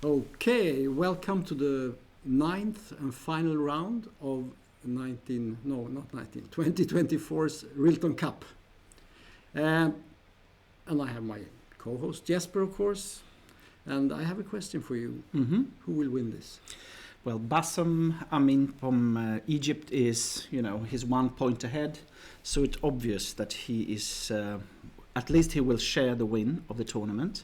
Okay, welcome to the ninth and final round of 2024's Rilton Cup. And I have my co-host Jesper, of course, and I have a question for you. Mm-hmm. Who will win this? Well, Bassam, from Egypt is, he's 1 point ahead. So it's obvious that he is, at least he will share the win of the tournament.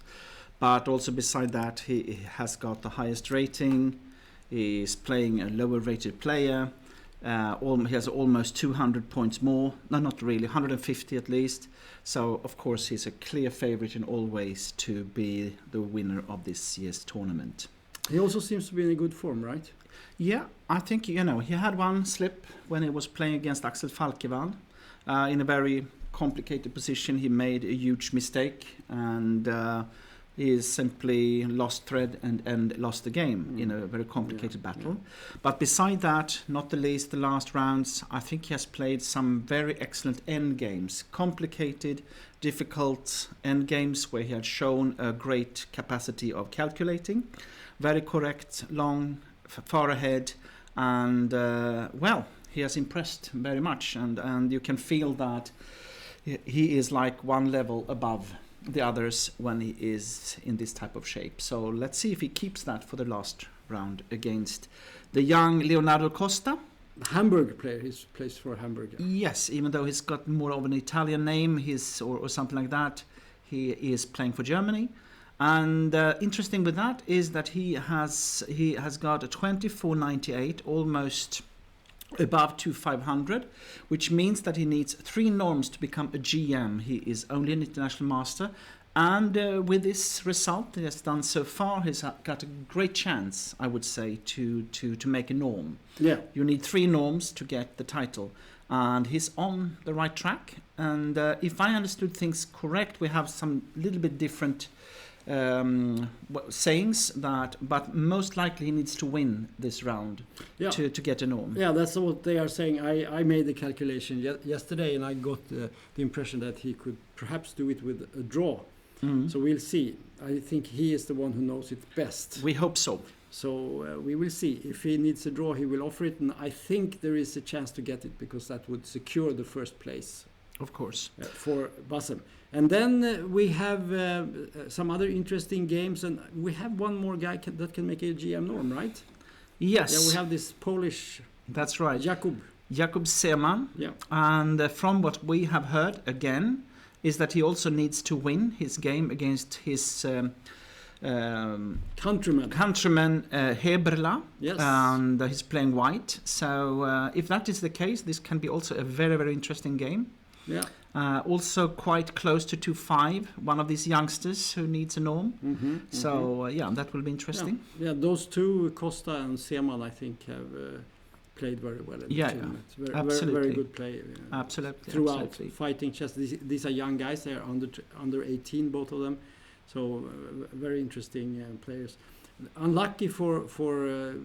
But also beside that, he has got the highest rating. He is playing a lower rated player. He has almost 200 points more. No, not really, 150 at least. So, of course, he's a clear favorite in all ways to be the winner of this year's tournament. He also seems to be in a good form, right? Yeah, I think, he had one slip when he was playing against Axel Falkevall. In a very complicated position, he made a huge mistake and he simply lost thread and lost the game in a very complicated battle. Yeah. But beside that, not the least, the last rounds, I think he has played some very excellent end games. Complicated, difficult end games where he had shown a great capacity of calculating. Very correct, long, far ahead, and he has impressed very much. And you can feel that he is like one level above the others when he is in this type of shape. So let's see if he keeps that for the last round against the young Leonardo Costa. Hamburg player, he plays for Hamburg. Yes, even though he's got more of an Italian name, or something like that, he is playing for Germany. And interesting with that is that he has got a 24.98, almost above 2,500, which means that he needs 3 norms to become a GM. He is only an international master, and with this result he has done so far, he's got a great chance, I would say, to make a norm. Yeah, you need 3 norms to get the title, and he's on the right track. And if I understood things correct, we have some little bit different sayings but most likely he needs to win this round to get a norm. Yeah, that's what they are saying. I made the calculation yesterday, and I got the impression that he could perhaps do it with a draw. So we'll see. I think he is the one who knows it best. We hope so. So we will see. If he needs a draw, he will offer it, and I think there is a chance to get it, because that would secure the first place, of course, for Bassam. And then we have some other interesting games, and we have one more guy that can make a GM norm, right? Yes. Yeah, we have this Polish. That's right. Jakub Seeman. Yeah. And from what we have heard again, is that he also needs to win his game against his countryman Heberla. Yes. And he's playing white. So if that is the case, this can be also a very, very interesting game. Yeah. Also quite close to 2-5, one of these youngsters who needs a norm. So that will be interesting. Yeah, those two, Costa and Seeman, I think have played very well in the tournament. Absolutely. Very good play. Absolutely. Throughout. Absolutely. Fighting chess. These are young guys. They are under 18, both of them. So very interesting players. Unlucky for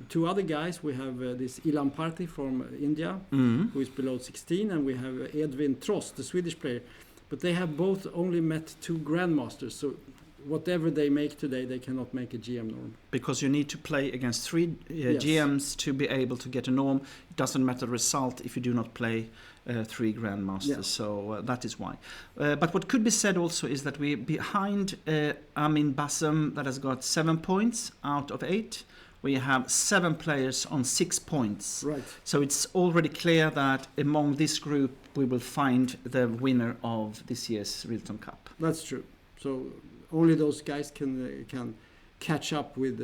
2 other guys, we have this Ilan Party from India, who is below 16, and we have Edvin Trost, the Swedish player. But they have both only met 2 grandmasters, so whatever they make today, they cannot make a GM norm. Because you need to play against 3 GMs to be able to get a norm. It doesn't matter the result if you do not play 3 grandmasters, so that is why. But what could be said also is that we're behind Bassam, that has got 7 points out of 8. We have 7 players on 6 points. Right. So it's already clear that among this group we will find the winner of this year's Rilton Cup. That's true. So only those guys can catch up with.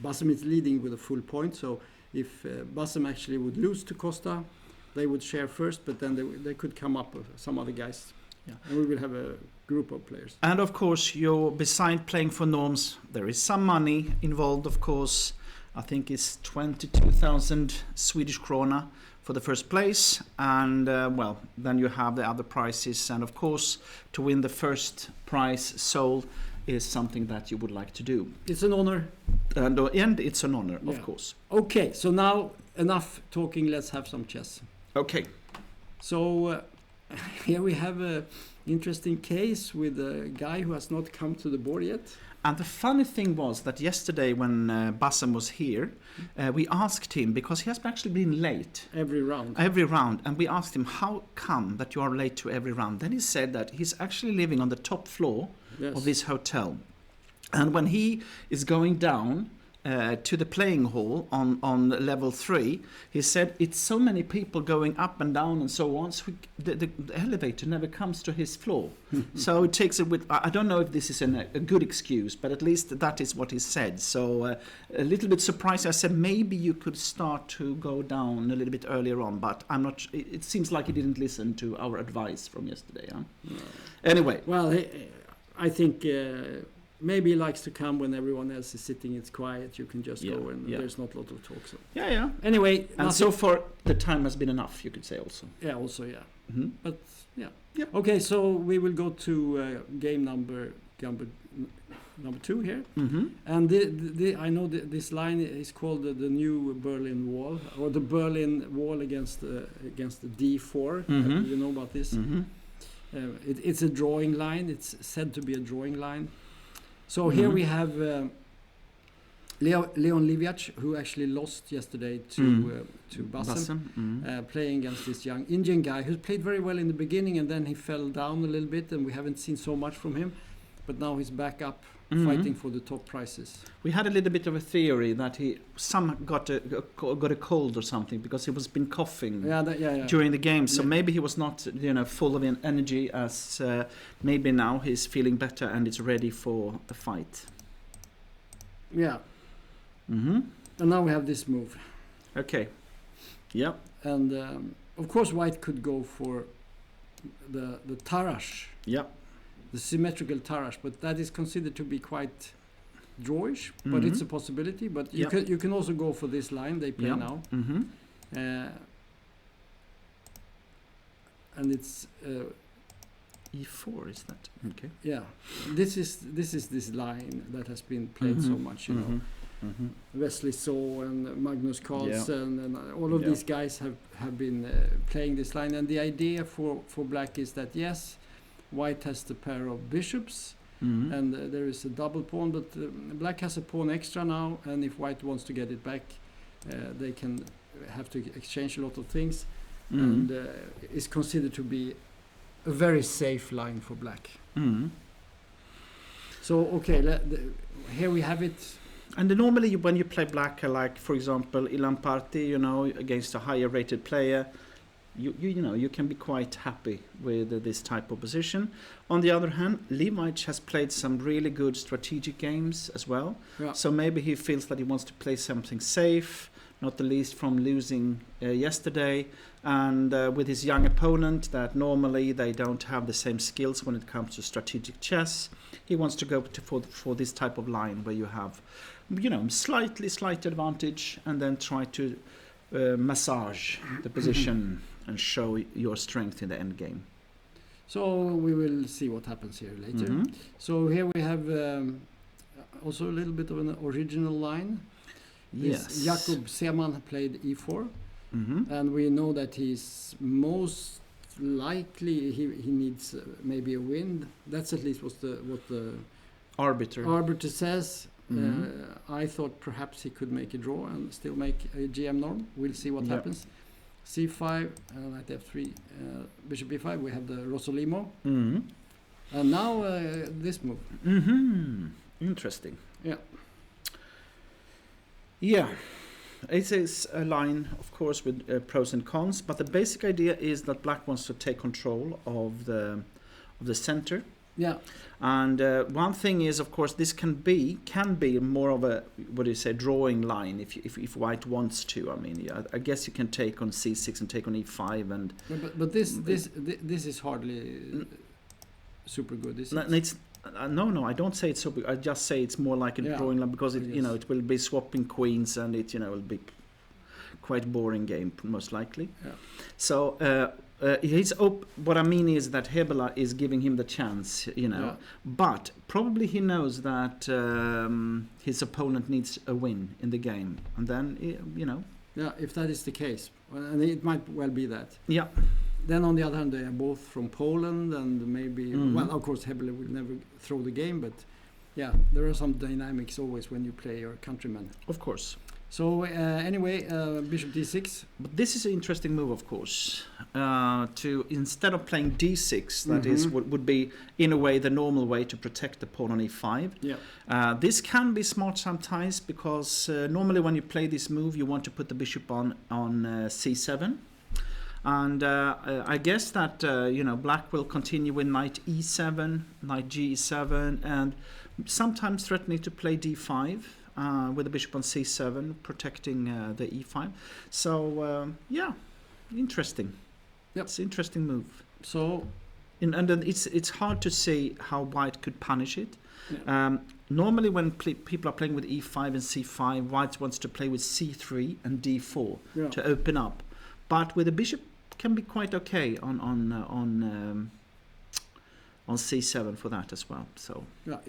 Bassam is leading with a full point. So if Bassam actually would lose to Costa, they would share first, but then they could come up with some other guys. Yeah. And we will have a group of players. And of course, beside playing for norms, there is some money involved, of course. I think it's 22,000 Swedish krona for the first place. And, then you have the other prizes. And, of course, to win the first prize sold is something that you would like to do. It's an honor. And it's an honor, of course. Okay, so now enough talking. Let's have some chess. Okay. So here we have interesting case with a guy who has not come to the board yet. And the funny thing was that yesterday when Bassam was here, we asked him, because he has actually been late. Every round. And we asked him, how come that you are late to every round? Then he said that he's actually living on the top floor of this hotel. And when he is going down to the playing hall on level 3, he said it's so many people going up and down and so on, so the elevator never comes to his floor. So it takes it with, I don't know if this is a good excuse, but at least that is what he said. So a little bit surprised. I said maybe you could start to go down a little bit earlier on, but I'm not. It seems like he didn't listen to our advice from yesterday. Huh? No. Anyway. Well, I think maybe he likes to come when everyone else is sitting. It's quiet. You can just go, and there's not a lot of talk. So yeah. Anyway, and so far the time has been enough. You could say also. Yeah. Also, yeah. Mm-hmm. But yeah. Okay, so we will go to game number 2 here, and I know this line is called the new Berlin Wall, or the Berlin Wall against the D4. You know about this? It's a drawing line. It's said to be a drawing line. So here we have Leon Liviac, who actually lost yesterday to Bassam, playing against this young Indian guy who played very well in the beginning, and then he fell down a little bit, and we haven't seen so much from him. But now he's back up, fighting for the top prizes. We had a little bit of a theory that he got a cold or something, because he was been coughing during the game. So maybe he was not full of energy, as maybe now he's feeling better and is ready for the fight. Yeah. And now we have this move. Okay. Yep. And of course White could go for the Tarash. Yep. The symmetrical Tarash, but that is considered to be quite drawish, but it's a possibility. But you can also go for this line they play now. And it's E4, is that? Okay. Yeah. This is this line that has been played so much, you know. Wesley So and Magnus Carlsen and all of these guys have been playing this line, and the idea for black is that yes, White has the pair of bishops, and there is a double pawn, but black has a pawn extra now, and if White wants to get it back, they can have to exchange a lot of things, and is considered to be a very safe line for black. So okay, here we have it. And normally when you play black, like for example Ilan Parti, against a higher rated player, you can be quite happy with this type of position. On the other hand, Livic has played some really good strategic games as well. Yeah. So maybe he feels that he wants to play something safe, not the least from losing yesterday, and with his young opponent that normally they don't have the same skills when it comes to strategic chess. He wants to go for this type of line where you have, slight advantage, and then try to massage the position and show your strength in the end game. So we will see what happens here later. So here we have also a little bit of an original line. Yes. Jakob Seemann played E4, and we know that he's most likely he needs maybe a win. That's at least what the arbiter says. I thought perhaps he could make a draw and still make a GM norm. We'll see what happens. C5, knight F3, bishop B5. We have the Rosolimo, and now this move. Interesting. Yeah. It is a line, of course, with pros and cons, but the basic idea is that black wants to take control of the center. Yeah. And one thing is, of course, this can be more of a drawing line if White wants to. I mean, I guess you can take on C6 and take on E5 and. But this is hardly super good. Is it? It's no. I don't say it's super. I just say it's more like a drawing line because it will be swapping queens and it will be quite boring game most likely. Yeah. So. What I mean is that Hebela is giving him the chance, but probably he knows that his opponent needs a win in the game, and then Yeah, if that is the case, and it might well be that. Yeah. then on the other hand, they are both from Poland, and maybe well, of course, Hebele will never throw the game, but yeah, there are some dynamics always when you play your countrymen. Of course. So anyway, bishop d6. But this is an interesting move, of course. To instead of playing d6, that is would be in a way the normal way to protect the pawn on e5. Yeah. This can be smart sometimes because normally when you play this move, you want to put the bishop on c7. And I guess that Black will continue with knight e7, knight g7, and sometimes threatening to play d5 with the bishop on c7, protecting the e5. So yeah, interesting. Yep. It's an interesting move. So, and then it's hard to say how White could punish it. Yeah. Normally, when people are playing with e5 and c5, White wants to play with c3 and d4 to open up. But with the bishop, can be quite okay on c7 for that as well. So yeah,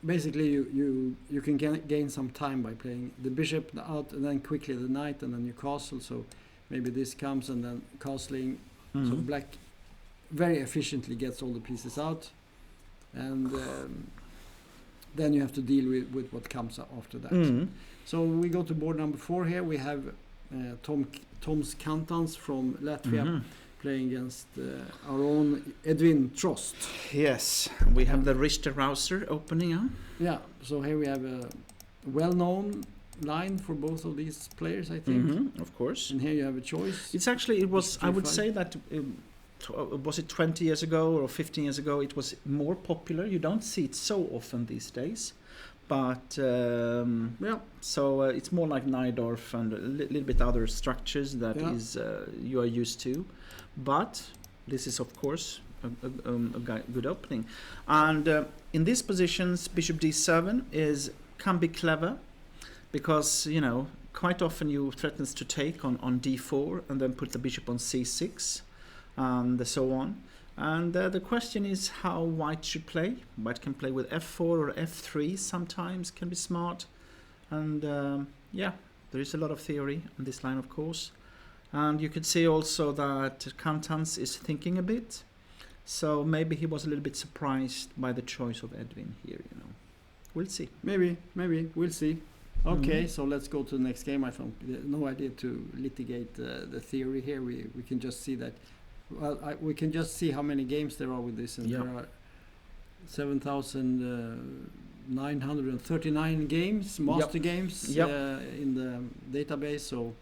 basically you can gain some time by playing the bishop out and then quickly the knight and then you castle. So maybe this comes and then castling. So Black very efficiently gets all the pieces out, and then you have to deal with what comes after that. So we go to board number 4 here. We have Toms Kantans from Latvia playing against our own Edwin Trost. Yes, we have the Richter Rouser opening up. Yeah, so here we have a well-known line for both of these players, I think. Of course. And here you have a choice. It's actually, I would say that, was it 20 years ago or 15 years ago, it was more popular. You don't see it so often these days. But yeah, so it's more like Najdorf and a little bit other structures that is you are used to. But this is of course a good opening. And in these positions, bishop d7 can be clever because quite often you threatens to take on d4 and then put the bishop on c6 and so on. And the question is how White should play. White can play with f4 or f3 sometimes, can be smart. And yeah, there is a lot of theory on this line, of course. And you could see also that Kantans is thinking a bit. So maybe he was a little bit surprised by the choice of Edwin here, We'll see. Maybe, we'll see. Okay, so let's go to the next game. I found no idea to litigate the theory here. We can just see that. Well, we can just see how many games there are with this, and there are 7,939 games, master games in the database. So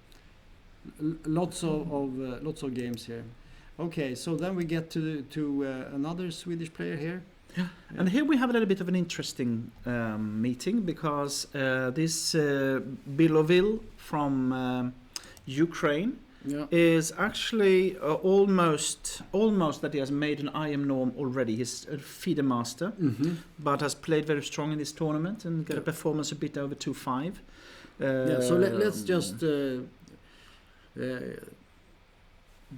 lots of games here. Okay, so then we get to another Swedish player here. Yeah. And here we have a little bit of an interesting meeting because this Bilovil from Ukraine. Is actually almost that he has made an IM norm already. He's a FIDE master, but has played very strong in this tournament and got a performance a bit over 2-5. So let's just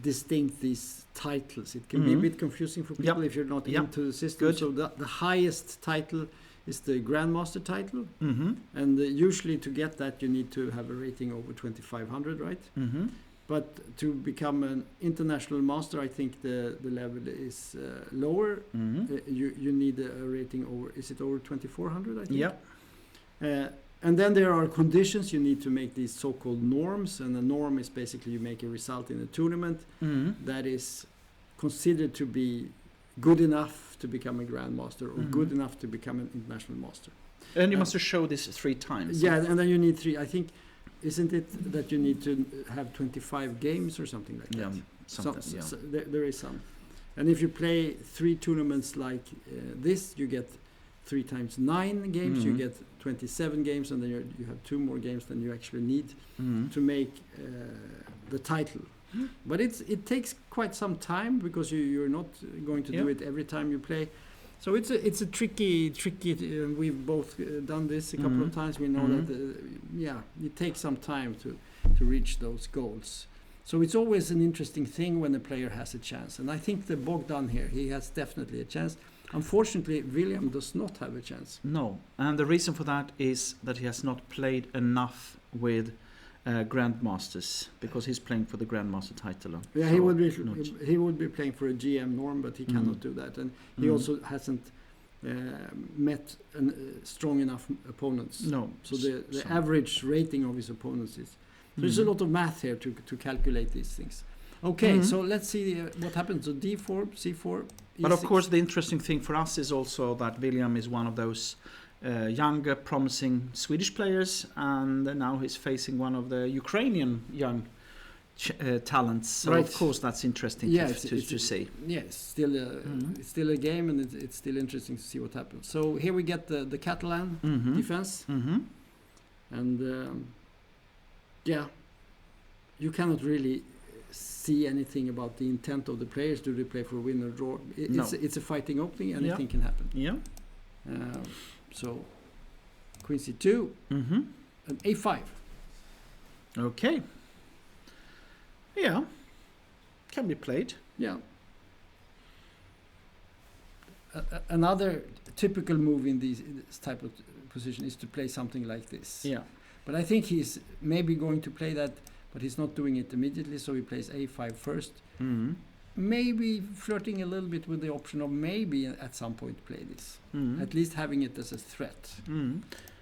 distinct these titles. It can be a bit confusing for people if you're not into the system. Good. So the highest title is the Grandmaster title, and usually to get that you need to have a rating over 2,500, right? But to become an international master, I think the level is lower. You need a rating over, is it over 2,400, I think? Yeah. And then there are conditions. You need to make these so-called norms. And a norm is basically you make a result in a tournament that is considered to be good enough to become a grandmaster or good enough to become an international master. And you must show this 3 times. Yeah, and then you need 3. I think, isn't it that you need to have 25 games or something like that? Yeah, something. So there is some. And if you play 3 tournaments like this, you get 3 times 9 games. You get 27 games, and then you have 2 more games than you actually need to make the title. But it takes quite some time because you're not going to do it every time you play. So it's a tricky. We've both done this a couple of times. We know that it takes some time to reach those goals. So it's always an interesting thing when a player has a chance. And I think the Bogdan here, he has definitely a chance. Unfortunately, William does not have a chance. No, and the reason for that is that he has not played enough with grandmasters, because he's playing for the grandmaster title. Yeah, So he would be playing for a GM norm, but he cannot do that, and he also hasn't met strong enough opponents. No. So the average rating of his opponents is. So there's a lot of math here to calculate these things. Okay, so let's see what happens. So D4, C4. E6. But of course, the interesting thing for us is also that William is one of those younger, promising Swedish players, and now he's facing one of the Ukrainian young talents. So Right. of course, that's interesting to see. Yeah, it's still a game, and it's still interesting to see what happens. So here we get the Catalan defense, and you cannot really see anything about the intent of the players. Do they play for a win or draw? It's a fighting opening. Anything can happen. Yeah. So Queen C2 and A5. Okay. Yeah. Can be played. Yeah. Another typical move in this type of position is to play something like this. Yeah. But I think he's maybe going to play that, but he's not doing it immediately, so he plays A5 first. Maybe flirting a little bit with the option of maybe at some point play this. At least having it as a threat.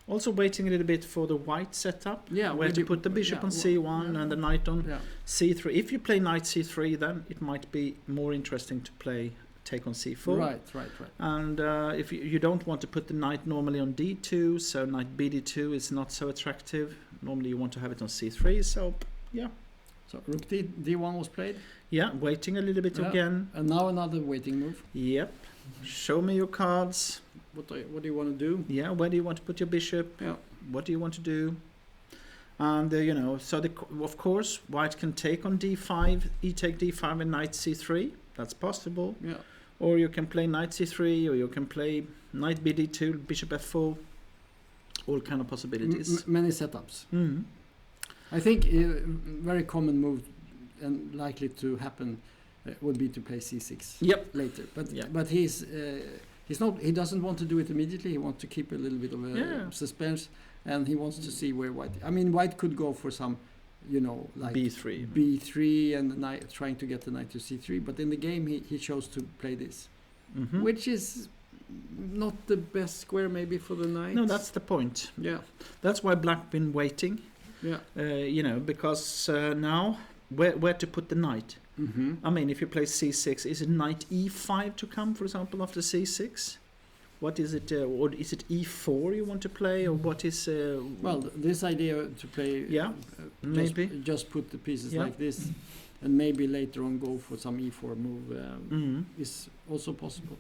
Also waiting a little bit for the white setup. Yeah, where to put the bishop on C1 and the knight on C3. If you play knight C3, then it might be more interesting to play take on C4. Right. And if you don't want to put the knight normally on D2, so knight BD2 is not so attractive. Normally you want to have it on C3, so yeah. So rook D1 was played? Yeah, waiting a little bit again. And now another waiting move. Yep. Show me your cards. What do you want to do? Yeah, where do you want to put your bishop? Yeah. What do you want to do? And so of course white can take on D5, take D5 and knight C3. That's possible. Yeah. Or you can play knight C3, or you can play knight BD2, bishop F4. All kind of possibilities. Many setups. I think a very common move and likely to happen would be to play C6 later. But he's not. He doesn't want to do it immediately. He wants to keep a little bit of a suspense, and he wants to see where white. I mean, white could go for some, like B3 and trying to get the knight to C3. But in the game, he chose to play this, which is not the best square maybe for the knight. No, that's the point. Yeah, that's why black been waiting. Yeah, because now where to put the knight. I mean, if you play C6, is it knight E5 to come, for example, after C6? What is it? Or is it E4 you want to play, or what is? Well, this idea to play. Maybe just put the pieces like this, and maybe later on go for some E4 move is also possible.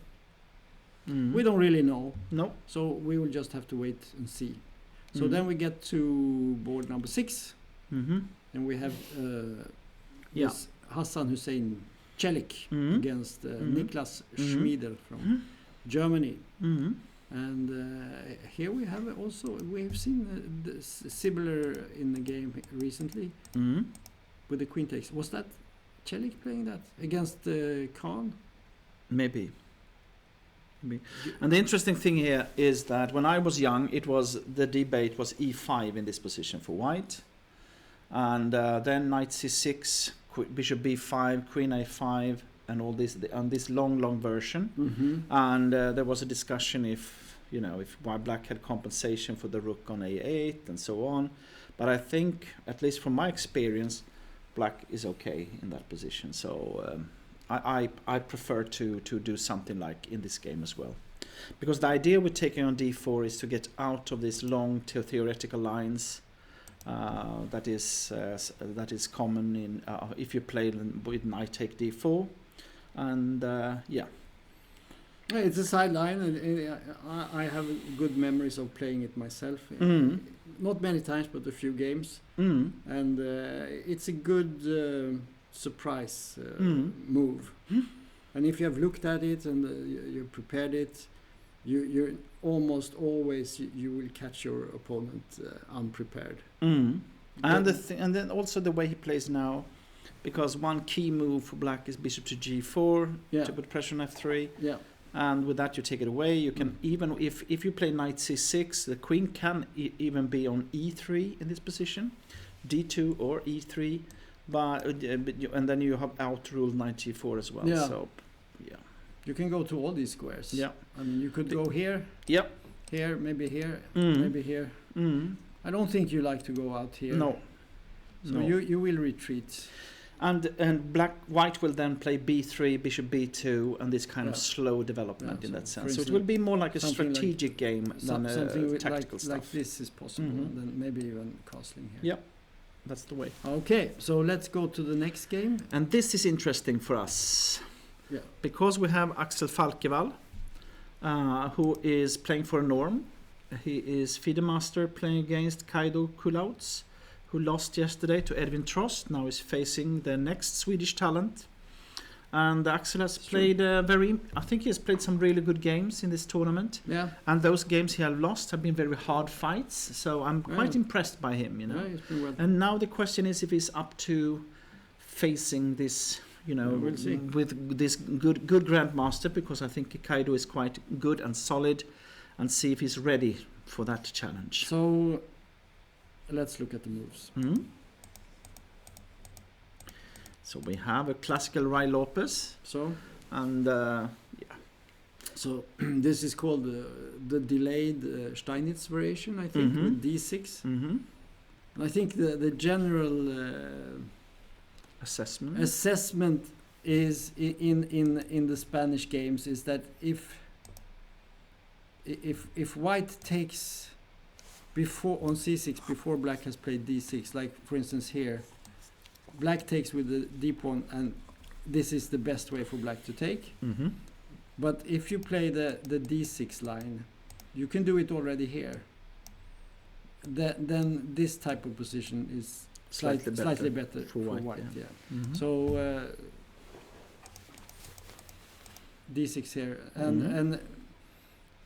We don't really know. No. So we will just have to wait and see. So then we get to board number 6, and we have this Hassan Hussein Celik against Niklas Schmieder from Germany. And here we have we've seen similar in the game recently with the queen takes. Was that Celik playing that against Khan? Maybe. And the interesting thing here is that when I was young, the debate was E5 in this position for white, and then knight C6, bishop B5, queen A5, and all this, and this long version. And there was a discussion if white black had compensation for the rook on A8 and so on. But I think, at least from my experience, black is okay in that position. So. I prefer to do something like in this game as well, because the idea with taking on D4 is to get out of these long theoretical lines that is common in if you play with knight take D4, and it's a sideline, and I have good memories of playing it myself. Not many times, but a few games, and it's a good. Surprise move, and if you have looked at it and you prepared it, you're almost always you will catch your opponent unprepared. And then also the way he plays now, because one key move for black is bishop to G4 to put pressure on F3. and with that you take it away. You can even if you play knight c6, the queen can even be on e3 in this position, d2 or e3, but and then you have outruled knight g4 as well. Yeah. So yeah, you can go to all these squares. Yeah, I mean you could go here. Yep. Here, maybe here, Mm. maybe here. Mm. I don't think you like to go out here. No. So No. you will retreat. And white will then play b3, bishop b2, and this kind of slow development Yeah, in so that for sense. So it instance, will be more like a something strategic game than Something with tactical stuff. like this is possible, Mhm. and then maybe even castling here. Yep, that's the way. Okay, so let's go to the next game. And this is interesting for us. Yeah. Because we have Axel Falkevall, who is playing for a norm. He is FIDE master playing against Kaido Kulauts, who lost yesterday to Edwin Trost. Now is facing the next Swedish talent. And Axel has played I think he has played some really good games in this tournament. Yeah. And those games he has lost have been very hard fights. So I'm quite impressed by him, you know. Yeah, he's been well. And now the question is if he's up to facing this, you know, We'll see. with this good grandmaster, because I think Kaido is quite good and solid, and see if he's ready for that challenge. So let's look at the moves. Mhm. So we have a classical Rai Lopez, So and so this is called the delayed Steinitz variation, I think, Mhm. with d6. mhm, And I think the general assessment. is in the Spanish games is that if white takes before on c6 before black has played d6, like for instance here, black takes with the d pawn, and this is the best way for black to take. Mhm. But if you play the d6 line, you can do it already here. Then this type of position is slightly better for white. Yeah. Mhm. So d6 here, and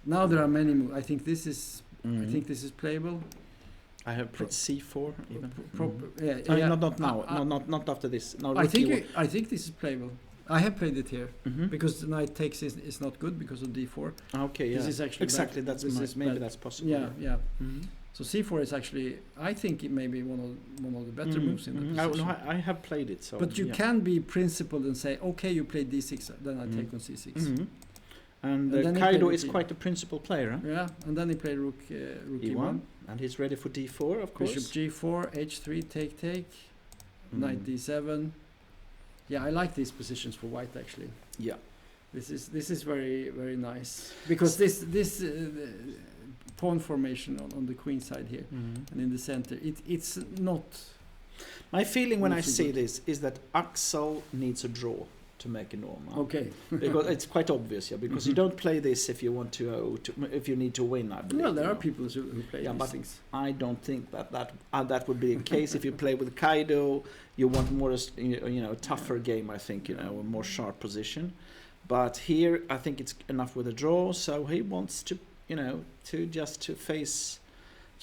now there are many moves. I think this is playable. I have played c4 even. Yeah, Not now. Not after this. No, I think this is playable. I have played it here Mhm. because the knight takes is not good because of d4. Okay, yeah. This is actually exactly. bad. That's This is maybe bad. that's possible. Yeah. Mhm. So c4 is actually, I think it may be one of the better moves in the No, position. I have played it. So, But you yeah. can be principled and say, okay, you played d6, then I Mhm. take on c6. Mhm. And then he Kaido played is rook quite a principal player, huh? Yeah, and then he played rook e1. And he's ready for d4, of course. Bishop g4, h3, take, Mm. knight d7. Yeah, I like these positions for white actually. Yeah. This is very very nice because this pawn formation on the queen side here Mhm. and in the center, it's not. My feeling when I Not so see good. this is that Axel needs a draw to make a normal. Okay. Because it's quite obvious, yeah. Because you don't play this if you want to if you need to win. I believe. Well, there you are know. people who play Yeah, these but things. I don't think that would be the case. If you play with Kaido, you want more tougher game. I think a more sharp position. But here, I think it's enough with a draw. So he wants to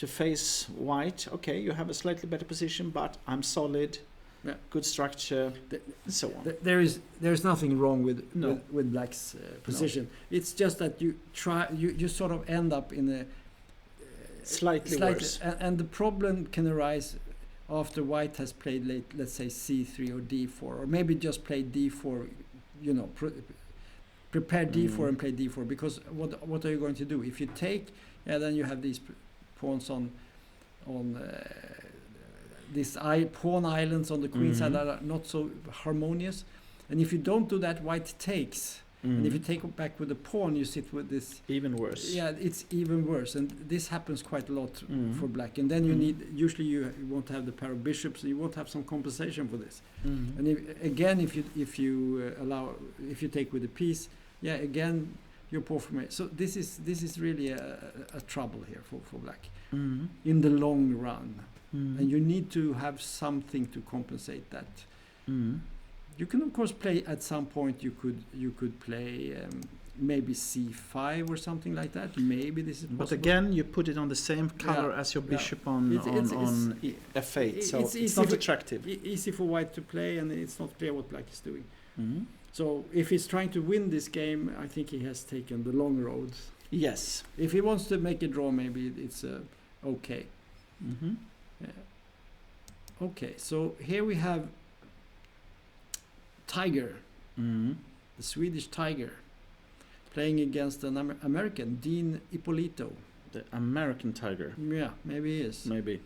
face white. Okay, you have a slightly better position, but I'm solid. Yeah. Good structure, and so on. There's nothing wrong with No. with black's position. It's just that you sort of end up in a Slightly worse. and the problem can arise after white has played let's say c3 or d4, or maybe just play d4, prepare d4 and play d4, because what are you going to do if you take? Then you have these pawns on these pawn islands on the queen side that are not so harmonious, and if you don't do that, white takes. And if you take it back with the pawn, you sit with this. Even worse. Yeah, it's even worse, and this happens quite a lot for black. And then you need. Usually, you won't have the pair of bishops. So you won't have some compensation for this. And if you take with a piece, again, your pawn formation. So this is really a trouble here for black in the long run, and you need to have something to compensate that. You can of course play at some point. You could play maybe c5 or something like that. Maybe this is possible. But again, you put it on the same color as your bishop on f8, so it's not attractive. Easy for white to play, and it's not clear what black is doing. So if he's trying to win this game, I think he has taken the long road. Yes. If he wants to make a draw, maybe it's okay. Mm-hmm. Okay, so here we have Tiger, Mm-hmm. the Swedish Tiger, playing against an American, Dean Ippolito. The American Tiger. Yeah, maybe he is. Maybe.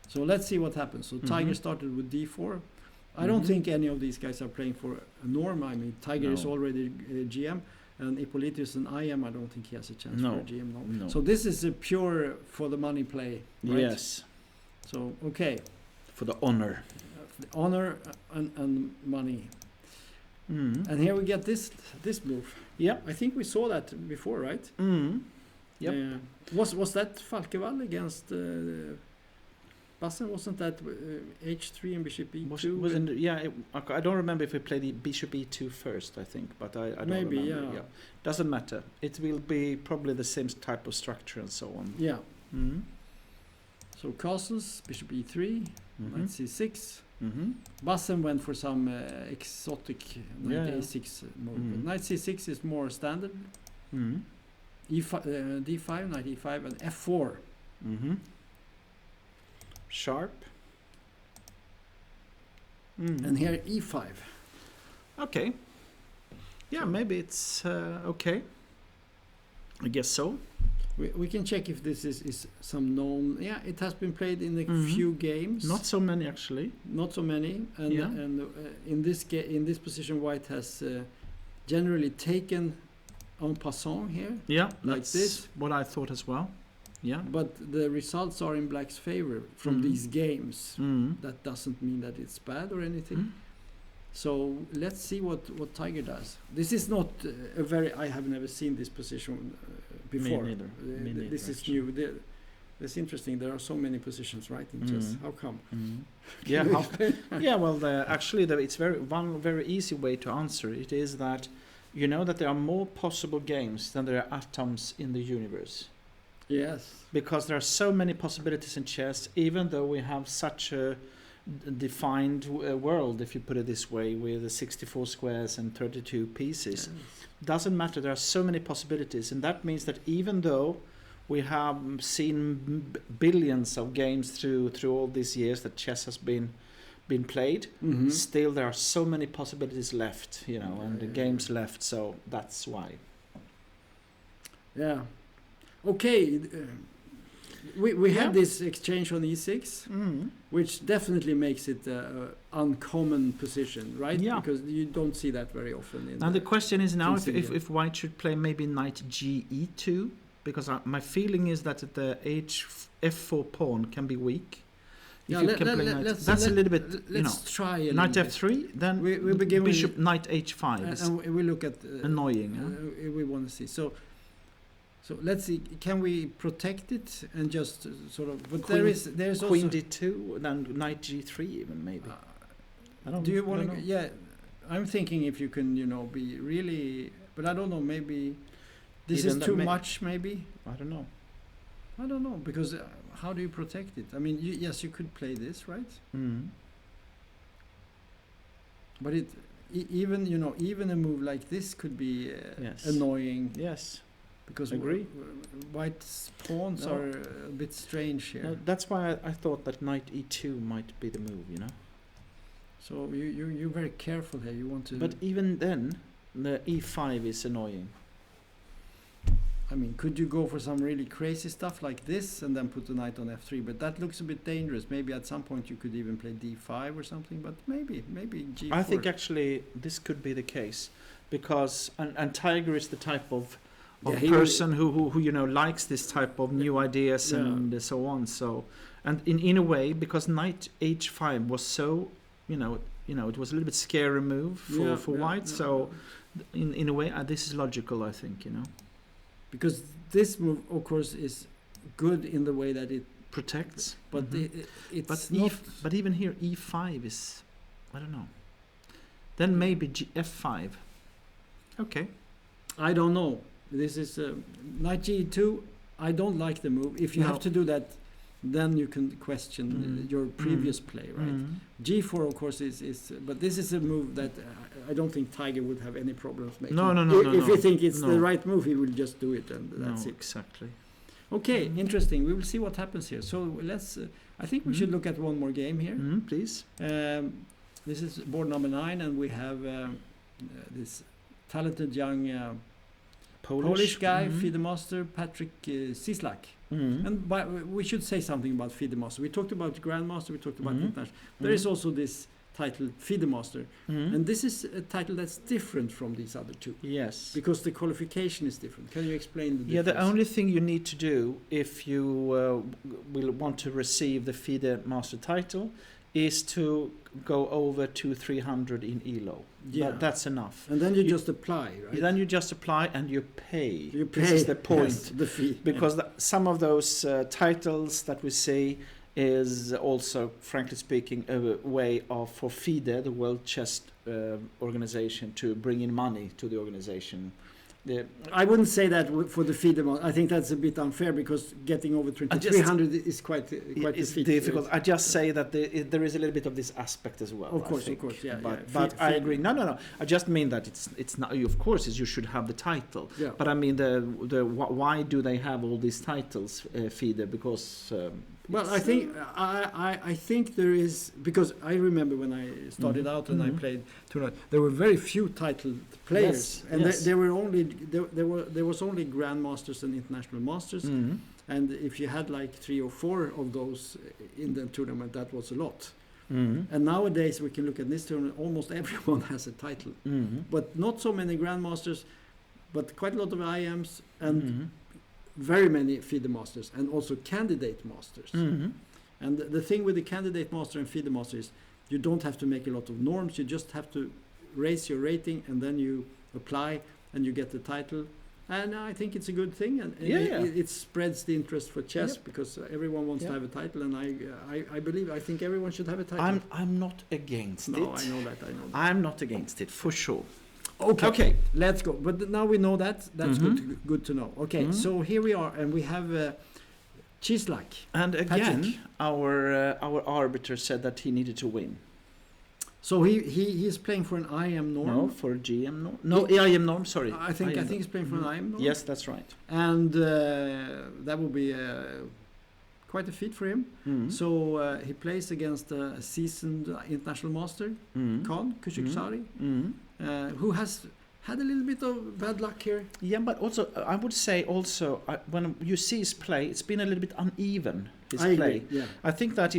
So let's see what happens. So Tiger started with d4. I don't think any of these guys are playing for a norm. I mean, Tiger is already GM, and Ippolito is an IM. I don't think he has a chance for a GM now. No. So this is a pure for the money play, right? Yes. So, okay. For the honor. The honor and money. Mm. And here we get this move. Yep. I think we saw that before, right? Mm. Yep. Was that Falkevall against Bassen? Wasn't that h3 and bishop e2? I don't remember if we played the bishop e2 first, I think, but I don't Maybe, remember. yeah. Doesn't matter. It will be probably the same type of structure and so on. Yeah. Mm. So castles, bishop e3, knight c6. Mm-hmm. Bassen went for some exotic knight a6 move. But knight c6 is more standard. Mm. E5, d5, knight e5, and f4. Mm-hmm. Sharp. Mm. And here e5. Okay. Yeah, maybe it's okay. I guess so. We can check if this is some known. Yeah, it has been played in a few games. Not so many, actually. Not so many. And in this position, White has generally taken en passant here. Yeah, like that's this. What I thought as well. Yeah. But the results are in Black's favor from these games. Mm. That doesn't mean that it's bad or anything. So let's see what Tiger does. This is not a very. I have never seen this position before. Me neither. This is actually. new. It's interesting. There are so many positions, right, in chess. How come? Yeah. Well, it's one very easy way to answer it is that you know that there are more possible games than there are atoms in the universe. Yes. Because there are so many possibilities in chess, even though we have such a defined world, if you put it this way, with 64 squares and 32 pieces. Yes. Doesn't matter, there are so many possibilities, and that means that even though we have seen billions of games through all these years that chess has been played, still there are so many possibilities left, and the games left, so that's why. Yeah. Okay. We had this exchange on e6, which definitely makes it an uncommon position, right? Yeah. Because you don't see that very often. Now the question is now if White should play maybe knight ge2, because my feeling is that the f4 pawn can be weak. That's a little bit. Let's try a knight little f3, then we begin bishop with knight h5. and we look at annoying. We want to see so let's see. Can we protect it and just sort of? But there's queen also d2, then knight g3 even maybe. I don't. Do you want to? Yeah, I'm thinking if you can, be really. But I don't know. Maybe this is too much. Maybe I don't know. I don't know because how do you protect it? I mean, yes, you could play this, right? But even a move like this could be annoying. Yes. Because agree. White's pawns are a bit strange here. No, that's why I thought that knight e2 might be the move, So you're very careful here. You want to. But even then, the e5 is annoying. I mean, could you go for some really crazy stuff like this and then put the knight on f3? But that looks a bit dangerous. Maybe at some point you could even play d5 or something. But maybe g4. I think actually this could be the case because and Tiger is the type of person who likes this type of new ideas and so on. So and in a way because knight h5 was so it was a little bit scary move for White. So in a way this is logical, I think. Because this move, of course, is good in the way that it protects, but it's not. But even here, e5 is, I don't know. Then maybe f5. Okay. I don't know. This is knight g2. I don't like the move. If you have to do that, then you can question your previous play, right? G4, of course, is. But this is a move that I don't think Tiger would have any problems making. No. If he think it's No. the right move, he will just do it, and that's it. Exactly. Okay, interesting. We will see what happens here. So let's. I think we should look at one more game here. Please. This is board number 9, and we have this talented young Polish guy, FIDE Master Patrick Cieslak. And we should say something about FIDE Master. We talked about Grandmaster, we talked about International. There is also this title, FIDE Master. And this is a title that's different from these other two. Yes. Because the qualification is different. Can you explain the difference? Yeah, the only thing you need to do if you will want to receive the FIDE Master title is to go over to 300 in ELO. Yeah. That's enough. And then you just apply, right? Then you just apply and you pay. You pay. This is the point. Yes, the fee. Because some of those titles that we see is also, frankly speaking, a way of for FIDE, the World Chess Organization, to bring in money to the organization. I wouldn't say that for the FIDE Master. I think that's a bit unfair because getting over 300 is quite it's a difficult. I just say that there is a little bit of this aspect as well. Of course, yeah. But I agree. No. I just mean that it's not. Of course, you should have the title. Yeah. But I mean why do they have all these titles, FIDE? Because. Well, I think there is, because I remember when I started out and I played tournament, there were very few titled players, and there was only Grandmasters and International Masters, and if you had like 3 or 4 of those in the tournament, that was a lot. And nowadays we can look at this tournament, almost everyone has a title, but not so many Grandmasters, but quite a lot of IMs and very many FIDE Masters and also Candidate Masters. And the thing with the Candidate Master and FIDE Master is you don't have to make a lot of norms, you just have to raise your rating and then you apply and you get the title. And I think it's a good thing, and it spreads the interest for chess because everyone wants to have a title, and I think everyone should have a title. I'm not against it. No, I know that. I'm not against it, for sure. Okay, let's go. But now we know that. That's good to know. Okay, so here we are, and we have Cieslak. And again, Patrick. our arbiter said that he needed to win. So he is playing for an IM norm. No, for a GM norm. No, IM norm. Sorry. I think he's playing for an IM norm. Yes, that's right. And that will be quite a feat for him. So he plays against a seasoned international master, Khan Kushikshari, who has had a little bit of bad luck here. Yeah, but also I would say when you see his play, it's been a little bit uneven. I agree, yeah. I think that,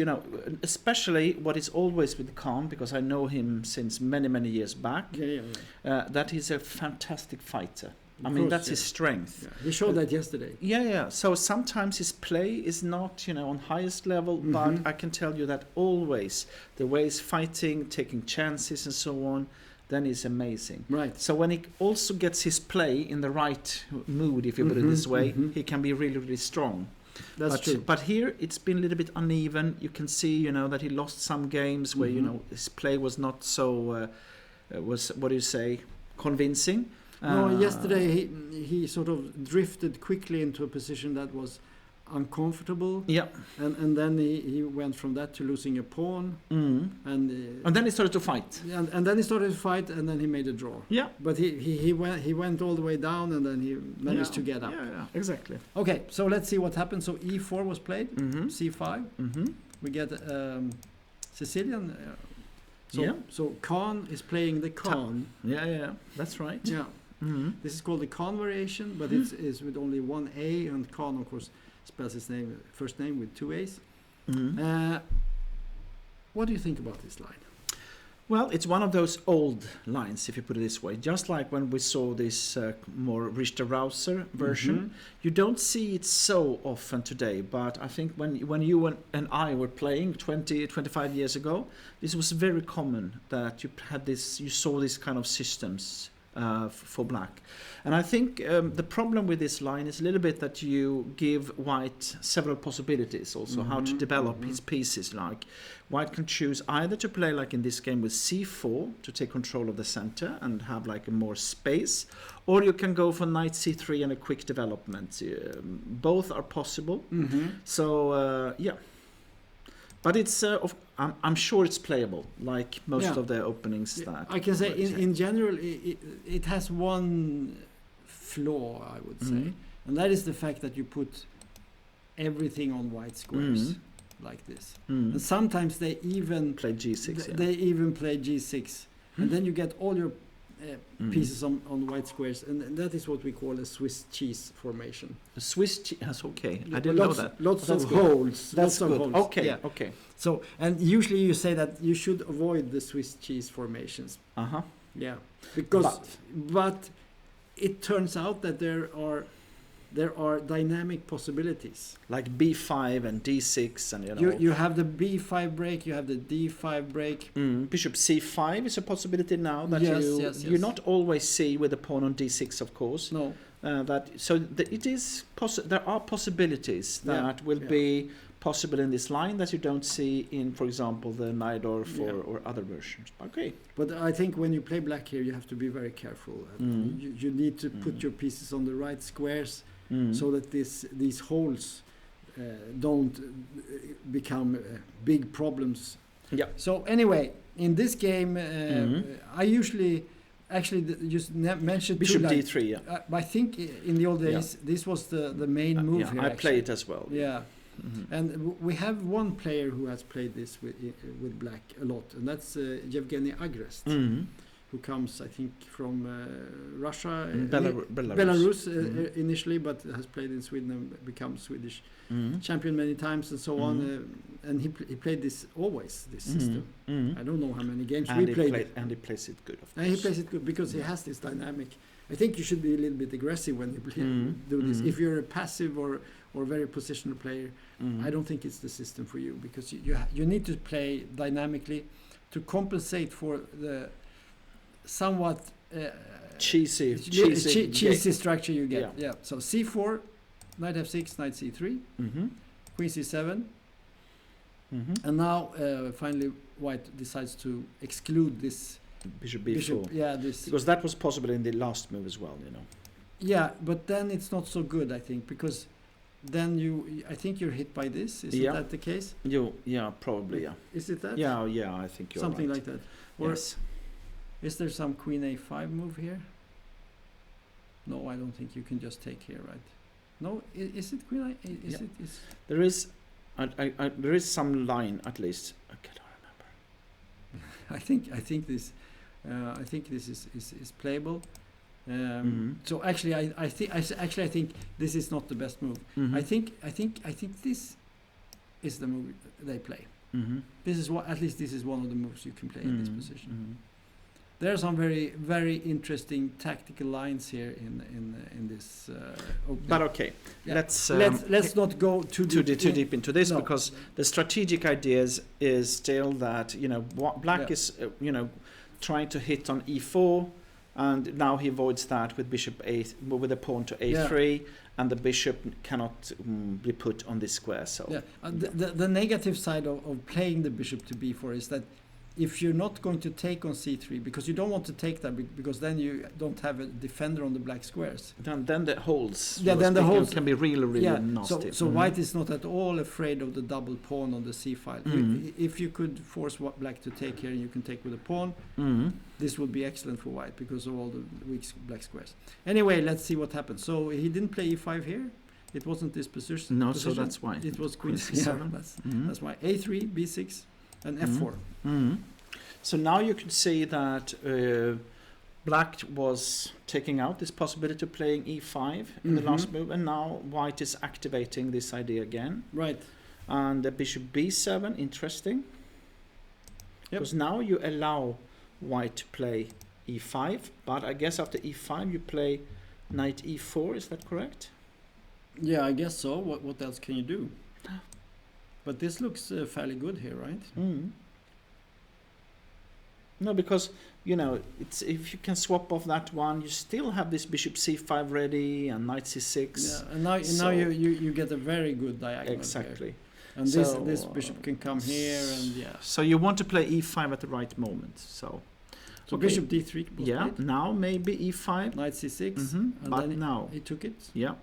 especially what is always with Khan, because I know him since many years back, that he's a fantastic fighter. That's his strength. Yeah. He showed that yesterday. Yeah. So sometimes his play is not, on highest level, but I can tell you that always the way he's fighting, taking chances and so on, then he's amazing. Right. So when he also gets his play in the right mood, if you put it this way, he can be really strong. That's true. But here it's been a little bit uneven. You can see, that he lost some games where, his play was not so, convincing. No, yesterday he sort of drifted quickly into a position that was uncomfortable. Yeah. And then he went from that to losing a pawn. And then he started to fight. And then he started to fight, and then he made a draw. Yeah. But he went all the way down, and then he managed to get up. Yeah, exactly. Okay, so let's see what happened. So E4 was played, C5. We get Sicilian. So Khan is playing the Khan. Yeah, that's right. Yeah. This is called the Khan variation, but it is with only one A, and Khan, of course, spells his first name with 2 A's. What do you think about this line? Well, it's one of those old lines, if you put it this way. Just like when we saw this more Richter-Rauser version. You don't see it so often today, but I think when you and I were playing 25 years ago, this was very common that you saw this kind of systems for black. And I think the problem with this line is a little bit that you give white several possibilities also how to develop his pieces. Like white can choose either to play like in this game with c4 to take control of the center and have like a more space, or you can go for knight c3 and a quick development. Both are possible. So But it's I'm sure it's playable, like most of the openings that I can say in general it has one flaw, I would say, and that is the fact that you put everything on white squares like this. And sometimes they even play G6. They even play G6, and then you get all your pieces on white squares, and that is what we call a Swiss cheese formation. A Swiss cheese, that's okay. I didn't know that. Lots That's of good. holes. That's lots good. of holes. Okay, Yeah. okay. So, and usually you say that you should avoid the Swiss cheese formations. Yeah, because but it turns out that there are dynamic possibilities. Like B5 and D6 and you have the B5 break, you have the D5 break. Bishop C5 is a possibility now that you not always see with the pawn on D6, of course. No. There are possibilities that will be possible in this line that you don't see in, for example, the Najdorf or other versions. Okay. But I think when you play black here, you have to be very careful. You need to put your pieces on the right squares so that these holes don't become big problems. Yeah. So anyway, in this game, I usually just mentioned Bishop D3. I think in the old days this was the main move here. I play it as well. Yeah. And we have one player who has played this with black a lot, and that's Yevgeny Agrest, who comes, I think, from Russia, Belarus initially, but has played in Sweden and become Swedish champion many times and so on. And he played this system. I don't know how many games we played it. And he plays it good, of course. And he plays it good because he has this dynamic. I think you should be a little bit aggressive when you do this. If you're a passive or very positional player, I don't think it's the system for you, because you need to play dynamically to compensate for the somewhat cheesy structure you get. Yeah. So C4, knight F6, knight C3, queen C7, and now finally white decides to exclude this Bishop B4. Because that was possible in the last move as well, Yeah, but then it's not so good, I think, because then I think you're hit by this. Isn't that the case? Probably, yeah. Is it that? Yeah, I think you're something right. like that. Or yes. Is there some queen A5 move here? No, I don't think you can just take here, right? No, is it queen A? There is, there is some line at least. I cannot remember. I think this is playable. So actually, I think this is not the best move. I think this is the move they play. This is this is one of the moves you can play in this position. There are some very, very interesting tactical lines here in this opening. But okay, let's not go too deep into this, because the strategic ideas is still that black is trying to hit on E4, and now he avoids that with bishop with a pawn to A3, and the bishop cannot be put on this square. So the negative side of playing the bishop to B4 is that if you're not going to take on C3, because you don't want to take that, because then you don't have a defender on the black squares. Then the holes. Then the holes can be really nasty. So white is not at all afraid of the double pawn on the C file. If you could force black to take here, and you can take with a pawn, this would be excellent for white because of all the weak black squares. Anyway, let's see what happens. So he didn't play E5 here. It wasn't this position. No, so that's why. It was queen C7. That's why. A3, B6, and F4. So now you can see that black was taking out this possibility of playing E5 in the last move, and now white is activating this idea again. Right. And the bishop B7, interesting. Because now you allow white to play E5, but I guess after E5 you play knight E4, is that correct? Yeah, I guess so. What else can you do? But this looks fairly good here, right? No, because it's if you can swap off that one, you still have this bishop C5 ready and knight C6. Yeah, and now you get a very good diagonal. Exactly. Here. And this bishop can come here, and So you want to play E5 at the right moment. So okay. Bishop D3. Now maybe E5. Knight C6. But then now he took it. Yeah.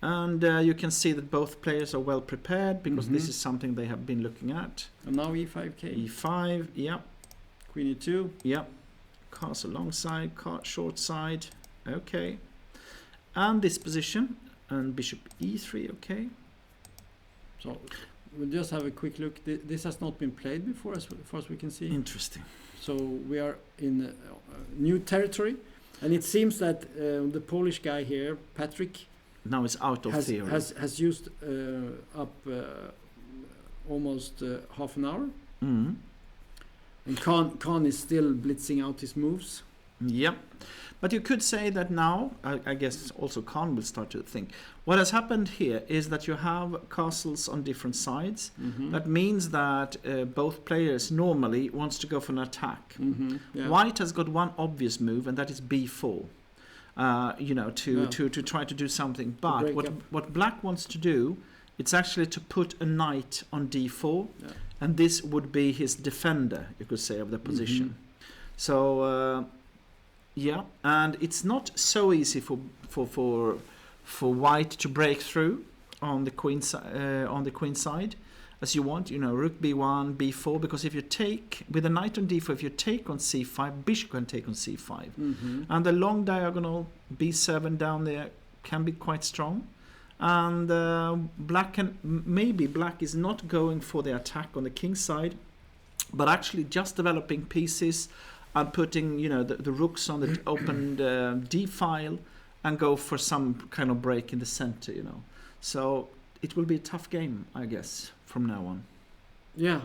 And you can see that both players are well prepared because this is something they have been looking at. And now e5k. E5, yeah. Queen e2. Yeah. Castle long side, short side. Okay. And this position. And bishop e3, okay. So we'll just have a quick look. This has not been played before, as far as we can see. Interesting. So we are in new territory. And it seems that the Polish guy here, Patrick, now it's out of theory. Has used up almost half an hour. Mm. And Khan is still blitzing out his moves. Yeah. But you could say that now, I guess also Khan will start to think. What has happened here is that you have castles on different sides. That means that both players normally wants to go for an attack. Yeah. White has got one obvious move, and that is b4. To try to do something. But what Black wants to do, it's actually to put a knight on d4, and this would be his defender, you could say, of the position. So yeah, and it's not so easy for White to break through on the queen side as you want. Rook b1, b4, because if you take with a knight on d4, if you take on c5, bishop can take on c5, and the long diagonal b7 down there can be quite strong. And Black is not going for the attack on the king side, but actually just developing pieces and putting the rooks on the opened d file and go for some kind of break in the center. So it will be a tough game, I guess, from now on. Yeah,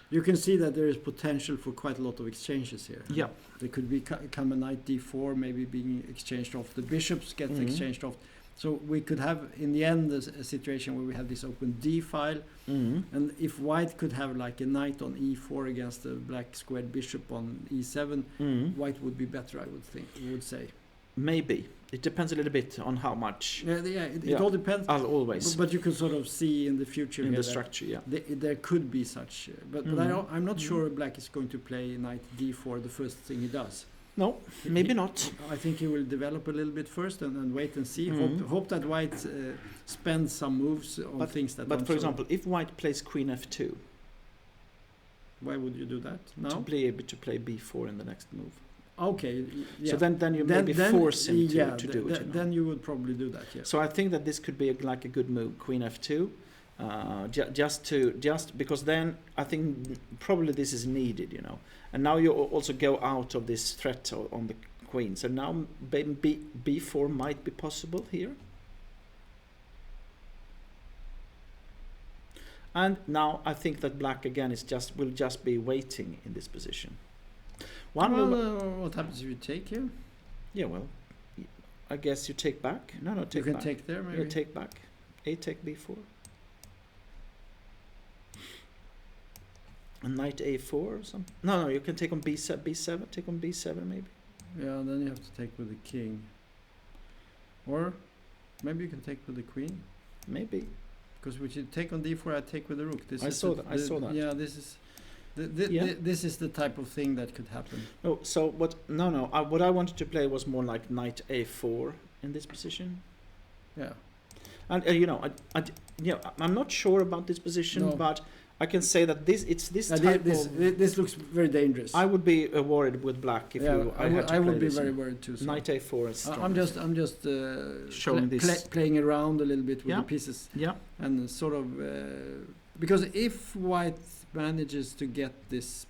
you can see that there is potential for quite a lot of exchanges here. Yeah, there could be come a knight d4, maybe being exchanged off. The bishops get exchanged off. So we could have, in the end, a situation where we have this open d file, and if White could have like a knight on e4 against a black squared bishop on e7, White would be better, I would say. Maybe. It depends a little bit on how much. It all depends. Always. But you can sort of see in the future in the structure, there could be such. But I'm not sure Black is going to play knight d4 the first thing he does. No, maybe not. I think he will develop a little bit first and wait and see. Hope that White spends some moves on things that. But for example, if White plays queen f2, why would you do that now? To be able to play b4 in the next move. Okay. Yeah. So then you maybe force him to do it. Then you would probably do that. Yeah. So I think that this could be like a good move, queen f2, just because then I think probably this is needed, And now you also go out of this threat on the queen. So now b4 might be possible here. And now I think that Black again will just be waiting in this position. What happens if you take here? Yeah, well, I guess you take back. No, take back. You can take there, maybe. You take back. A take b4. A knight a4 or something. No, you can take on b7. Take on b7 maybe. Yeah, then you have to take with the king. Or maybe you can take with the queen. Maybe. Because we should take on d4, I take with the rook. I saw that. Yeah, this is. This is the type of thing that could happen. Oh, so what? No. What I wanted to play was more like knight a4 in this position. Yeah. And I'm not sure about this position, but I can say that this looks very dangerous. I would be worried with Black if I would be very worried too. So. Knight a4 is strong. I'm just showing this, playing around a little bit with the pieces. Yeah. And sort of because if White manages to get this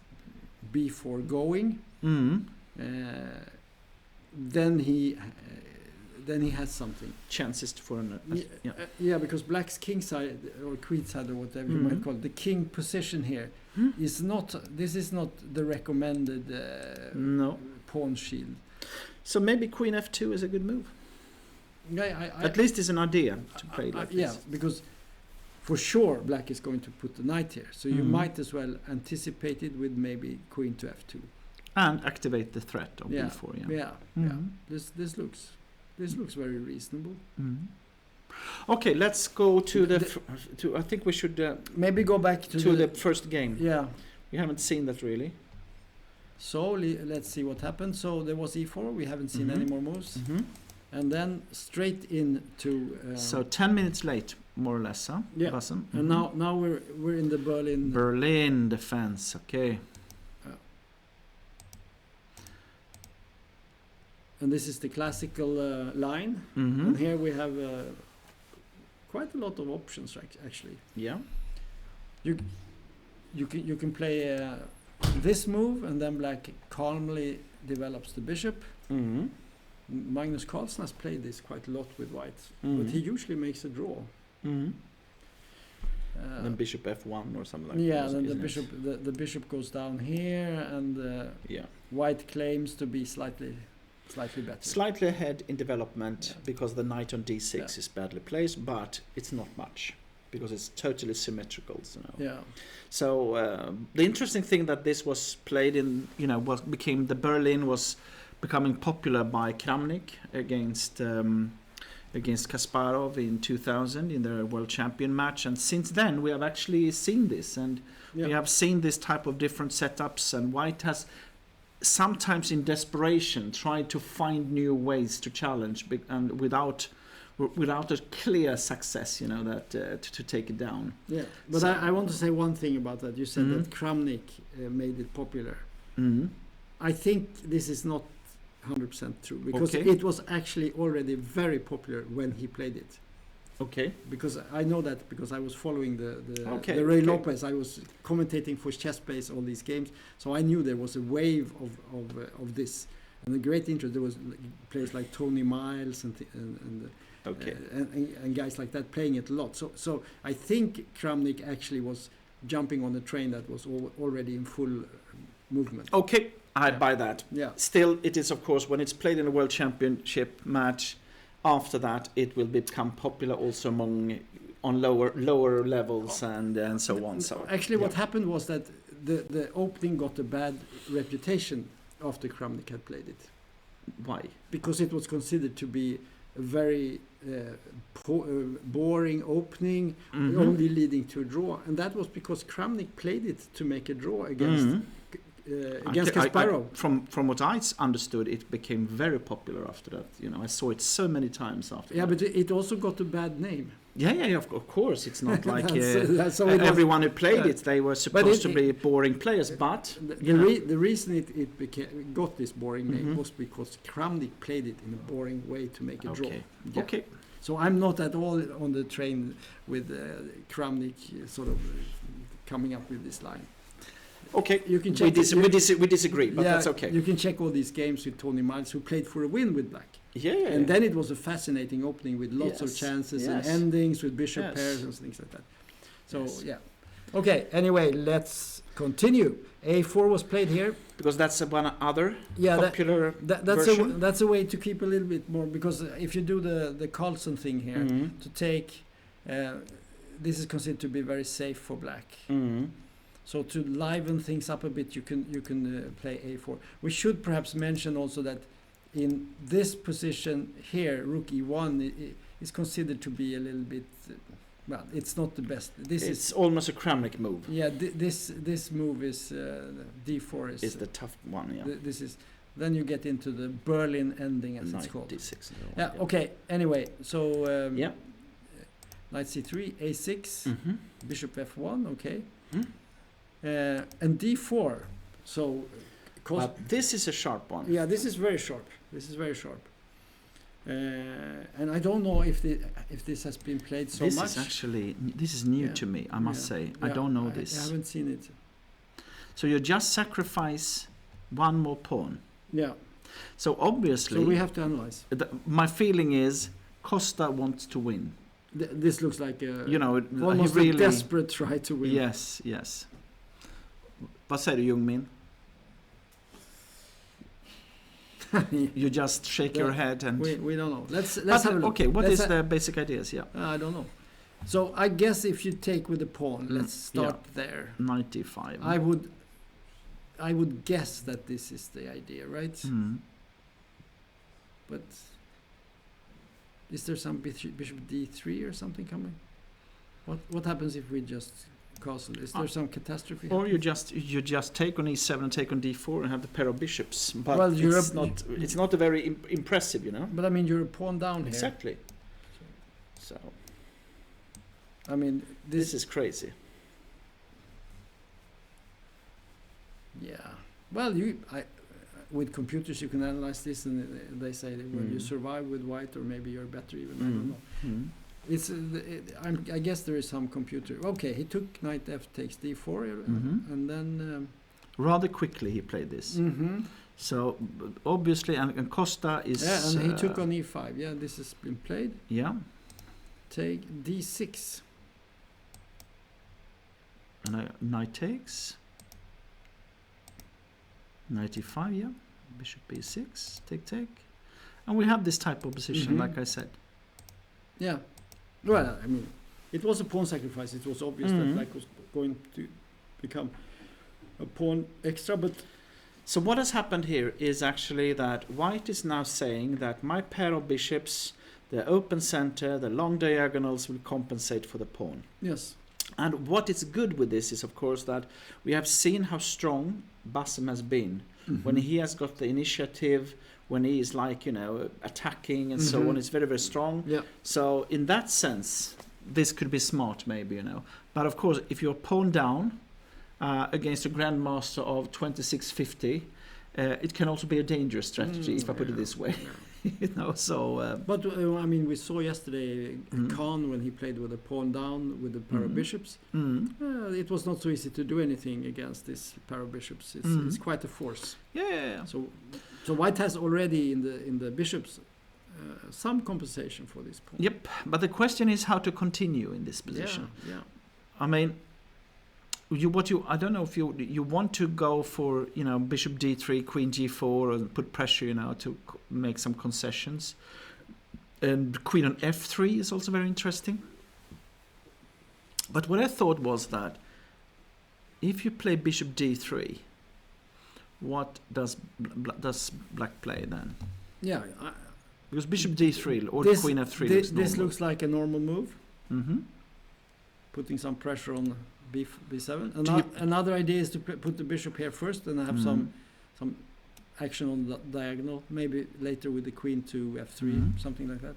b4 going, then he has something. Chances for because Black's king side or queen side or whatever you might call it, the king position here is not. This is not the recommended pawn shield. So maybe queen f2 is a good move. At least it's an idea to play like this. Yeah, because for sure Black is going to put the knight here, so you might as well anticipate it with maybe queen to f2 and activate the threat on b4. Yeah. This looks very reasonable. Okay, let's go to I think we should maybe go back to the first game. Yeah, we haven't seen that really. So let's see what happened. So there was e4. We haven't seen any more moves. and then straight into. So 10 minutes late, more or less, huh? Yeah. Bassem? And now we're in the Berlin. Berlin defense. Okay. And this is the classical line. Mm-hmm. And here we have quite a lot of options actually. Yeah. You can play this move, and then black calmly develops the bishop. Mm-hmm. Magnus Carlsen has played this quite a lot with white, Mm-hmm. but he usually makes a draw. Mm-hmm. Then bishop f1 or something like that. Yeah, then the bishop goes down here, and white claims to be slightly better. Slightly ahead in development because the knight on d6 is badly placed, but it's not much because it's totally symmetrical. So the interesting thing that this was played in, Berlin was becoming popular by Kramnik against Kasparov in 2000 in their world champion match, and since then we have actually seen this, and we have seen this type of different setups, and white has sometimes in desperation tried to find new ways to challenge, and without a clear success, to take it down. Yeah, but so, I want to say one thing about that. You said that Kramnik made it popular. Mm-hmm. I think this is not 100% true, because it was actually already very popular when he played it. Okay. Because I know that because I was following the Ray Lopez. I was commentating for Chessbase all these games, so I knew there was a wave of this, and a great interest. There was players like Tony Miles and guys like that playing it a lot. So I think Kramnik actually was jumping on a train that was already in full movement. Okay, I buy that. Yeah. Still, it is of course when it's played in a world championship match. After that, it will become popular also on lower levels and so on. So actually, what happened was that the opening got a bad reputation after Kramnik had played it. Why? Because it was considered to be a very boring opening, only leading to a draw, and that was because Kramnik played it to make a draw against Kasparov. From what I understood, it became very popular after that. I saw it so many times after. Yeah, but it also got a bad name. Yeah. Of course, it's not like everyone who played it. They were supposed to be boring players, but the reason it got this boring name was because Kramnik played it in a boring way to make a draw. Yeah. Okay. So I'm not at all on the train with Kramnik sort of coming up with this line. Okay, you can check we disagree, but that's okay. You can check all these games with Tony Miles, who played for a win with black. And then it was a fascinating opening with lots of chances and endings with bishop pairs and things like that. So okay. Anyway, let's continue. A4 was played here because that's one other popular version. That's a way to keep a little bit more, because if you do the Carlsen thing here to take, this is considered to be very safe for black. So to liven things up a bit, you can play A4. We should perhaps mention also that in this position here, rook E1 is considered to be a little bit. Well, it's not the best. It's almost a Kramnik move. Yeah, this move is D4 is the tough one. Yeah. This is. Then you get into the Berlin ending, as it's called. D6. Yeah. Okay. Anyway, so knight C3, A6, bishop F1. Okay. And D4. So. This is a sharp one. Yeah, this is very sharp. And I don't know if this has been played so much. This is new to me, I must say. I don't know this. I haven't seen it. So you just sacrifice one more pawn. Yeah. So obviously... So we have to analyze. My feeling is Costa wants to win. This looks like almost a desperate try to win. Yes. Vad säger du, Jungmin? You just shake your head and... We don't know. Let's have a look. Okay, what is the basic ideas? Yeah. I don't know. So I guess if you take with the pawn, let's start there. 95. I would guess that this is the idea, right? But is there some bishop D3 or something coming? What happens if we just castle. Is there some catastrophe? Or you just take on e7 and take on d4 and have the pair of bishops. But Well, it's not a very impressive, you know. But I mean, you're a pawn down Exactly. So I mean, this is crazy. Yeah. Well, with computers you can analyze this, and they say that when you survive with white, or maybe you're better even. I don't know. It's. I guess there is some computer. Okay, he took knight f takes d4, and then. Rather quickly he played this. So obviously, and Costa is. Yeah, and he took on e5. Yeah, this has been played. Yeah. Take d6. And knight takes. Knight e5, yeah. Bishop b6, take. And we have this type of position, like I said. Yeah. Well, I mean, it was a pawn sacrifice. It was obvious that black was going to become a pawn extra, but... So what has happened here is actually that white is now saying that my pair of bishops, the open center, the long diagonals will compensate for the pawn. Yes. And what is good with this is, of course, that we have seen how strong Bassem has been. When he has got the initiative, when he is like, you know, attacking and so on, it's very, very strong. Yeah. So in that sense, this could be smart maybe, you know. But of course, if you're pawn down against a grandmaster of 2650, it can also be a dangerous strategy, if I put it this way. You know, so... but, I mean, we saw yesterday Khan, when he played with a pawn down with a pair of bishops. It was not so easy to do anything against this pair of bishops. It's quite a force. Yeah. So white has already in the bishops some compensation for this pawn. Yep, but the question is how to continue in this position. Yeah. I mean... I don't know if you want to go for, you know, bishop d3, queen g4, and put pressure, you know, to make some concessions. And queen on f3 is also very interesting. But what I thought was that if you play bishop d3, what does black play then? Yeah. Because bishop d3 or queen f3 this looks like a normal move. Putting some pressure on b7. Another idea is to put the bishop here first and have some action on the diagonal. Maybe later with the queen to f3, something like that.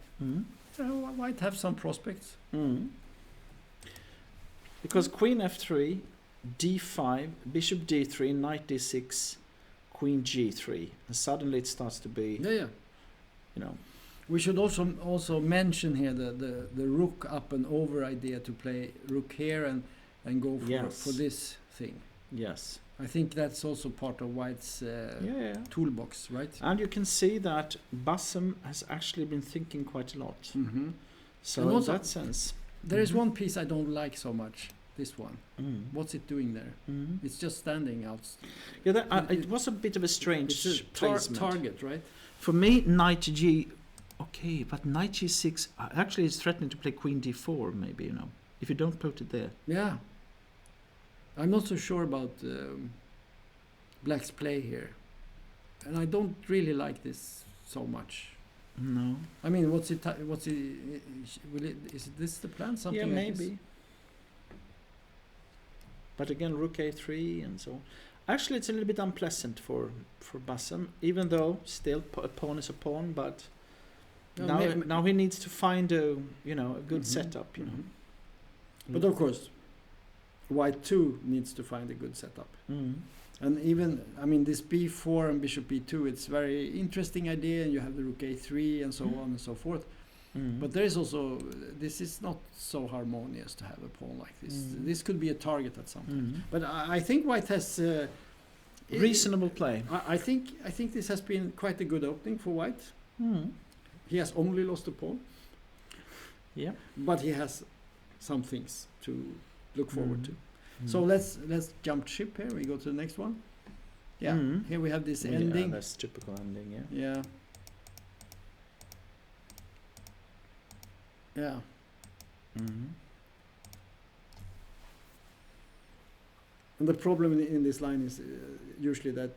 White have some prospects. Because queen f3, d5, bishop d3, knight d6, queen g3, and suddenly it starts to be. Yeah. You know. We should also mention here the rook up and over idea, to play rook here and go for this thing. Yes. I think that's also part of White's toolbox, right? And you can see that Bassem has actually been thinking quite a lot. So in that sense... There is one piece I don't like so much, this one. What's it doing there? It's just standing out. Yeah, it was a bit of a strange placement. Target, right? For me, knight g... Okay, but knight g6 actually is threatening to play queen d4, maybe, you know, if you don't put it there. Yeah. I'm not so sure about black's play here. And I don't really like this so much. No. I mean, is this the plan? Something yeah, like maybe. This? But again, rook a3 and so on. Actually, it's a little bit unpleasant for Bassem, even though still a pawn is a pawn, but now he needs to find a good setup, you know. But of course, white too needs to find a good setup. And even, I mean, this b4 and bishop b2, it's very interesting idea, and you have the rook a3 and so on and so forth. But there is also, this is not so harmonious to have a pawn like this. This could be a target at some point. But I think white has reasonable play. I think this has been quite a good opening for white. He has only lost a pawn. Yeah. But he has some things to look forward to. So let's jump ship here. We go to the next one. Yeah. Here we have this ending. Yeah, that's typical ending. Yeah. Yeah. And the problem in this line is usually that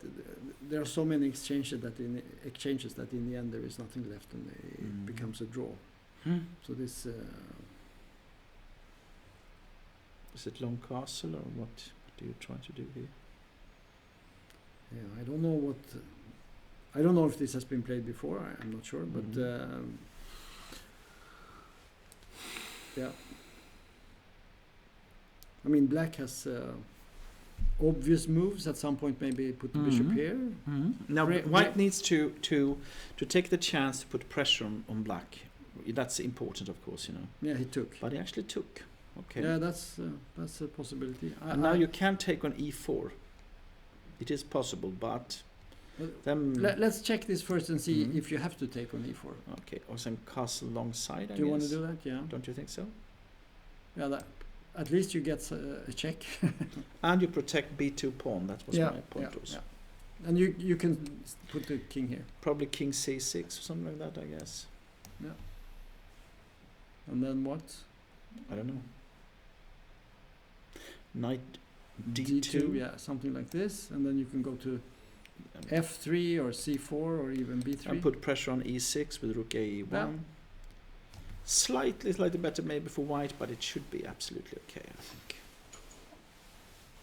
there are so many exchanges that in the end there is nothing left, and it becomes a draw. So this. Is it long castle or what do you try to do here? Yeah, I don't know what. I don't know if this has been played before. I'm not sure, but yeah. I mean, black has obvious moves. At some point, maybe put the bishop here. Now, white needs to take the chance to put pressure on black. That's important, of course, you know. Yeah, he took. But he actually took. Okay. Yeah, that's a possibility. And now you can take on e4. It is possible, but then let's check this first and see if you have to take on e4. Okay, or some castle long side. Do you want to do that? Yeah. Don't you think so? Yeah, at least you get a check. And you protect b2 pawn. That was my point also. Yeah. And you can put the king here. Probably king c6 or something like that, I guess. Yeah. And then what? I don't know. Knight D2, yeah, something like this, and then you can go to f3 or c4 or even b3. And put pressure on e6 with rook a1. Yeah. Slightly better maybe for white, but it should be absolutely okay, I think.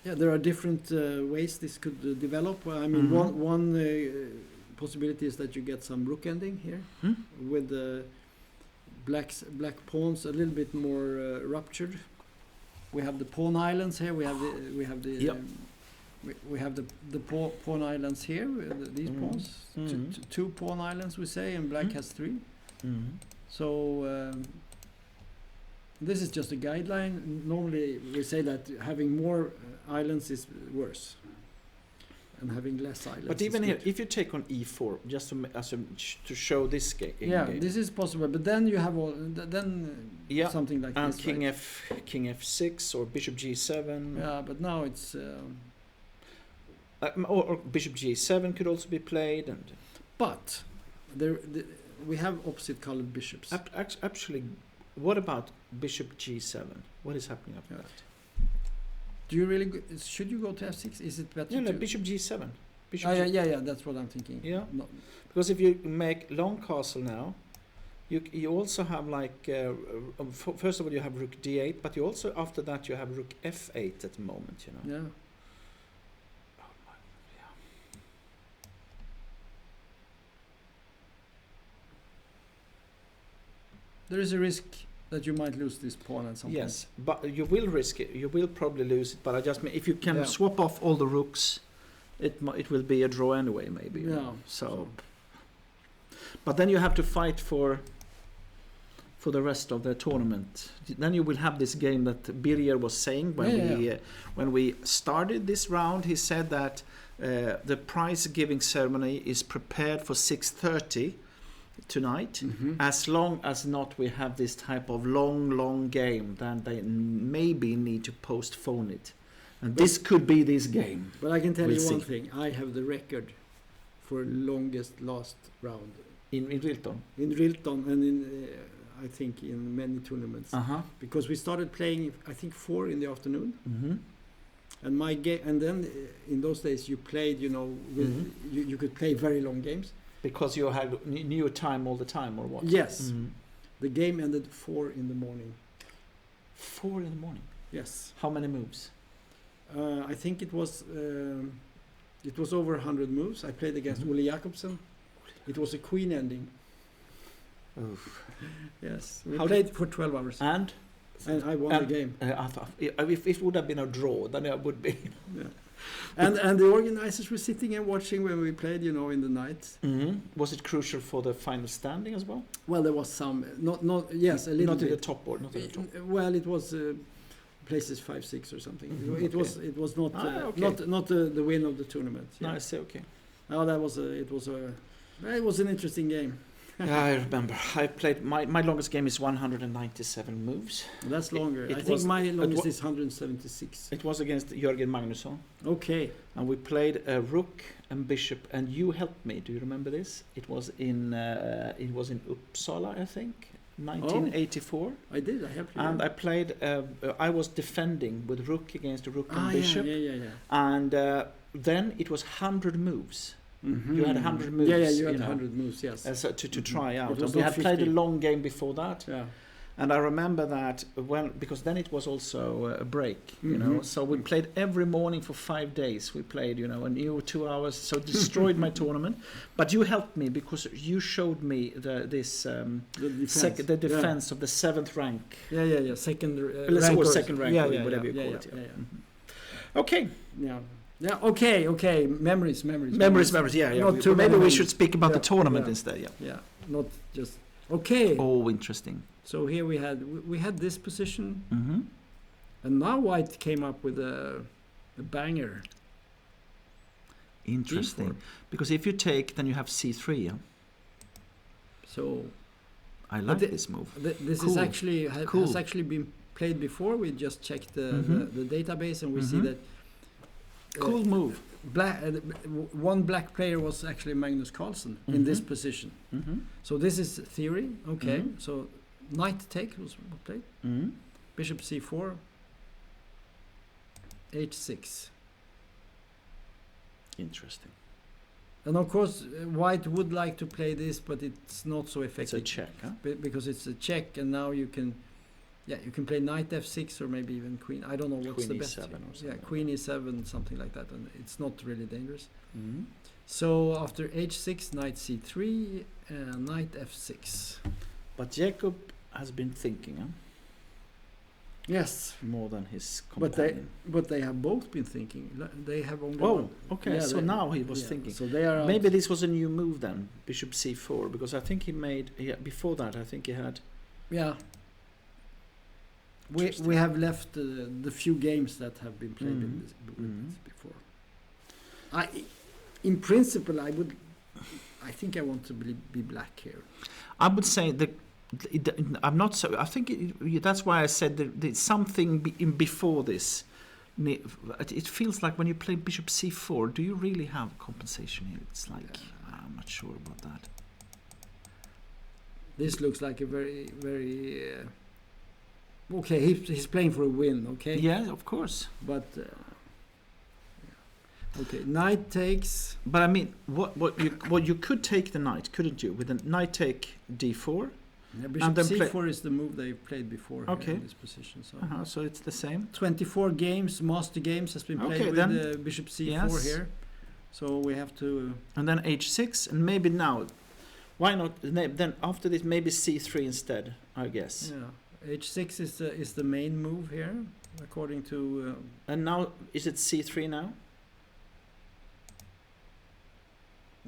Yeah, there are different ways this could develop. I mean, one possibility is that you get some rook ending here with the black pawns a little bit more ruptured. We have the pawn islands here. We have the pawn islands here. These pawns, two pawn islands we say, and black has 3. So this is just a guideline. Normally we say that having more islands is worse, and having less islands. But even here, if you take on e4, just to show this game. Yeah, this is possible. But then you have something like and this. And king f6 or bishop g7. Yeah, but now it's. Or bishop g7 could also be played, but we have opposite colored bishops. Actually, what about bishop g7? What is happening after that? Do you really? Should you go to f6? Is it better? No, bishop g7. Yeah. That's what I'm thinking. Yeah, because if you make long castle now, you also have like first of all you have rook d8, but you also after that you have rook f8 at the moment. You know. Yeah. There is a risk that you might lose this pawn at some point. Yes, but you will risk it. You will probably lose it. But I just mean if you can swap off all the rooks, it will be a draw anyway, maybe. Yeah. So, but then you have to fight for the rest of the tournament. Then you will have this game that Birger was saying when we started this round. He said that the prize giving ceremony is prepared for 6:30. Tonight, as long as not we have this type of long game, then they maybe need to postpone it, and this could be this game. But I can tell you one thing: I have the record for last round in Rilton. In Rilton, and in I think in many tournaments, because we started playing I think 4 in the afternoon, and my game, and then in those days you played, you could play very long games. Because you had new time all the time, or what? Yes. The game ended 4 in the morning. 4 in the morning? Yes. How many moves? I think it was over 100 moves. I played against Ole Jakobsen. It was a queen ending. Oof. Yes. We played for 12 hours. And I won the game. I thought if it would have been a draw, then it would be. Yeah. And the organizers were sitting and watching when we played, in the night. Was it crucial for the final standing as well? Well, there was some, a little not bit. Not in the top board, not in the top. Well, it was places 5-6 or something. It was not the win of the tournament. Yeah. No, I see. Okay. Oh, it was an interesting game. Yeah, I remember. I played my longest game is 197 moves. That's longer. I think my longest is 176. It was against Jörgen Magnusson. Okay. And we played a rook and bishop, and you helped me. Do you remember this? It was in Uppsala, I think, 1984. I did. I helped you. And I played. I was defending with rook against a rook and bishop. Yeah. And then it was 100 moves. You had 100 moves. Yeah, you had 100 moves, yes. So to try out. And we had played a long game before that. Yeah. And I remember that because then it was also a break, you know. So we played every morning for 5 days. We played, you know, a new 2 hours. So it destroyed my tournament. But you helped me because you showed me the defense of the 7th rank. Yeah. Second rank, whatever you call it. Okay. Yeah. Okay. Memories. Yeah. Not too maybe many we should speak about the tournament yeah. instead. Yeah. Not just okay. Oh, interesting. So here we had this position, Mm-hmm. and now White came up with a banger. Interesting. D4. Because if you take, then you have C3. Yeah? So I like this move. This Cool. is actually Cool. has actually been played before. We just checked the database, and we see that Cool move. one black player was actually Magnus Carlsen in this position. Mm-hmm. So this is theory. Okay. Mhm. So knight take was played. Mm-hmm. Bishop c4. h6. Interesting. And of course, White would like to play this, but it's not so It's effective. a check, huh? Because it's a check, and now you can play knight f6 or maybe even queen. I don't know what's Queen the best. E7 or something. Yeah, queen e7, something like that, and it's not really dangerous. Mm-hmm. So after h6, knight c3, knight f6. But Jacob has been thinking, huh? Yes, More than his but companion. they have both been thinking. They have only Oh, one. okay. Yeah, So now he was thinking. So they are Maybe this was a new move then, Bishop c4, because I think he made before that. I think he had. Yeah. We have left the few games that have been played with this before. In principle, I think I want to be black here. I would say I'm not so. I think that's why I said that there's something before this. It feels like when you play Bishop c4, do you really have compensation here? It's like I'm not sure about that. This looks like a very, very. Okay, he's playing for a win. Okay. Yeah, of course. But okay, knight takes. But I mean, what you could take the knight, couldn't you? With a knight take d4. Yeah, Bishop c4 is the move they played before Okay. in this position. So. So it's the same. 24 games, master games has been played with then, Bishop c4 yes. here. So we have to. And then h6, and maybe now, why not? Then after this, maybe c3 instead. I guess. Yeah, h6 is the main move here, according to. And now is it c3 now?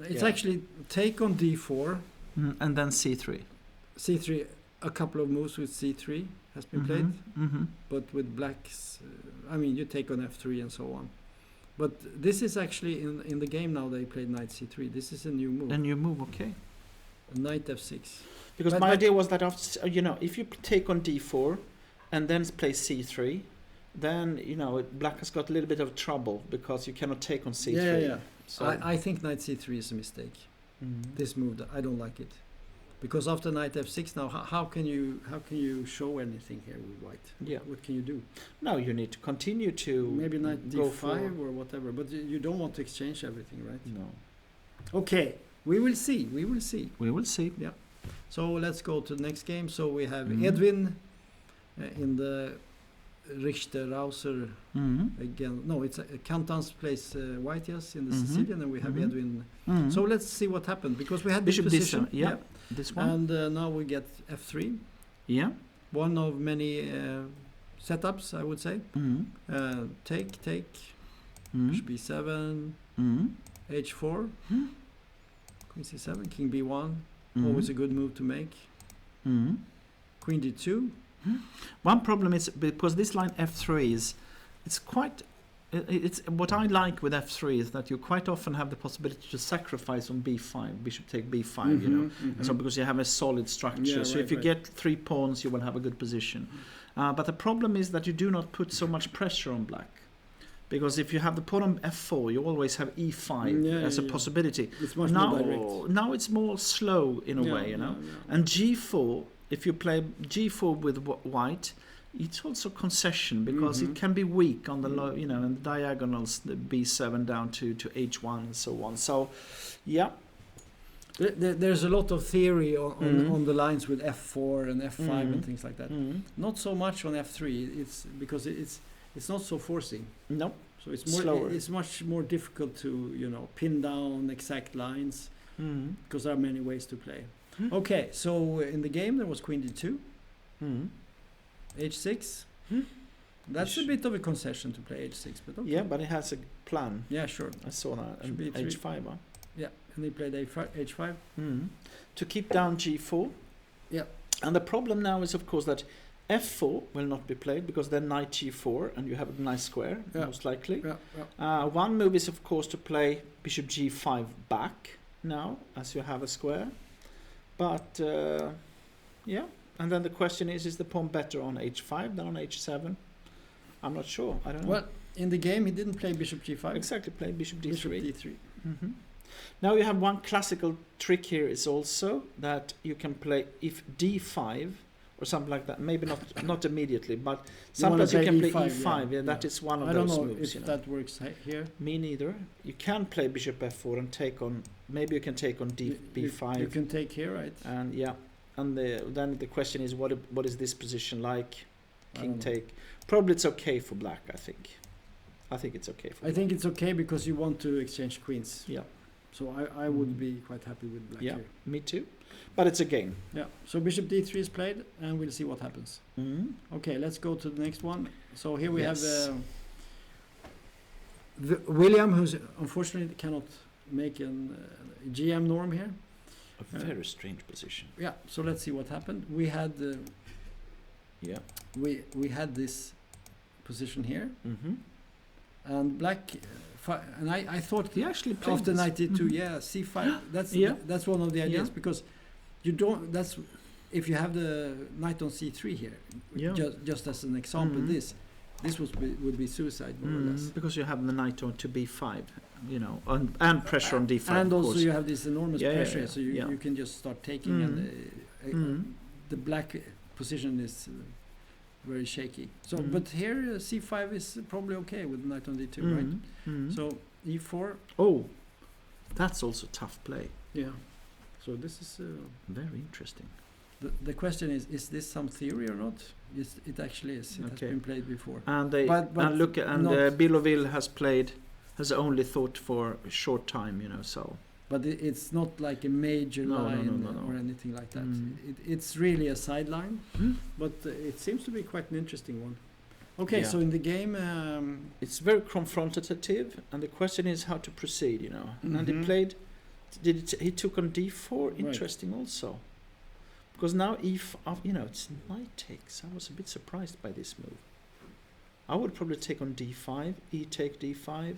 It's actually take on d4. And then c3. c3, a couple of moves with c3 has been played, but with blacks, I mean, you take on f3 and so on. But this is actually in the game now. They played knight c3. This is a new move. A new move, okay. Knight f6. Because my idea was that after, if you take on d4 and then play c3, then black has got a little bit of trouble because you cannot take on c3. Yeah. So I think knight c3 is a mistake. This move, I don't like it. Because after knight f6 now, how can you show anything here with white? Yeah. What can you do? No, you need to continue to maybe knight go d5 or whatever, but you don't want to exchange everything, right? No. Okay, we will see. We will see. Yeah. So let's go to the next game. So we have Edwin in the Richter-Rauser again. No, it's Kantans plays white, yes, in the Sicilian, and we have Edwin. So let's see what happened, because we had this Bishop position. yeah. This one. And now we get f3. Yeah. One of many setups, I would say. Take. Bishop b7. h4. Queen c7. King b1. Always a good move to make. Queen d2. One problem is because this line f3 it's quite. It's what I like with f3 is that you quite often have the possibility to sacrifice on b5, bishop take b5, and so because you have a solid structure. Yeah, so if you get 3 pawns, you will have a good position. But the problem is that you do not put so much pressure on black, because if you have the pawn on f4, you always have e5 as a possibility. It's much more direct. Now it's more slow in a way, And g4, if you play g4 with white, it's also concession, because it can be weak on the low, and the diagonals, the b7 down to h1 and so on. So, yeah. There's a lot of theory on the lines with f4 and f5 and things like that. Not so much on f3. It's because it's not so forcing. No. So it's more. Slower. It's much more difficult to pin down exact lines because there are many ways to play. Okay, so in the game there was queen d2, h6. That's a bit of a concession to play h6, but okay. Yeah, but it has a plan. Yeah, sure. I saw that. Should be h5, huh? Yeah, and he played h5. To keep down g4. Yeah. And the problem now is, of course, that f4 will not be played because then knight g4 and you have a nice square, most likely. One move is, of course, to play bishop g5 back now, as you have a square. But, yeah. And then the question is the pawn better on h5 than on h7? I'm not sure. I don't know. Well, in the game he didn't play bishop g5. Exactly, play bishop d3. Bishop d3. Now you have one classical trick here is also that you can play if d5 or something like that. Maybe not immediately, but sometimes you can play e5. Yeah, that is one of those moves. I don't know if that works here. Me neither. You can play bishop f4 and take on. Maybe you can take on b5. You can take here, right? And yeah, and then the question is what is this position like? King take. Probably it's okay for black. I think it's okay for. I think it's okay because you want to exchange queens. Yeah. So I would be quite happy with black here. Me too. But it's a game. Yeah. So bishop d3 is played, and we'll see what happens. Okay, let's go to the next one. So here we have William, who unfortunately cannot make a GM norm here. A very strange position. Yeah. So let's see what happened. We had we had this position here, and black. And I thought he actually played after this. 92, c5. That's one of the ideas because you don't. That's if you have the knight on c3 here. Just as an example, this would be suicide more or less because you have the knight on to b5, and pressure on d5. And also you have this enormous pressure, so you can just start taking, and the black position is. Very shaky. So, but here c5 is probably okay with knight on d2, right? So e4. Oh, that's also tough play. Yeah. So this is very interesting. The question is this some theory or not? It actually is. It has been played before. And Bilovil has only thought for a short time, so. But it's not like a major line or anything like that. It's really a sideline, but it seems to be quite an interesting one. Okay, so in the game... it's very confrontative, and the question is how to proceed, And he played... he took on d4, interesting also. Because now it's knight takes. I was a bit surprised by this move. I would probably take on d5, e take d5,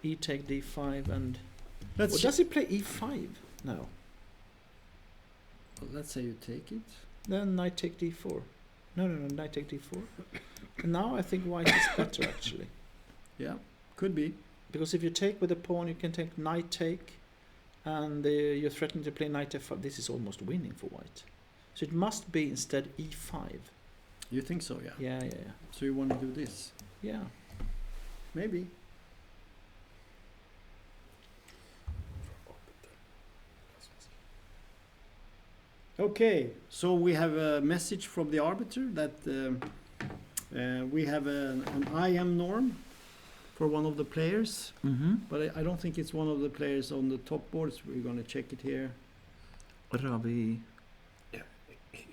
e take d5, and... does he play e5? No. Well, let's say you take it. Then knight take d4. No, knight take d4. And now I think white is better actually. Yeah, could be. Because if you take with a pawn, you can take knight take, and you're threatening to play knight f5. This is almost winning for white. So it must be instead e5. You think so? Yeah. Yeah. So you want to do this? Yeah. Maybe. Okay, so we have a message from the arbiter that we have an IM norm for one of the players, but I don't think it's one of the players on the top boards. We're going to check it here. Ravi. Yeah, he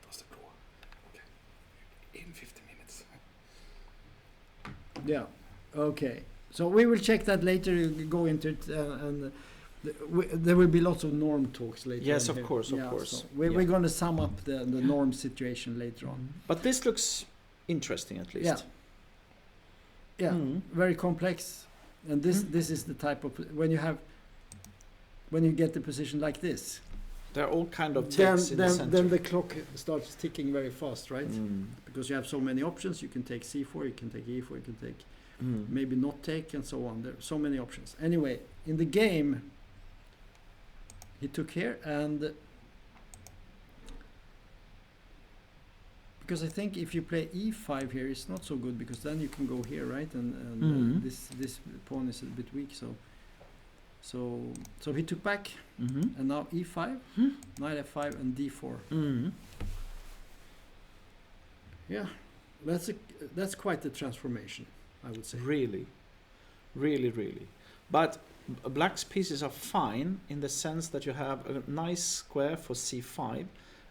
does the draw. Okay, in 15 minutes. Yeah, okay. So we will check that later, go into it, and there will be lots of norm talks later. Yes, of course. So we're going to sum up the norm situation later on. But this looks interesting, at least. Yeah, very complex, and this is the type of when you get the position like this. There are all kind of takes in the center. Then the clock starts ticking very fast, right? Because you have so many options. You can take c4, you can take e4, you can take maybe not take, and so on. There are so many options. Anyway, in the game, he took here, and because I think if you play e5 here, it's not so good because then you can go here, right? And this pawn is a bit weak. So he took back, Mm-hmm. and now e5, knight f5, and d4. Mm-hmm. Yeah, that's quite the transformation, I would say. Really, really, really. But black's pieces are fine in the sense that you have a nice square for c5,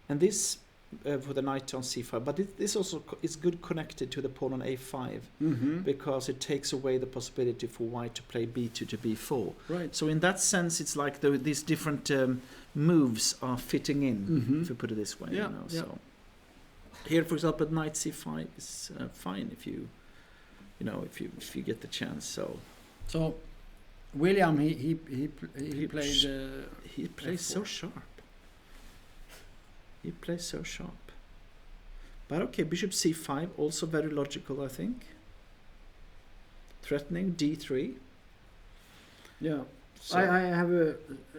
and this for the knight on c5. But this also is good connected to the pawn on a5 Mm-hmm. because it takes away the possibility for white to play b2 to b4. Right. So in that sense, it's like these different moves are fitting in, Mhm. if you put it this way. Yeah, You know, yeah. So here, for example, knight c5 is fine if if you get the chance. So William, he played. He plays so F4. sharp. He plays so sharp. But okay, bishop c5, also very logical, I think. Threatening d3. Yeah, So, I have a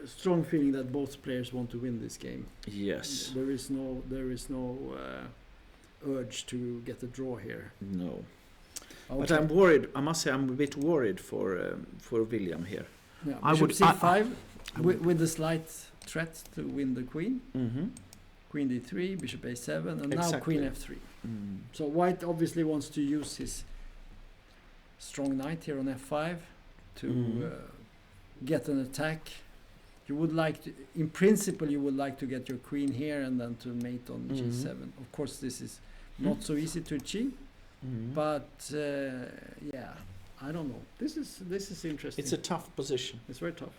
strong feeling that both players want to win this game. yes. There is no urge to get a draw here. No. Okay. But I'm worried. I must say, I'm a bit worried for William here. Yeah, I bishop would- c5 I with, would- with the slight threat to win the queen. Mm-hmm. Queen d3, bishop a7, and now Exactly. queen f3. Mm. So white obviously wants to use his strong knight here on f5 to Mhm. get an attack. You would like to, in principle, you would like to get your queen here and then to mate on Mhm. g7. Of course, this is not so easy to achieve, Mm. but yeah, I don't know. This is interesting. It's a tough position. It's very tough.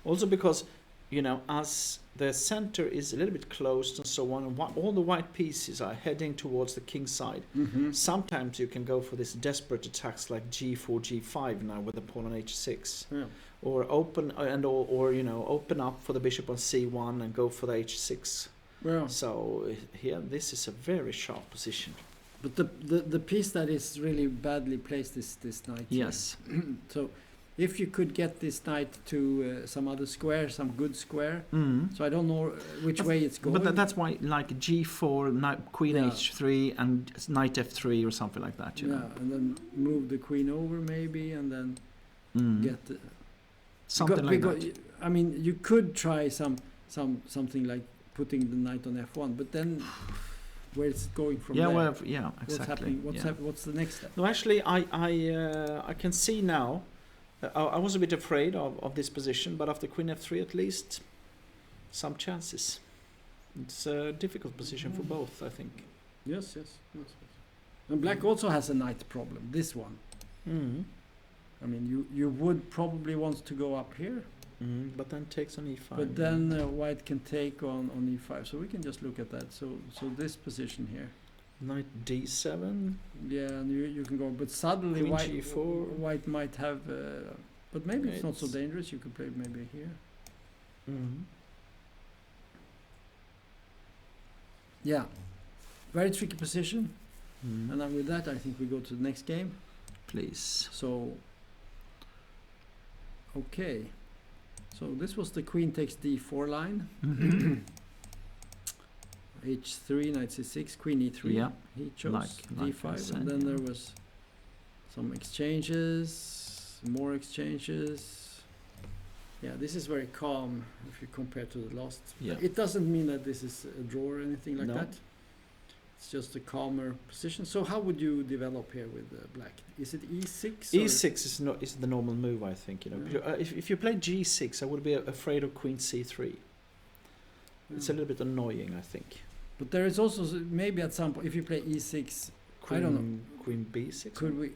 Also because, as the center is a little bit closed and so on, and all the white pieces are heading towards the king side. Mm-hmm. Sometimes you can go for this desperate attacks like g4, g5 now with the pawn on h6, Yeah. or open open up for the bishop on c1 and go for the h6. Well, So here, this is a very sharp position. but the piece that is really badly placed is this knight. here. Yes. So if you could get this knight to some other square, some good square. Mm. So I don't know which way it's going. But that's why, like g4, knight, queen Yeah. h3, and knight f3 or something like that. You yeah, know. and then move the queen over maybe, and then Mm. get the, Something like that. I mean, you could try something like putting the knight on f1, but then where is it going from Yeah, there? well, yeah, What's exactly. happening? Yeah. What's the next step? No, actually, I can see now. I was a bit afraid of this position, but after queen f3, at least some chances. It's a difficult position for both, I think. Yes. And black also has a knight problem. This one. Mm. I mean, you would probably want to go up here, But then takes on e5. but then white can take on e5. So we can just look at that. So this position here. knight d7. Yeah, and you can go, but suddenly Queen white g4. white might have, but maybe it's not so It's- dangerous. You could play maybe here. Mm. Yeah, very tricky position. Mm. And then with that, I think we go to the next game. Please. So, okay. So this was the queen takes d4 line. Mhm. h3, knight c6, queen e3. Yeah. He chose Like I d5, said, and then yeah. there was some exchanges, more exchanges. Yeah, this is very calm if you compare to the last. Yeah. It doesn't mean that this is a draw or anything like No. that. It's just a calmer position. So how would you develop here with black? Is it e6? or- E6 is the normal move, I think. Yeah. If you play g6, I would be afraid of queen c3. It's a Yeah. little bit annoying, I think. But there is also maybe at some point if you play e6, Queen, I don't know. Queen b6. could we?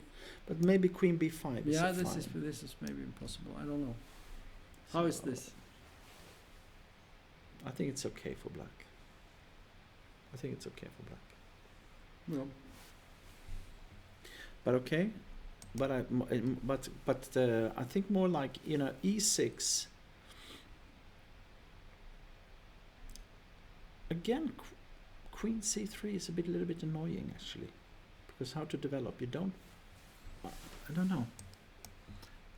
But maybe queen b5. Yeah, is fine. this is maybe impossible. I don't know. How is So, this? I think it's okay for black. I think it's okay for black. No. But okay. But I think more like e6. Again, queen c3 is a little bit annoying actually, because how to develop? You don't. I don't know.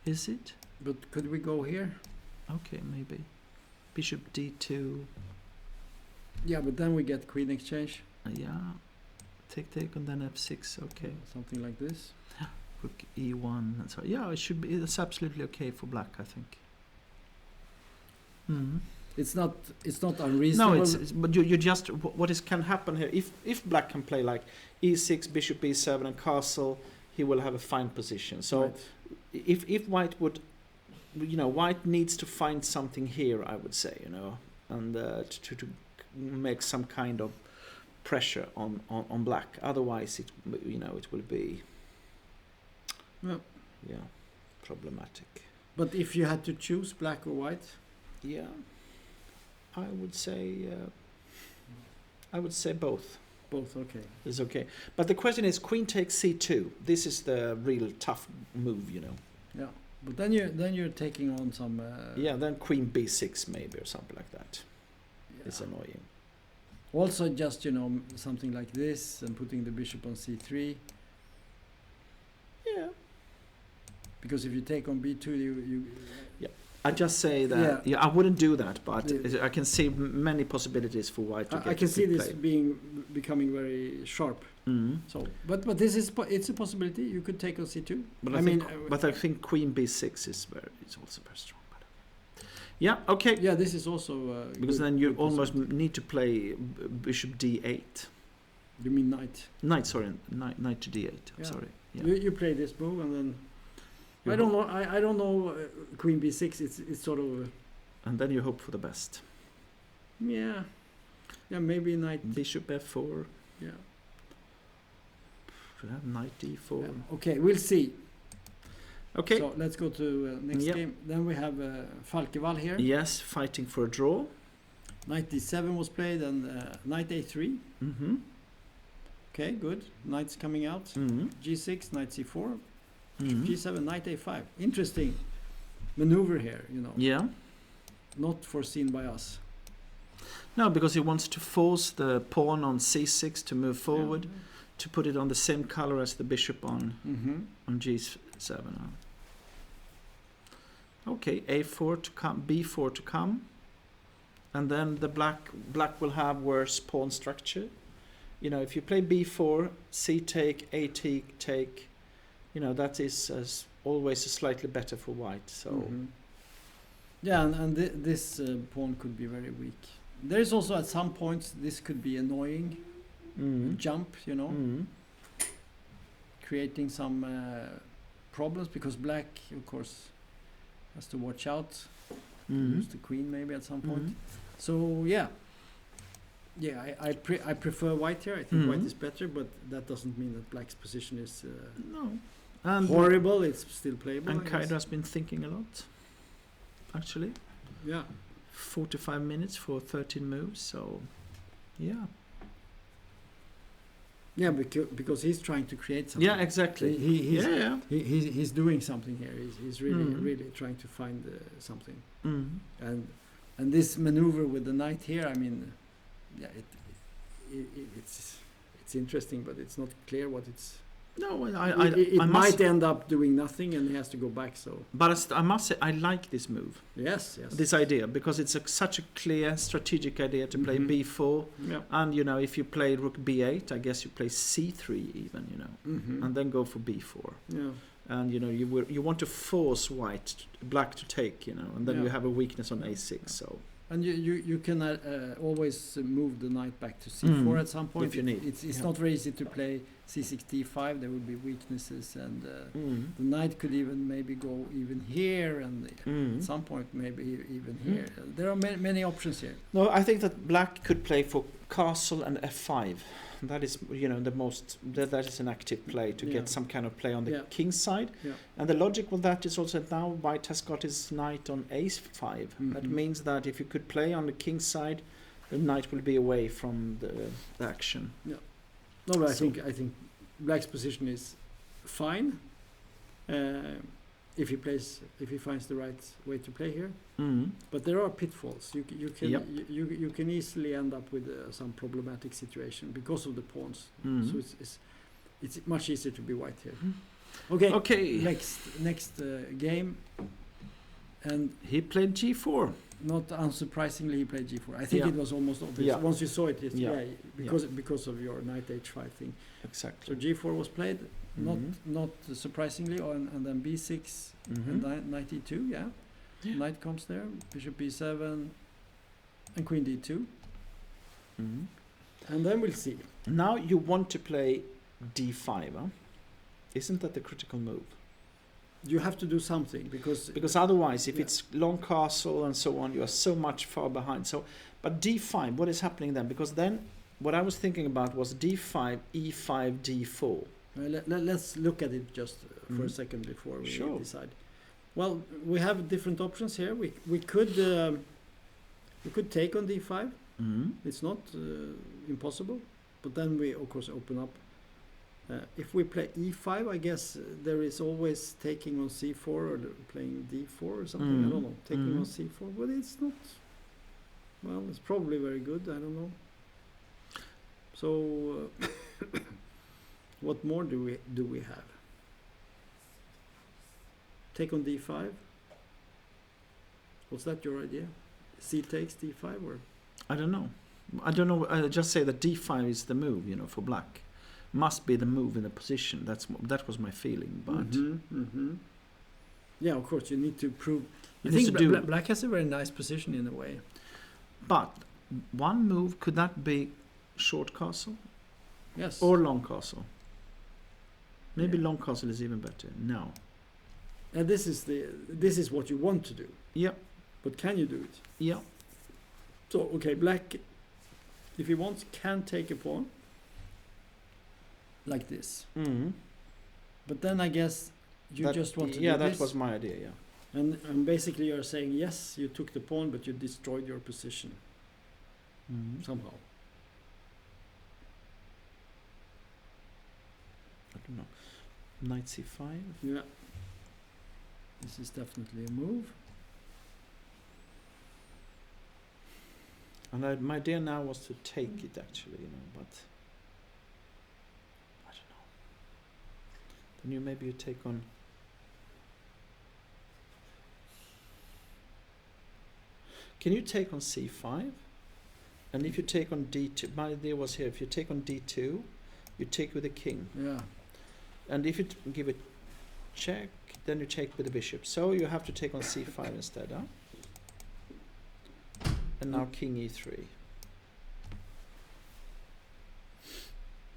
Is it? But could we go here? Okay, maybe. Bishop d2. Yeah, but then we get queen exchange. Yeah. Take and then f6. Okay. Something like this. Rook e1. And so yeah, it should be. It's absolutely okay for black, I think. It's not No, unreasonable. but you just what is can happen here if black can play like e6, bishop e7, and castle, he will have a fine position. So Right. if white would, white needs to find something here, I would say, and to make some kind of pressure on black. Otherwise, it will be Yeah. problematic. But if you had to choose black or white, Yeah, I would say both both okay. is okay. But the question is, queen takes c2. This is the real tough move, Yeah. But then you're taking on some. then queen b6 maybe or something like that. Yeah. It's annoying. Also, just something like this and putting the bishop on c3. Yeah. Because if you take on b2, you I just say that. Yeah. I wouldn't do that, but Yeah. I can see many possibilities for white to get. I can to see play. this becoming very sharp. Mhm. So, but this is it's a possibility. You could take on c2. But I I think queen b6 is also very strong. But yeah, okay. Yeah, this is also Because good, then you good almost possibility. need to play bishop d8. You mean knight? Knight to d8. I'm Yeah. sorry. Yeah. You play this move and then You I don't know. I don't know. Queen b6. It's sort of And then you hope for the best. yeah, maybe knight. Bishop f4. Yeah. Knight d4. Yeah. Okay, we'll see. Okay. So let's go to next Yep. game. Then we have Falkevall here. Yes, fighting for a draw. Knight d7 was played and knight a3. Mm-hmm. Okay, good. Knight's coming out. Mm-hmm. G6, knight c4, Mm-hmm. G7, knight a5. Interesting maneuver here. Yeah. Not foreseen by us. No, because he wants to force the pawn on c6 to move forward, to put it on the same color as the bishop on g7. Okay, a4 to come, b4 to come, and then the black will have worse pawn structure. If you play b4, c take, a take, that is always slightly better for white. So Yeah, and this pawn could be very weak. There is also at some points this could be annoying. Jump, creating some problems because black, of course, has to watch out. Lose the queen maybe at some point. So yeah, I prefer white here. I think white is better, but that doesn't mean that black's position is no. And horrible. It's still playable. And I guess. Kaido has been thinking a lot, actually. Yeah. 45 minutes for 13 moves, so yeah. Yeah, because he's trying to create something. Yeah, exactly. He's doing something here. He's really trying to find something. And this maneuver with the knight here, I mean, yeah, it's interesting, but it's not clear what it's. No, It might end up doing nothing, and he has to go back. So, but I must say, I like this move. yes. This idea, because it's such a clear strategic idea to play b4, Yeah. and if you play rook b8, I guess you play c3 even, and then go for b4. Yeah. And you want to force black to take, and then Yeah. you have a weakness on a6. So And you can always move the knight back to c4 at some point if you need. It's not very easy to play c6 d5. There will be weaknesses, and the knight could even maybe go even here, and at some point maybe even here. There are many options here. No, I think that black could play for castle and f5. That is, the most. That is an active play to get some kind of play on the king's side. Yeah. And the logic with that is also that now white has got his knight on a5. That means that if you could play on the king's side, the knight will be away from the action. Yeah. No, but I think black's position is fine. If he finds the right way to play here. But there are pitfalls. You can easily end up with some problematic situation because of the pawns. So it's much easier to be white here. Okay. Next game, and he played g4. Not unsurprisingly, he played g4. I think it was almost obvious once you saw it. Because of your knight h5 thing. Exactly. So g4 was played. Not surprisingly, and then b6 and knight e2. Yeah. Yeah. Knight comes there, bishop b7, and queen d2, Mhm. and then we'll see. Now you want to play d5, huh? Isn't that the critical move? You have to do something Because otherwise, if Yeah. it's long castle and so on, you are so much far behind. So, but d5, what is happening then? Because then, what I was thinking about was d5, e5, d4. let's look at it just for a Mhm. second before we Sure. decide. Well, we have different options here. We could take on d5. Mm. It's not impossible, but then we of course open up. If we play e5, I guess there is always taking on c4 or playing d4 or something. I Mhm. don't know. Taking on Mhm. c4, but it's not. Well, it's probably very good. I don't know. So, what more do we have? Take on d5. Was that your idea? C takes d5 or? I don't know. I just say that d5 is the move, for black. Must be the move in the position. That was my feeling. But Yeah, of course, you need to prove. You I need think to do- black has a very nice position in a way. but one move, could that be short castle Yes. or long castle? Maybe Yeah. long castle is even better. No. And this is what you want to do. Yep. But can you do it? Yep. So okay, black, if he wants, can take a pawn like this. Mm. But then I guess you just want to do that this. was my idea. Yeah. And basically you're saying yes, you took the pawn, but you destroyed your position Mm. somehow. I don't know. Knight c5. Yeah. This is definitely a move. And my idea now was to take it actually, but I don't know. Then maybe you take on. Can you take on c5? And if you take on d2, my idea was here, if you take on d2, you take with the king. Yeah. And if you give it check, then you check with the bishop. So you have to take on c5 instead, huh? And now king e3.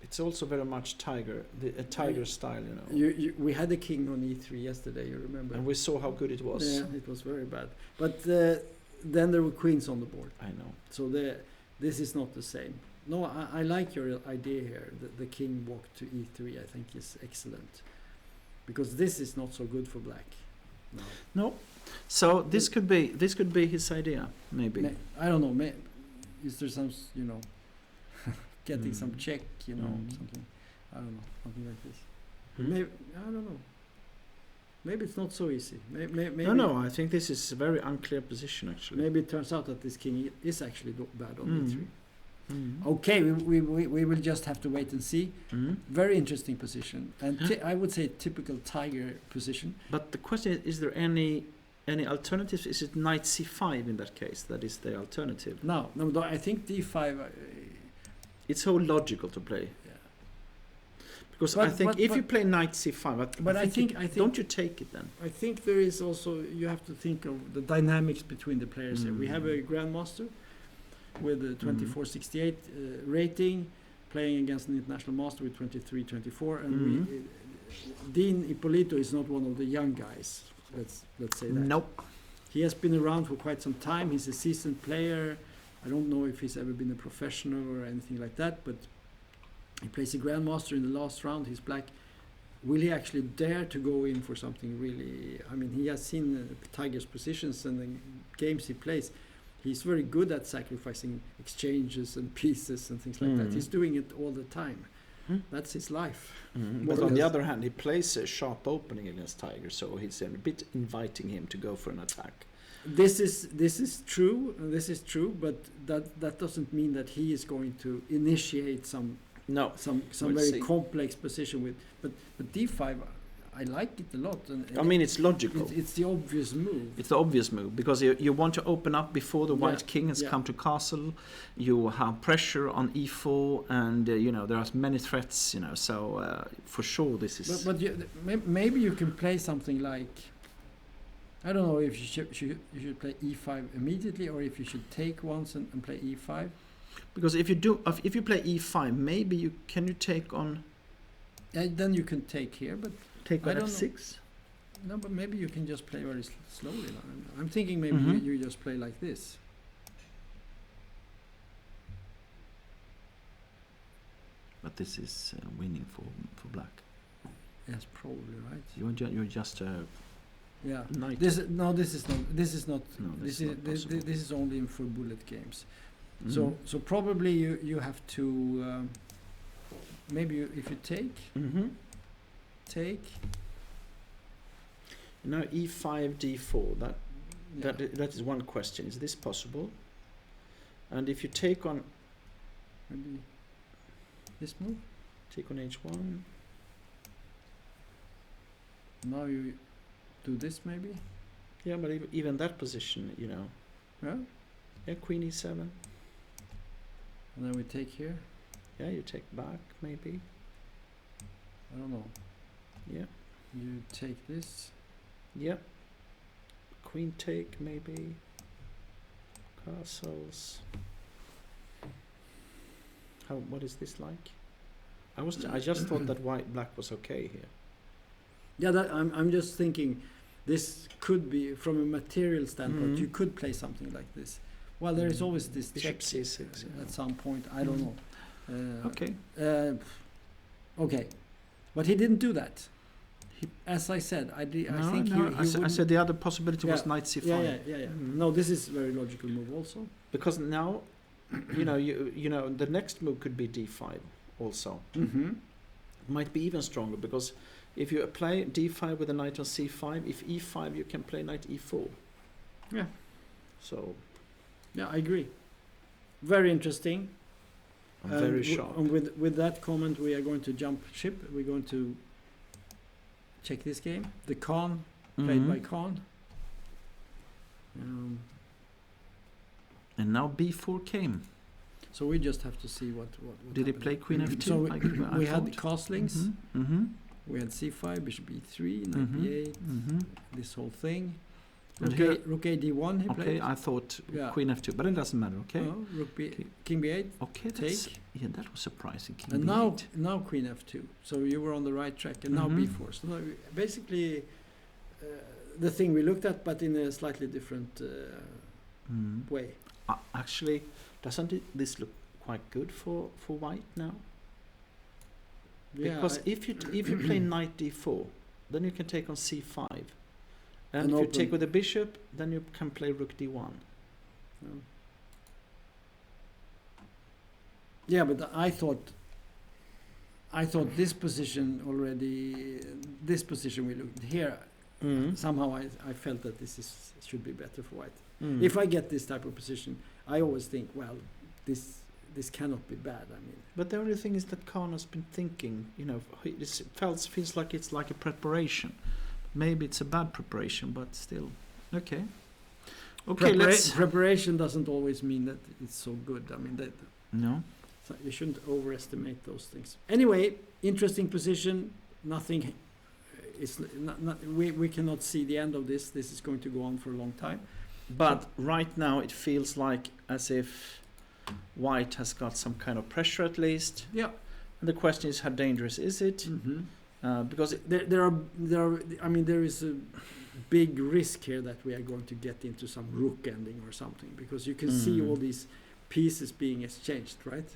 It's also very much a tiger style, We had the king on e3 yesterday, you remember? And we saw how good it was. Yeah, it was very bad. But then there were queens on the board. I know. So this is not the same. No, I like your idea here. The king walk to e3, I think is excellent. Because this is not so good for black. No. So this could be his idea, maybe. I don't know. Is there some, getting some Mm. check, Mm. something. I don't know, something like this. Hmm? Maybe I don't know. Maybe it's not so easy. Maybe No. I think this is a very unclear position actually. Maybe it turns out that this king is actually bad on Mm. e3. Mm. Okay, we will just have to wait and see. Mm. Very interesting position, and Yeah. I would say typical tiger position. But the question is there any alternatives? Is it knight c5 in that case? That is the alternative. No, I think d5. It's so logical to play. Yeah. Because But- I think but- if but- you play knight c5, But I think don't you take it then? I think there is also, you have to think of the dynamics between the players here. We have a grandmaster with a 2468 rating, playing against an international master with 2324, and Dean Ippolito is not one of the young guys. Let's say that. Nope. He has been around for quite some time. He's a seasoned player. I don't know if he's ever been a professional or anything like that, but he plays a grandmaster in the last round. He's black. Will he actually dare to go in for something really? I mean, he has seen Tiger's positions and the games he plays. He's very good at sacrificing exchanges and pieces and things like that. He's doing it all the time. That's his life. But on the other hand, he plays a sharp opening against Tiger, so he's a bit inviting him to go for an attack. This is true. This is true, but that doesn't mean that he is going to initiate some No. We'll very see. complex position with. But d5, I like it a lot. And I mean, it's logical. it's the obvious move. It's the obvious move because you want to open up before the white king has come to castle. You have pressure on e4, and there are many threats. So for sure this is. But maybe you can play something like I don't know if you should play e5 immediately or if you should take once and play e5. Because if you play e5, maybe you take on. Then you can take here, but Take I on don't f6. no, but maybe you can just play very slowly. I'm thinking maybe Mhm. you just play like this. But this is winning for black. Yes, probably right. You're just a Yeah. knight. This is not. This is not. No, This this is is not possible. this is only in for bullet games. Mhm. So probably you have to maybe if you take Now e5 d4. yeah. That is one question. Is this possible? And if you take on Maybe this move. h1, Now you do this maybe. yeah, but even that position, Yeah. yeah, queen e7. And then we take here. Yeah, you take back maybe. I don't know. Yeah, You take this. yeah. Queen take maybe. Castles. What is this like? I just thought that black was okay here. Yeah, that I'm just thinking. This could be from a material standpoint. Mhm. You could play something like this. Well, there is always this Bishop check c6, yeah. at some point. I don't know. Okay. Okay, but he didn't do that. As I said, I think he I wouldn't- said the other possibility was Yeah. knight c5. Yeah. Mhm. No, this is a very logical move also. Because now, the next move could be d5 also. Mm-hmm. Might be even stronger because if you apply d5 with a knight on c5, if e5 you can play knight e4. Yeah. So Yeah, I agree. Very interesting. I'm very w- shocked. And with that comment, we are going to jump ship. We're going to check this game. The Khan, played by Khan. And now b4 came. So we just have to see what Did he happened. play queen f2? So I we had thought? castlings. Mm-hmm. We had c5, bishop e3, knight Mhm. b8, Mm-hmm. this whole thing. And Rook, here- rook a d1 he Okay, played. I thought Yeah. queen f2, but it doesn't matter. Okay. Rook b, Okay. king b8, Okay. Yeah, that was surprising. King and b8. now queen f2. So you were on the right track, and now Mhm. b4. So now basically the thing we looked at, but in a slightly different Mm. way. Actually, doesn't this look quite good for white now? Yeah, Because if you play knight d4, then you can take on c5, and And if you open- take with the bishop, then you can play rook d1. Yeah, but I thought this position already. This position we looked here. Somehow I felt that should be better for white. If I get this type of position, I always think, well, this cannot be bad. I mean, But the only thing is that Khan has been thinking, it feels like it's like a preparation. Maybe it's a bad preparation, but still. Okay. Okay, preparation doesn't always mean that it's so good. I mean, No. so you shouldn't overestimate those things. Anyway, interesting position. Nothing is we cannot see the end of this. This is going to go on for a long time. But right now it feels like as if white has got some kind of pressure at least. Yeah. And the question is, how dangerous is it? Mm-hmm. Because there is a big risk here that we are going to get into some rook ending or something, because you can see all these pieces being exchanged, right?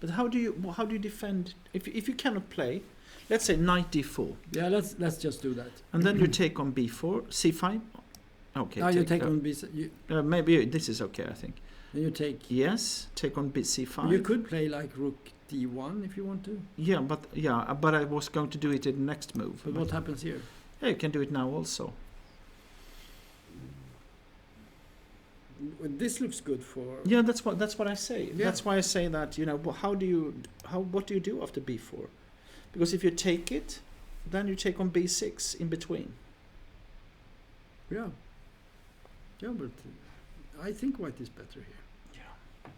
But how do you defend if you cannot play? Let's say knight d4. Yeah, let's just do that. And then you take on b4, c5. Okay. Now you take on b. Maybe this is okay, I think. Then you take. Yes, take on c5. You could play like rook d1 if you want to. Yeah, but I was going to do it in the next move. But what happens here? Yeah, you can do it now also. This looks good for. Yeah, that's what I say. Yeah. That's why I say that, what do you do after b4? Because if you take it, then you take on b6 in between. Yeah. Yeah, but I think white is better here. Yeah.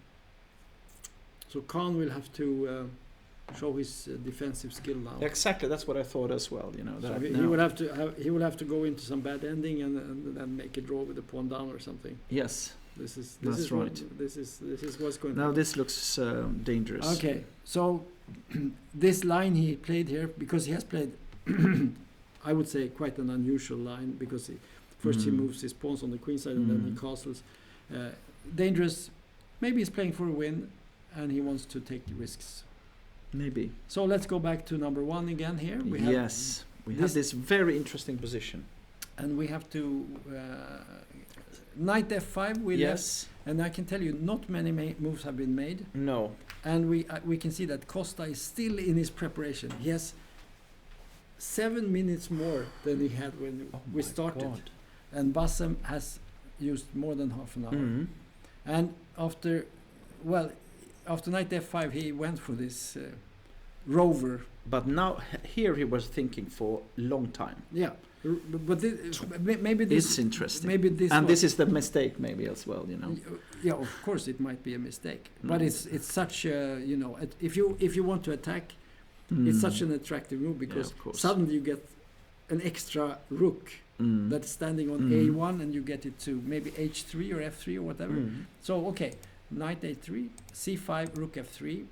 So Khan will have to show his defensive skill now. Exactly, that's what I thought as well. You know, So that he will have to go into some bad ending and then make a draw with the pawn down or something. Yes, This is that's right. This is what's going. Now on. this looks dangerous. Okay, so this line he played here, because he has played, I would say, quite an unusual line, because first he moves his pawns on the queen side and then he castles. Dangerous. Maybe he's playing for a win and he wants to take risks. Maybe. So let's go back to number 1 again here. We have this very interesting position. And we have to knight f5 we left, and I can tell you not many moves have been made. No. And we can see that Costa is still in his preparation. He has 7 minutes more than he had when we started. God. And Bassem has used more than half an hour. And after knight f5 he went for this rover. But now here he was thinking for a long time. Yeah. But maybe this is interesting. Maybe this and this is the mistake maybe as well, you know. Yeah, of course it might be a mistake, but it's such a, you know, if you want to attack, it's such an attractive move, because suddenly you get an extra rook that's standing on a1 and you get it to maybe h3 or f3 or whatever. So okay, knight a3, c5, rook f3,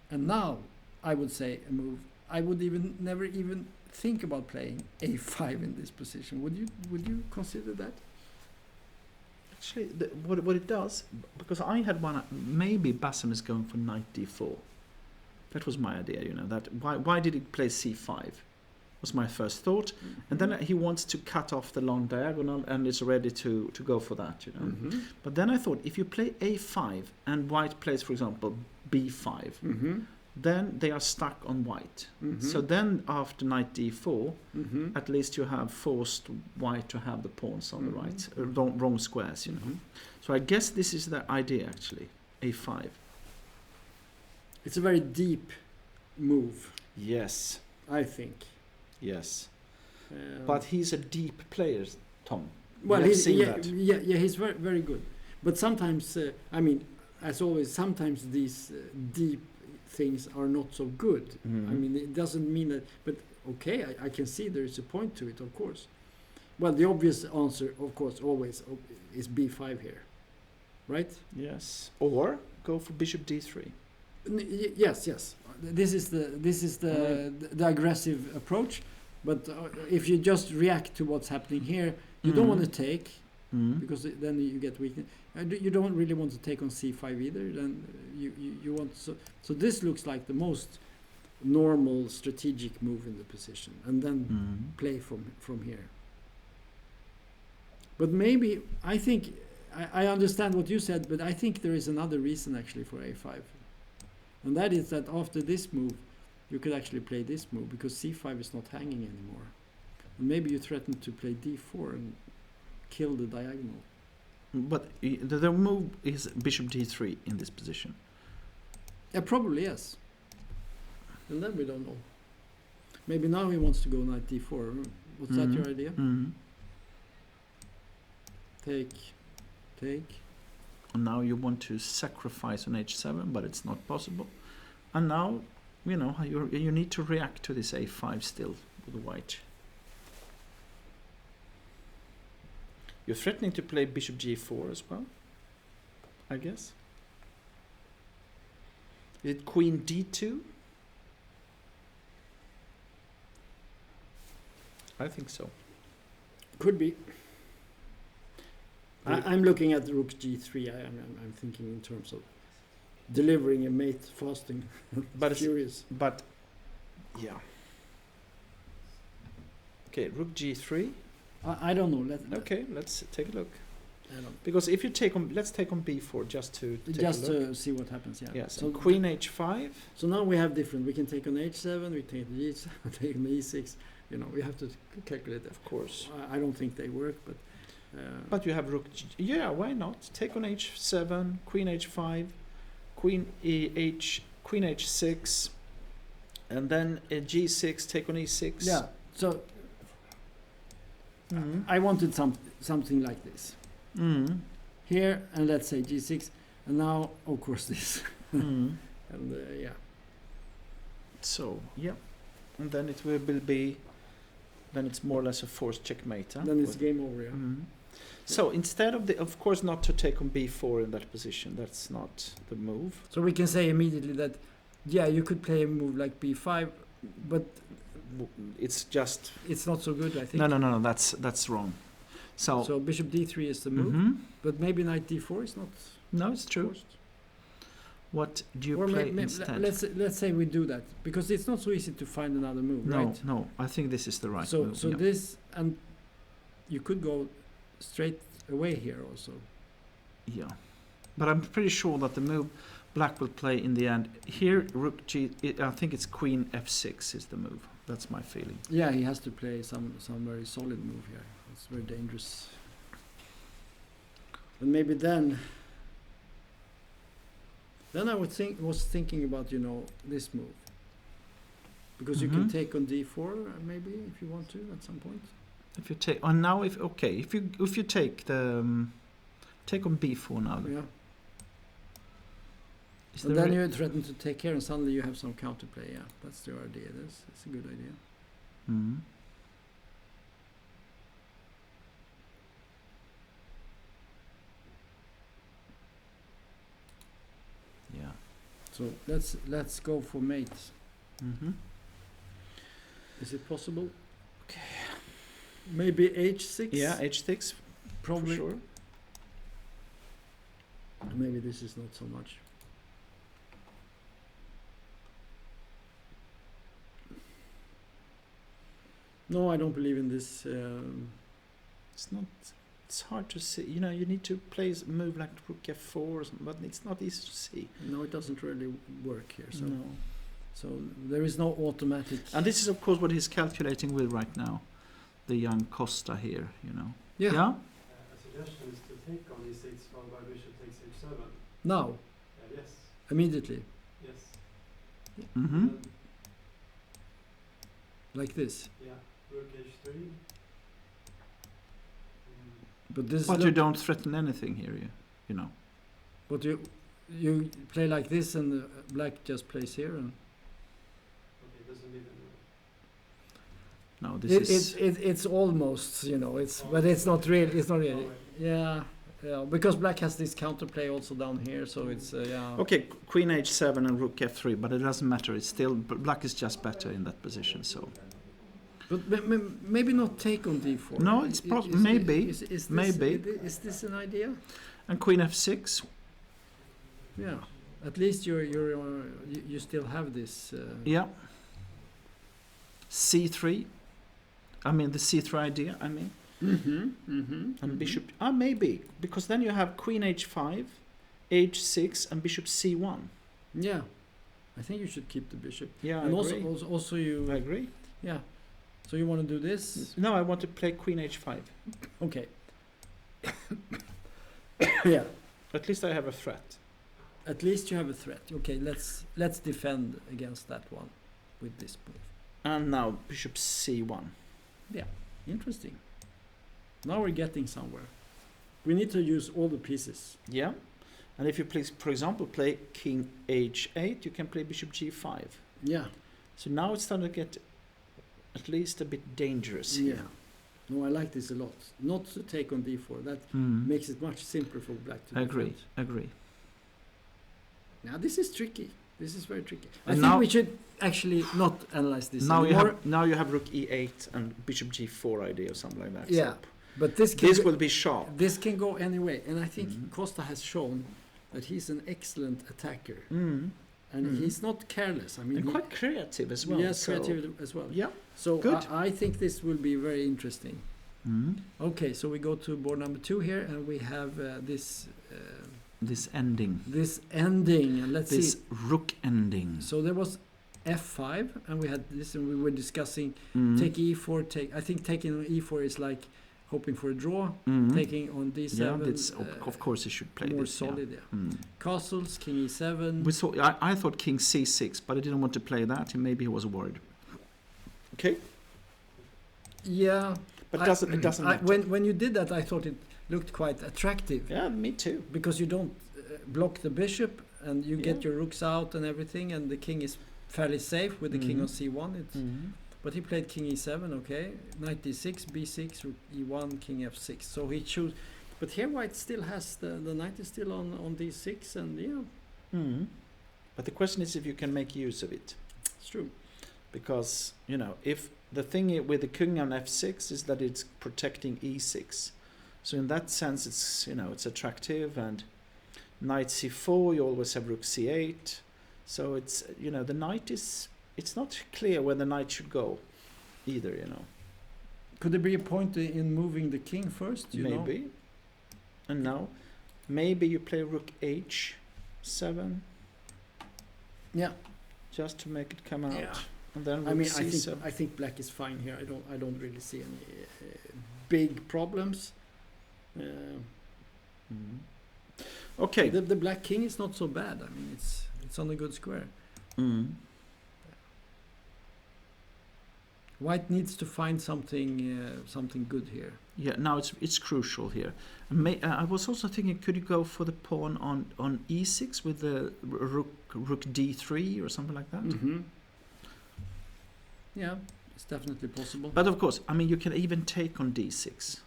and now I would say a move. I would never even think about playing a5 in this position. Would you consider that? Actually, what it does, because I had one, maybe Bassem is going for knight d4. That was my idea, you know. That why did he play c5? Was my first thought, and then he wants to cut off the long diagonal and is ready to go for that, you know. But then I thought, if you play a5 and white plays, for example, b5. Then they are stuck on white. So then after knight d4, at least you have forced white to have the pawns on the right, wrong squares, you know. So I guess this is the idea, actually, a5. It's a very deep move. Yes. I think. Yes. But he's a deep player, Tom. Well, he's very, very good. But sometimes, I mean, as always, sometimes these deep things are not so good. I mean, it doesn't mean that, but okay, I can see there is a point to it, of course. Well, the obvious answer, of course, always is b5 here, right? Yes. Or go for bishop d3. Yes. This is the aggressive approach. But if you just react to what's happening here, you don't want to take, because then you get weakness. You don't really want to take on c5 either. Then you want so this looks like the most normal strategic move in the position, and then play from here. But maybe I think I understand what you said, but I think there is another reason actually for a5, and that is that after this move, you could actually play this move, because c5 is not hanging anymore, and maybe you threaten to play d4 and kill the diagonal. But the move is bishop d3 in this position. Yeah, probably yes. And then we don't know. Maybe now he wants to go knight d4. Was that your idea? Take. And now you want to sacrifice on h7, but it's not possible. And now, you know, you need to react to this a5 still with the white. You're threatening to play bishop g4 as well, I guess. Is it queen d2? I think so. Could be. I'm looking at rook g3. I'm thinking in terms of delivering a mate fast and furious. But yeah. Okay, rook g3. I don't know. Let's take a look. Because if you take on, let's take on b4 just to see what happens. Yeah. Yes. So queen h5. So now we have different. We can take on h7. We take g7. Take on e6. You know, we have to calculate that. Of course. I don't think they work, but. But you have rook. Yeah, why not? Take on h7, queen h5, queen h6, and then g6. Take on e6. Yeah. So. I wanted something like this. Here, and let's say g6, and now of course this. And yeah. So, yeah. And then it will be... Then it's more or less a forced checkmate. Huh? Then it's game over, yeah. Mhm. So instead of course, not to take on b4 in that position. That's not the move. So we can say immediately that, yeah, you could play a move like b5, but It's just it's not so good, I think. no. That's wrong. So bishop d3 is the move, Mhm. but maybe knight d4 is not No, it's true. forced. What do you Or play may- instead? let's say we do that, because it's not so easy to find another move, right? No. I think this is the right So move. so yeah. this, and you could go straight away here also. Yeah, but I'm pretty sure that the move Black will play in the end here. Rook G. I think it's Queen F6 is the move. That's my feeling. Yeah, he has to play some very solid move here. It's very dangerous. And maybe then I was thinking about, this move, because you can Mhm. take on d4 maybe if you want to at some point. If you take now, if you take the take on b4 now. Yeah. Is And there then a- you threaten to take here, and suddenly you have some counterplay. Yeah, that's the idea. That's a good idea. Mhm. Yeah. So let's go for mates. Mm-hmm. Is it possible? Okay. Maybe h6. Yeah, h6 probably. for sure. Maybe this is not so much. No, I don't believe in this. It's not. It's hard to see. You need to play a move like Rook F4, or something, but it's not easy to see. No, it doesn't really work here. So, No. so there is no automatic. And this is, of course, what he's calculating with right now. The young Costa here, Yeah. Yeah. A suggestion is to take on e6 followed by bishop takes h7. Now, Yes, immediately, yes. Mm-hmm. Then, like this. yeah, rook h3. But this. But you don't threaten anything here, you know. But you play like this, and black just plays here, and Okay, doesn't leave any. No, this is. it's almost, it's, but it's not real. It's not really. Yeah, because black has this counterplay also down here, so it's yeah. Okay, Queen H7 and Rook F3, but it doesn't matter. It's still black is just better in that position. So But maybe not take on d4. No, it's maybe. Is this, Maybe. Is this an idea? and Queen F6. Yeah. At least you still have this. Yeah. C3. I mean the C3 idea. And bishop. Maybe because then you have Queen H5, H6, and Bishop C1. Yeah. I think you should keep the bishop. Yeah, And I also, agree. also you. I agree. Yeah. So you want to do this? No, I want to play Queen H5. Okay. Yeah. At least I have a threat. At least you have a threat. Okay, let's defend against that one with this move. And now Bishop C1. Yeah, interesting. Now we're getting somewhere. We need to use all the pieces. Yeah. And if you please, for example, play King H8, you can play Bishop G5. Yeah. So now it's starting to get at least a bit dangerous Yeah. here. No, I like this a lot. Not to take on d4. That makes it much simpler for black to defend. Agree. Now this is tricky. This is very tricky. I And think now- we should actually not analyze this Now anymore. you have Rook E8 and Bishop G4 idea or something like that. Yeah. So But this can this go, will be sharp. this can go any way, and I think Mhm. Costa has shown that he's an excellent attacker, Mm. and Mhm. he's not careless. I mean, And he- quite creative as well. yes, so- creative as well. Yeah. So Good. I think this will be very interesting. Mm. Okay, so we go to board number 2 here, and we have this This ending. this ending. And let's This see. rook ending. So there was f5, and we had this, and we were discussing Mm. take e4. I think taking on e4 is like hoping for a draw. Mm. Taking on d7. Yeah, that's, of course he should play more this. solid. Yeah. Yeah. Mm. Castles, king e7. We saw, I thought King C6, but I didn't want to play that. Maybe he was worried. Okay, Yeah. but it doesn't matter. When you did that, I thought it looked quite attractive. Yeah, me too. Because you don't block the bishop, and you get Yeah. your rooks out and everything, and the king is fairly safe with the king Mhm. on c1. But he played king e7, okay. Knight d6, b6, rook e1, king f6. So he chose. But here white still has the knight is still on d6, and yeah, Mhm. But the question is if you can make use of it. it's true. Because, you know, if the thing with the king on f6 is that it's protecting e6. So in that sense, it's, you know, it's attractive. And knight c4, you always have rook c8. So it's, you know, the knight is, it's not clear where the knight should go either, you know. Could there be a point in moving the king first? You know? Maybe. And now, maybe you play rook h7 Yeah. just to make it come out. Yeah. And then rook I mean, c7. I think black is fine here. I don't really see any big problems. Mhm. Okay. The black king is not so bad. I mean, it's on a good square. Mm. White needs to find something good here. Yeah, now it's crucial here. I was also thinking, could you go for the pawn on e6 with the rook d3 or something like that? Mm-hmm. Yeah, it's definitely possible. But of course, I mean, you can even take on d6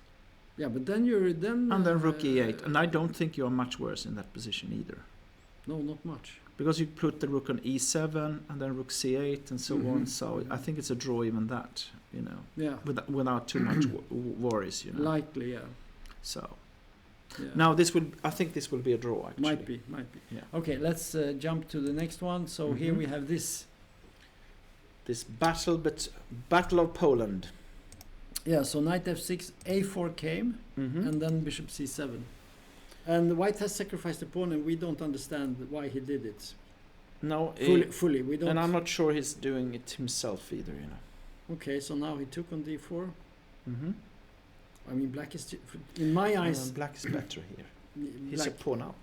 yeah, but then you're and then rook e8, and I don't think you are much worse in that position either, no, not much. because you put the rook on e7 and then rook c8 and so on. Mhm. So I think it's a draw even that, you know, Yeah, without too much worries, you know. likely. Yeah. So Yeah. now I think this will be a draw actually. Might be. Yeah. Okay, let's jump to the next one. So here Mhm. we have this. This battle of Poland. Yeah, so knight f6, a4 came, Mm-hmm. and then bishop c7. And white has sacrificed the pawn, and we don't understand why he did it. No, Fully, we don't. and I'm not sure he's doing it himself either, you know. Okay, so now he took on d4. Mm-hmm. I mean, black is, in my eyes, Black is better here. He's black, a pawn up.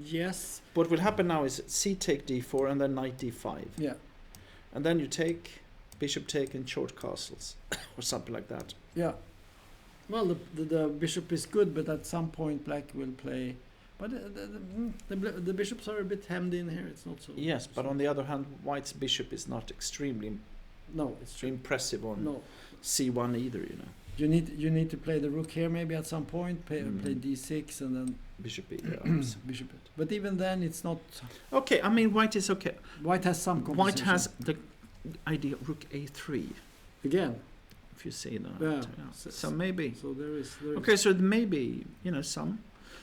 yes, What will happen now is c take d4 and then knight d5. yeah, And then you take, bishop take and short castles or something like that. yeah. Well, the bishop is good, but at some point black will play. But the bishops are a bit hemmed in here. It's not so. Yes, but so- on the other hand, white's bishop is not extremely no, it's true. impressive on No, c1 either, you know. you need to play the rook here maybe at some point. Play d6 and then Bishop e. bishop it. But even then, it's not. Okay, I mean, white is okay. White has some White composition. has the idea of rook a3, again. if you see that. Yeah. So maybe. So there is. Okay, so maybe, you know, some.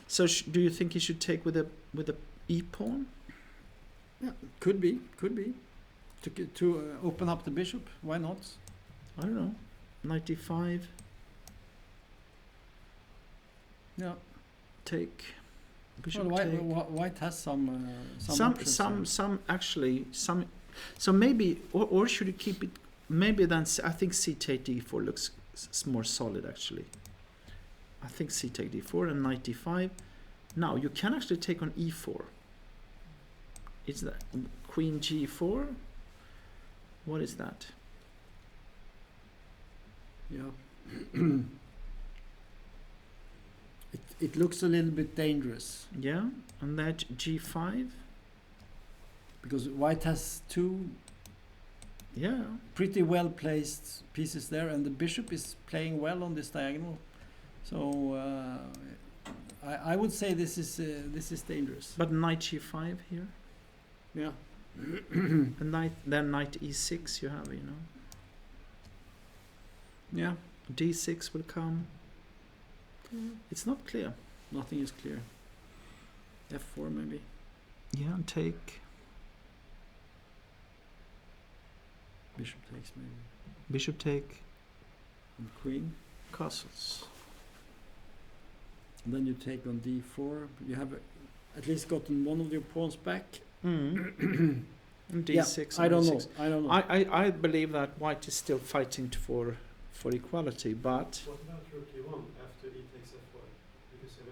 So do you think he should take with a e pawn? Yeah, could be. To open up the bishop. Why not? I don't know. Knight d5, Yeah. take. Bishop Well, take. white has some Some. So maybe, or should you keep it? Maybe then I think c take d4 looks more solid actually. I think c take d4 and knight d5. Now you can actually take on e4. Is that queen g4? What is that? Yeah. It looks a little bit dangerous Yeah, and that g5. because white has two Yeah, pretty well placed pieces there, and the bishop is playing well on this diagonal. So I would say this is dangerous. but knight g5 here, Yeah. and knight e6 you have, you know. Yeah. d6 will come. It's not clear. Nothing is clear. f4 maybe. Yeah, and take. Bishop takes maybe. Bishop take. And queen. Castles. And then you take on d4. You have at least gotten one of your pawns back. And d6. I and don't d6. know. I don't know. I believe that white is still fighting for equality, but What about rook e1 after e takes f4? Because you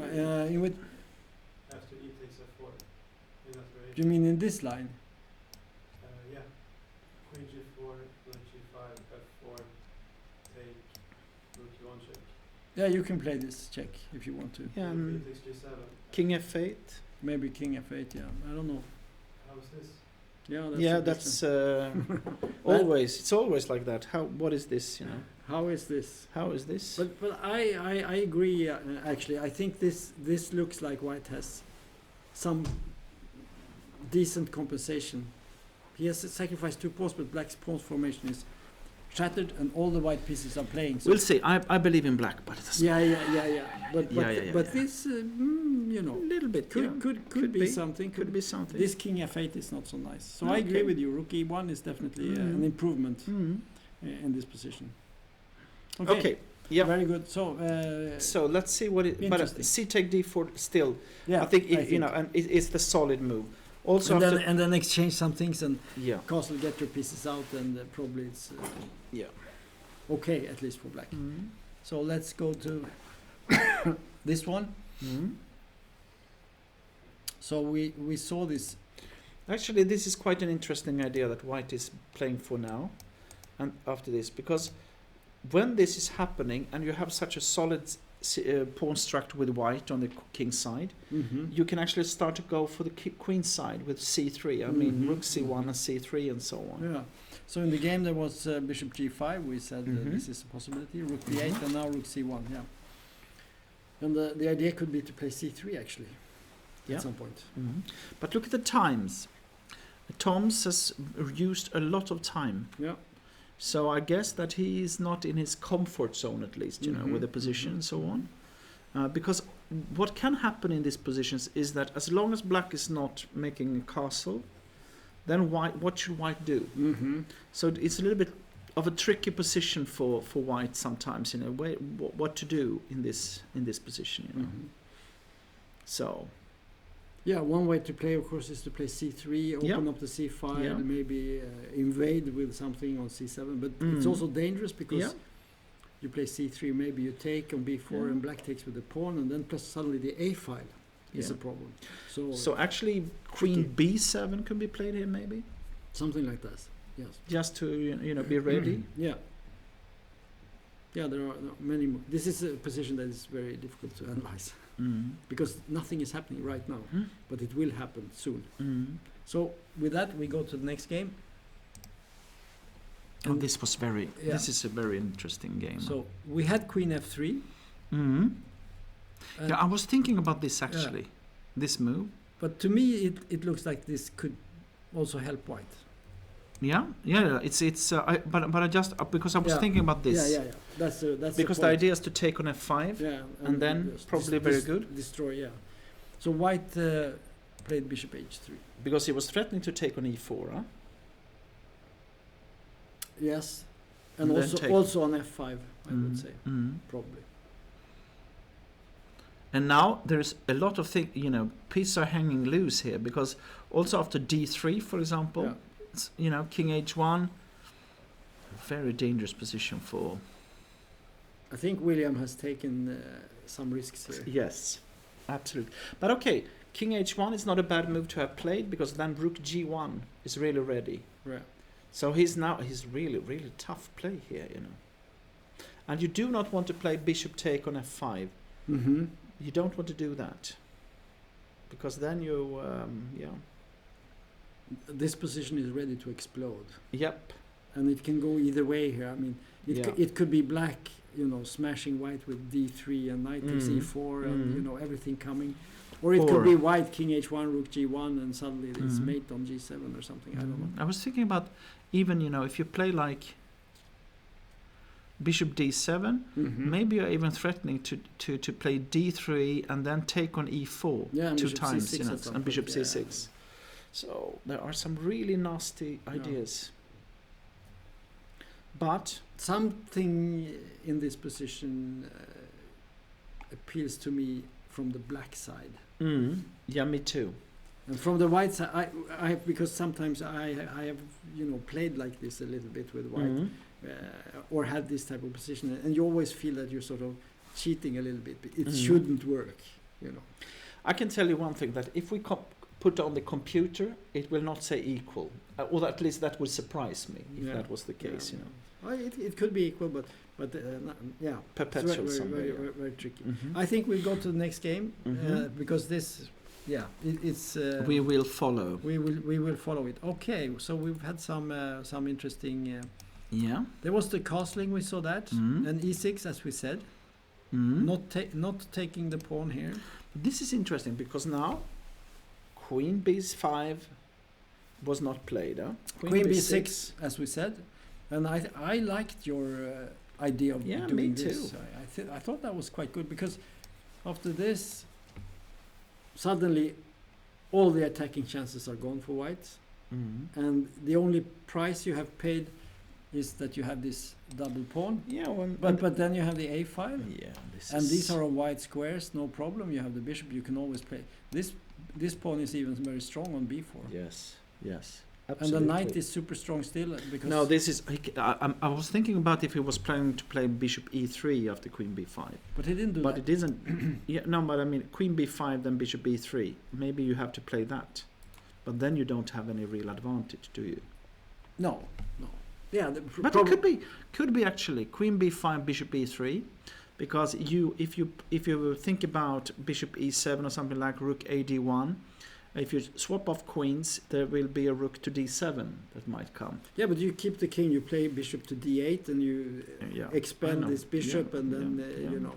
have a check. In with, After e takes f4. In that way. you mean in this line? Yeah. Queen g4, knight g5, f4, take, rook e1 check. Yeah, you can play this check if you want to. yeah, Queen and takes g7. king f8. Maybe king f8. Yeah, I don't know. How's this? Yeah, that's Yeah, a that's question. always. It's always like that. What is this? How is this? How is this? But I agree. Actually, I think this looks like White has some decent compensation. He has sacrificed 2 pawns, but Black's pawn formation is shattered, and all the white pieces are playing. So We'll see. I believe in Black, but it doesn't. yeah. But this, A little bit. could be something. Could be something. This King F8 is not so nice. So I Okay. agree with you. Rook E1 is definitely an improvement in this position. Okay. Yeah. Very good. So So let's see what it. But Interesting. C take D4 still. yeah, I think and it's the solid move. Also and after. then exchange some things and Yeah. Castle get your pieces out, and probably it's Yeah. okay, at least for Black. So let's go to this one. So we saw this. Actually, this is quite an interesting idea that White is playing for now, and after this, because when this is happening and you have such a solid pawn structure with White on the King side, you can actually start to go for the Queen side with C3. I mean, Rook C1 and C3 and so on. Yeah. So in the game there was Bishop G5. We said this is a possibility. Rook B8 and now Rook C1. Yeah. And the idea could be to play C3 actually. Yeah. At some point. But look at the times. Toms has used a lot of time. Yeah. So I guess that he is not in his comfort zone, at least, with the position and so on. Because what can happen in these positions is that as long as Black is not making a castle, then what should White do? So it's a little bit of a tricky position for White sometimes, in a way, what to do in this position. So. Yeah, one way to play, of course, is to play C3, open up the C file, maybe invade with something on C7. But it's also dangerous because you play C3, maybe you take on B4 and Black takes with the pawn, and then plus suddenly the A file is a problem. So actually, Queen B7 can be played here, maybe something like that. Yes. Just to be ready. Yeah. Yeah, there are many. This is a position that is very difficult to analyze. Because nothing is happening right now, but it will happen soon. So with that, we go to the next game. And this was this is a very interesting game. So we had Queen F3. I was thinking about this actually, this move. But to me, it looks like this could also help White. Yeah. But I just because I was thinking about this. Yeah. That's because the idea is to take on F5. Yeah, and then probably very good. Destroy. Yeah. So White played Bishop H3 because he was threatening to take on E4. Huh? Yes, and also on F5. I would say probably. And now there's a lot of things. Pieces are hanging loose here because also after D3, for example. Yeah. King H1, very dangerous position for. I think William has taken some risks here. Yes, absolutely. But okay, King H1 is not a bad move to have played because then Rook G1 is really ready. Right. So he's really, really tough play here, And you do not want to play Bishop take on F5. You don't want to do that because then you, This position is ready to explode. Yep. And it can go either way here. I mean, it could be Black, smashing White with D3 and Knight takes E4 and, everything coming. Or it could be White, King H1, Rook G1 and suddenly it's mate on G7 or something. I don't know. I was thinking about even, if you play like Bishop D7, maybe you're even threatening to play D3 and then take on E4 two times, and Bishop C6. So there are some really nasty ideas. But something in this position appeals to me from the Black side. Yeah, me too. And from the White side, I because sometimes I have played like this a little bit with White, or had this type of position, and you always feel that you're sort of cheating a little bit. It shouldn't work, I can tell you one thing, that if we put on the computer, it will not say equal. Or at least that would surprise me if that was the case. Well, it could be equal, but perpetual. It's very tricky. I think we'll go to the next game because this yeah, it's We will follow. we will follow it. Okay, so we've had some interesting. Yeah. There was the castling. We saw that, and e6 as we said. Not taking the pawn here. This is interesting because now Queen B5 was not played. Huh? Queen B6 as we said, and I liked your idea of Yeah, doing me this. too. I thought that was quite good because after this, suddenly all the attacking chances are gone for whites, and the only price you have paid is that you have this double pawn. Yeah, But then you have the a5, yeah, and these are on white squares, no problem. You have the bishop. You can always play this. This pawn is even very strong on b4. Yes, yes, And absolutely. the knight is super strong still because No, this is. I was thinking about if he was planning to play bishop e3 after queen b5, but he didn't do but that. it isn't. Yeah, no, but I mean queen b5 then bishop e3. Maybe you have to play that, but then you don't have any real advantage, do you? No. Yeah, But it could be actually queen b5 bishop e3, because if you think about bishop e7 or something like rook ad1, if you swap off queens, there will be a rook to d7 that might come. Yeah, but you keep the king. You play bishop to d8, and you Yeah, expand I know. this bishop, Yeah, and then yeah. you know.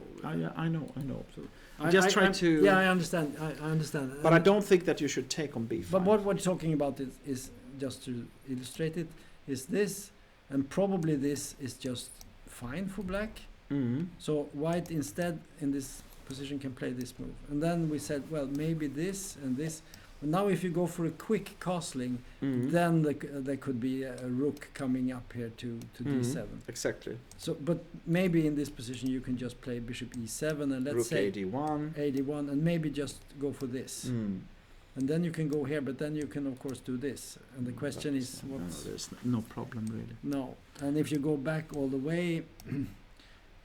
I know. So Just try to- Yeah, I understand. I understand. But I don't think that you should take on b5. But what we're talking about is just to illustrate it. Is this, and probably this is just fine for black. Mhm. So white instead in this position can play this move. And then we said, well, maybe this and this. But now if you go for a quick castling, Mhm. then there could be a rook coming up here to Mhm. d7. Exactly. So, but maybe in this position you can just play bishop e7 and let's Rook say ad1. ad1 and maybe just go for this. Mm. And then you can go here, but then you can of course do this. And the question That's- is what's... there's no problem really. No. And if you go back all the way,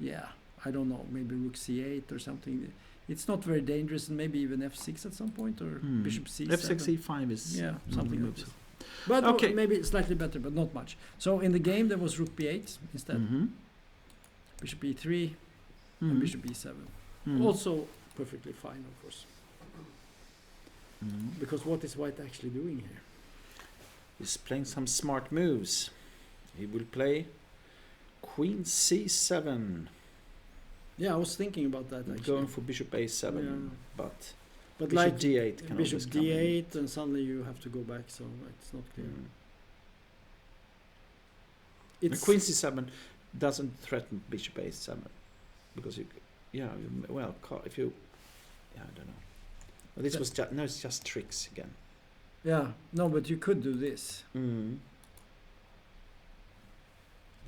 yeah, I don't know, maybe rook c8 or something. It's not very dangerous, and maybe even f6 at some point, or Hmm. bishop c7. f6 e5 is Yeah, something like moves. this. But Okay. maybe slightly better, but not much. So in the game there was rook b8 instead, Mhm. bishop e3, Mhm. and bishop e7. Mhm. Also perfectly fine, of course. Mhm. Because what is white actually doing here? He's playing some smart moves. He will play queen c7, Yeah, I was thinking about that actually. going for bishop a7, Yeah. but But bishop like d8 can bishop always come in. d8, and suddenly you have to go back, so it's not clear. Mm. It's Queen c7 doesn't threaten bishop a7 because if you, I don't know. Well, this Yeah. was it's just tricks again. Yeah, no, but you could do this. Mm.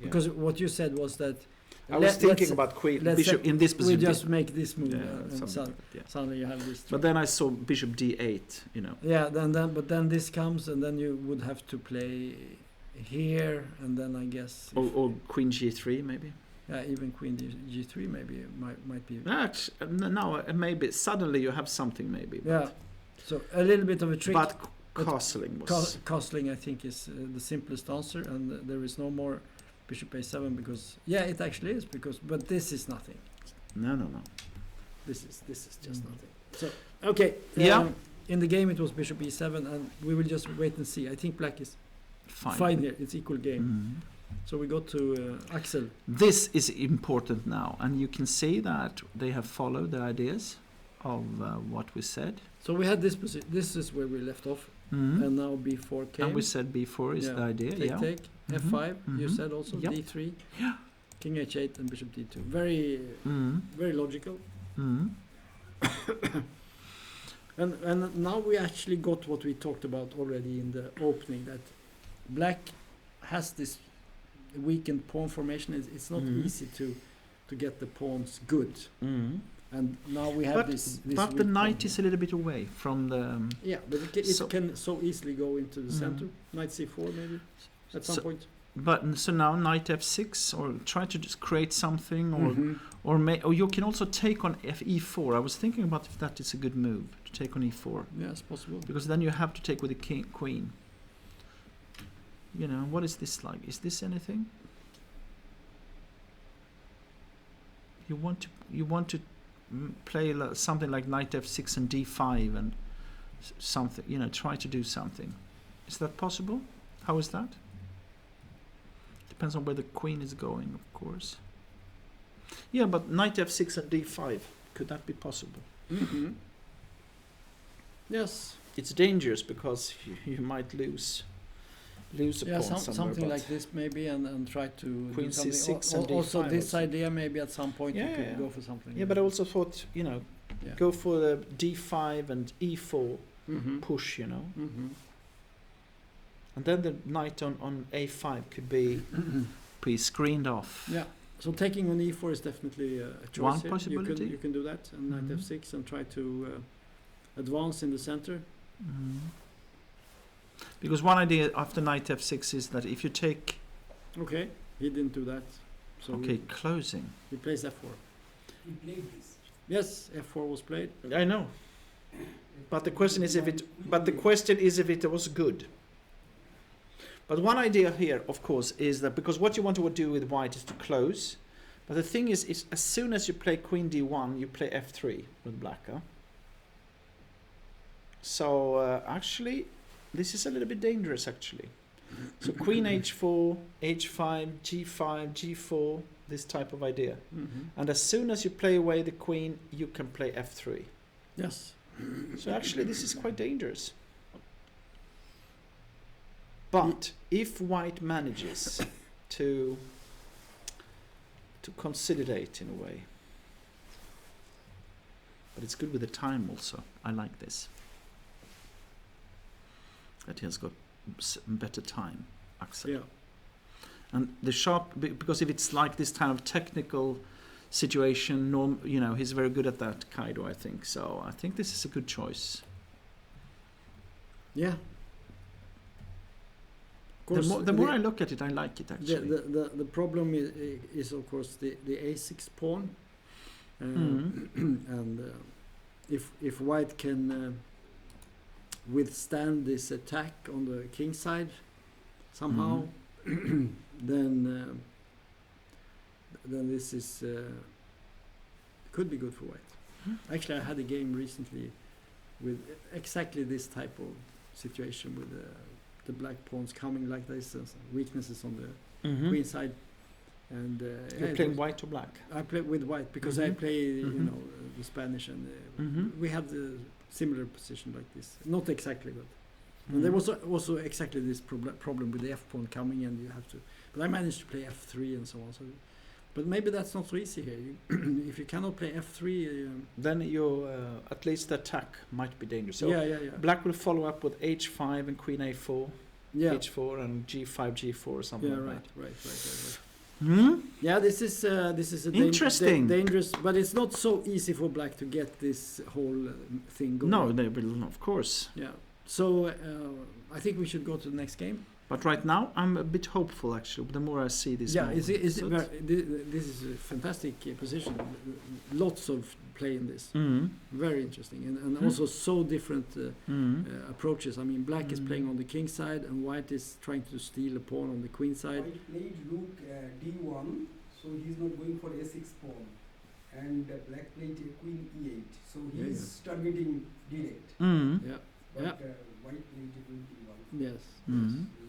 Because what you said was that I was thinking let's- about queen let's bishop say in this we position. just make this move, Yeah, and something so, like that, yeah. suddenly you have this. But then I saw bishop d8, you know. Yeah, then this comes, and then you would have to play here, and then I guess Or queen g3 maybe. yeah, even queen g3 maybe might be. No, maybe suddenly you have something maybe. Yeah, so a little bit of a trick. But castling was. Castling, I think, is the simplest answer, and there is no more bishop a7 because it actually is but this is nothing. No. This is just nothing. So okay, Yeah. in the game it was bishop e7, and we will just wait and see. I think black is fine here. It's equal game. Mhm. So we go to Axel. This is important now, and you can see that they have followed the ideas of what we said. So we had this position. This is where we left off, Mhm. and now b4 came. And we said b4 is Yeah. the idea. Take, Yeah. take, Mhm. f5. You Mhm. said also Yep. d3. Yeah. King h8 and bishop d2. Very, Mhm. very logical. Mhm. And now we actually got what we talked about already in the opening, that black has this weakened pawn formation. It's not Mhm. easy to get the pawns good. Mhm. And now we have But this the weak knight pawn is a little bit away from the. yeah, but it So- can so easily go into the Mhm. center. Knight c4 maybe at some So- point. But so now knight f6, or try to just create something, Mhm. or you can also take on e4. I was thinking about if that is a good move to take on e4, Yeah, it's possible. because then you have to take with the king, queen. You know, what is this like? Is this anything? You want to play something like knight f6 and d5, and something, you know, try to do something. Is that possible? How is that? Depends on where the queen is going, of course. Yeah, but knight f6 and d5, could that be possible? Mm-hmm. Yes. It's dangerous because you might lose a pawn somewhere. Something but like this maybe, and try to Queen do something. c6 and Also, d5 this also. idea maybe at some point you Yeah, could yeah. go for something. Yeah, but I also thought, you know, Yeah. go for the d5 and e4 Mm-hmm. push, you know. Mm-hmm. And then the knight on a5 could be screened off. Yeah. So taking on e4 is definitely a choice. One here. possibility. You can do that, and knight Mhm. f6, and try to advance in the center. Mhm. Because one idea after knight f6 is that if you take... Okay, he didn't do that. So Okay, closing. he plays f4. He played this. Yes, f4 was played. I know. But the question is if it was good. But one idea here, of course, is that because what you want to do with white is to close. But the thing is as soon as you play queen d1, you play f3 with black. Huh? So actually, this is a little bit dangerous actually. So queen h4, h5, g5, g4, this type of idea. Mm-hmm. And as soon as you play away the queen, you can play f3. Yes. So actually this is quite dangerous. But if white manages to consolidate in a way, but it's good with the time also. I like this. That he has got better time, Axel. Yeah. And the sharp, because if it's like this kind of technical situation, you know, he's very good at that, Kaido, I think. So I think this is a good choice. Yeah. The more I look at it, I like it actually. The problem is of course the a6 pawn, and if white can withstand this attack on the king side somehow, then this is could be good for white. Actually, I had a game recently with exactly this type of situation with the black pawns coming like this, weaknesses on the queen side, and You're playing white or black? I play with white because I play you know the Spanish, and we have the similar position like this, not exactly, but and there was also exactly this problem with the f pawn coming, and you have to, but I managed to play f3 and so on. So, but maybe that's not so easy here. If you cannot play f3, then you at least the attack might be dangerous. So yeah. black will follow up with h5 and queen a4, Yeah. h4 and g5, g4 or something. Yeah, like right. that. Yeah, this is a Interesting. dangerous, but it's not so easy for black to get this whole thing going. No, they will, of course. Yeah. So I think we should go to the next game. But right now, I'm a bit hopeful actually. The more I see this, Yeah, moment. this is a fantastic position. Lots of play in this. Very interesting, and also so different approaches. I mean, black is playing on the king side, and white is trying to steal a pawn on the queen side. White played rook d1, so he's not going for a6 pawn, and black played queen e8, so he's targeting direct. Yeah. But Yeah. white played queen d1. Yes.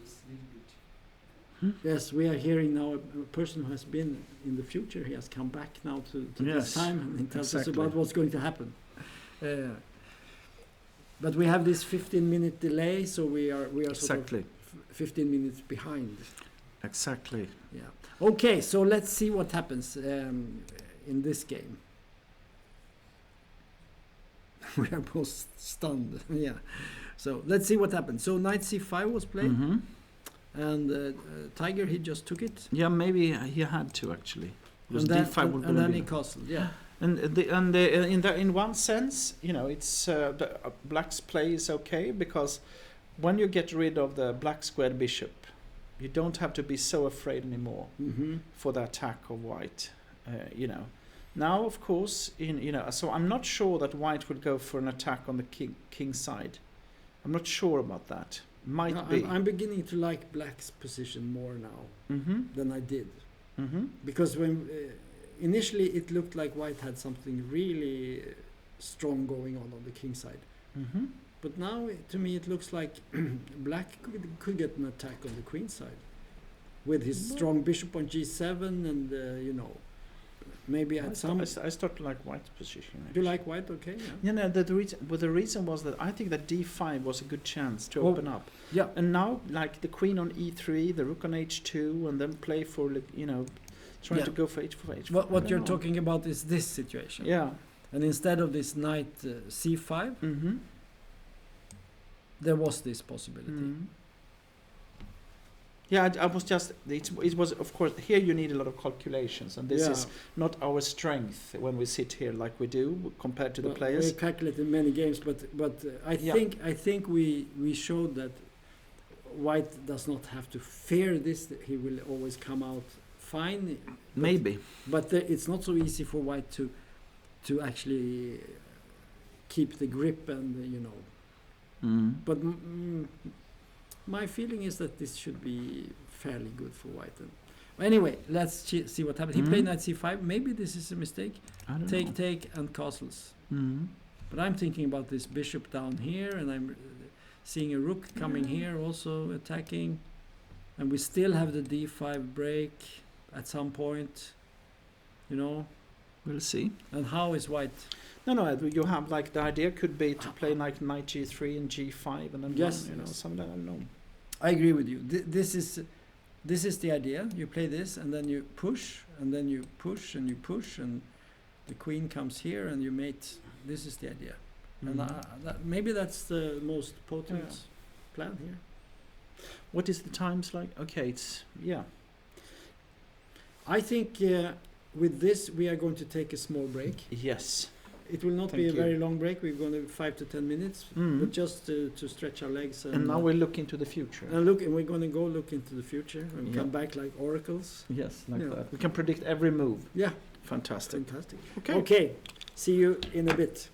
It's a little bit. Yes, we are hearing now a person who has been in the future. He has come back now to this time, and he tells us about what's going to happen. But we have this 15-minute delay, so we are sort of 15 minutes behind. Exactly. Yeah. Okay, so let's see what happens in this game. We are both stunned. Yeah. So let's see what happens. So knight c5 was played, and Tiger, he just took it. Yeah, maybe he had to actually. And then he castled. Yeah. And in one sense, you know, it's the black's play is okay, because when you get rid of the black squared bishop, you don't have to be so afraid anymore for the attack of white. You know, now of course, you know, so I'm not sure that white would go for an attack on the king side. I'm not sure about that. Might be. I'm beginning to like black's position more now than I did, because when initially it looked like white had something really strong going on the king side, But now, to me, it looks like black could get an attack on the queen side with his strong bishop on g7 and, you know, maybe at some... I start to like white's position. Do you like white? Okay. Yeah. Yeah, no, the reason was that I think that d5 was a good chance to Oh, open up. Yeah. And now, like the queen on e3, the rook on h2, and then play for, like, you know, trying Yeah. to go for h4, h4. What you're talking about is this situation. Yeah. And instead of this knight c5, Mm-hmm. there was this possibility. Mm-hmm. Yeah, I was just, it was, of course, here you need a lot of calculations, and this is not our strength when we sit here like we do compared to the players. We calculated many games, but I think we showed that white does not have to fear this. That he will always come out fine. Maybe. But it's not so easy for white to actually keep the grip and you know. Mm. But my feeling is that this should be fairly good for white. And anyway, let's see what happens. He played knight c5. Maybe this is a mistake. I don't know. Take and castles. Mm. But I'm thinking about this bishop down here, and I'm seeing a rook coming here also attacking. And we still have the d5 break at some point, you know. We'll see. And how is white? No, you have like the idea could be to play like knight g3 and g5 and then Yes, one, you know, yes. something, I don't know. I agree with you. This is the idea. You play this, and then you push, and then you push, and you push, and the queen comes here, and you mate. This is the idea. And maybe that's the most potent plan here. What is the times like? Okay, it's, yeah. I think with this we are going to take a small break. Yes. It will not Thank be a you. very long break. We're going to 5 to 10 minutes, but just to stretch our legs. And now we look into the future. and we're going to go look into the future and come back like oracles. Yes, like Yeah. that. We can predict every move. Yeah, Fantastic. fantastic. Okay. Okay, see you in a bit.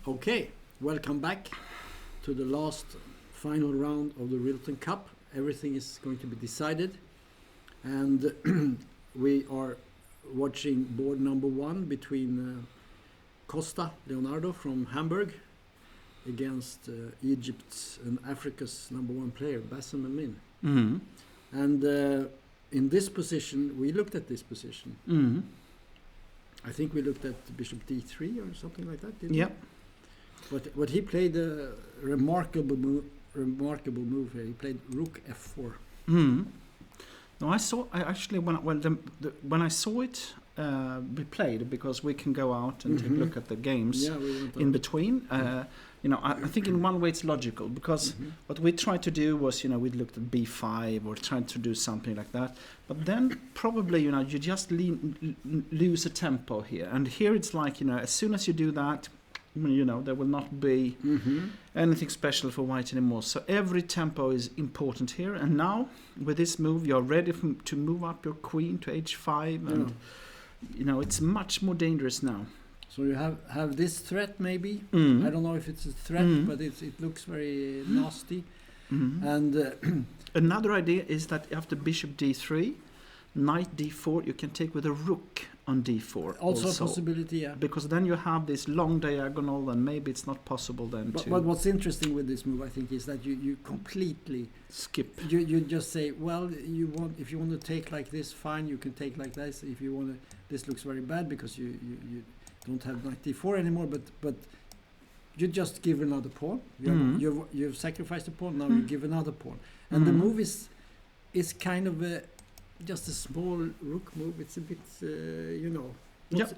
Okay, welcome back to the last final round of the Rilton Cup. Everything is going to be decided, and we are watching board number 1 between Costa Leonardo from Hamburg against Egypt's and Africa's number 1 player, Bassem Amin. Mm. And in this position, we looked at this position. Mm. I think we looked at Bishop D3 or something like that, didn't Yep. we? But he played a remarkable move here. He played Rook F4. Mm. No, I actually when I saw it be played, because we can go out and take a look at the games Yeah, we went in on. between. I think in one way it's logical, because what we tried to do was, we looked at B5 or tried to do something like that. But then probably, you just lose a tempo here. And here it's like, as soon as you do that, there will not be anything special for white anymore. So every tempo is important here. And now with this move, you're ready to move up your queen to H5, and it's much more dangerous now. So you have this threat maybe. Mm. I don't know if it's a threat, but it looks very nasty. And Another idea is that after Bishop D3, Knight D4, you can take with a Rook on D4. also a possibility, yeah. Because then you have this long diagonal, and maybe it's not possible then to But what's interesting with this move, I think, is that you completely skip. you just say, well, if you want to take like this, fine, you can take like this. If you want to, this looks very bad because you don't have Knight D4 anymore, but you just give another pawn. You've sacrificed a pawn, now you give another pawn. And the move is kind of just a small rook move. It's a bit,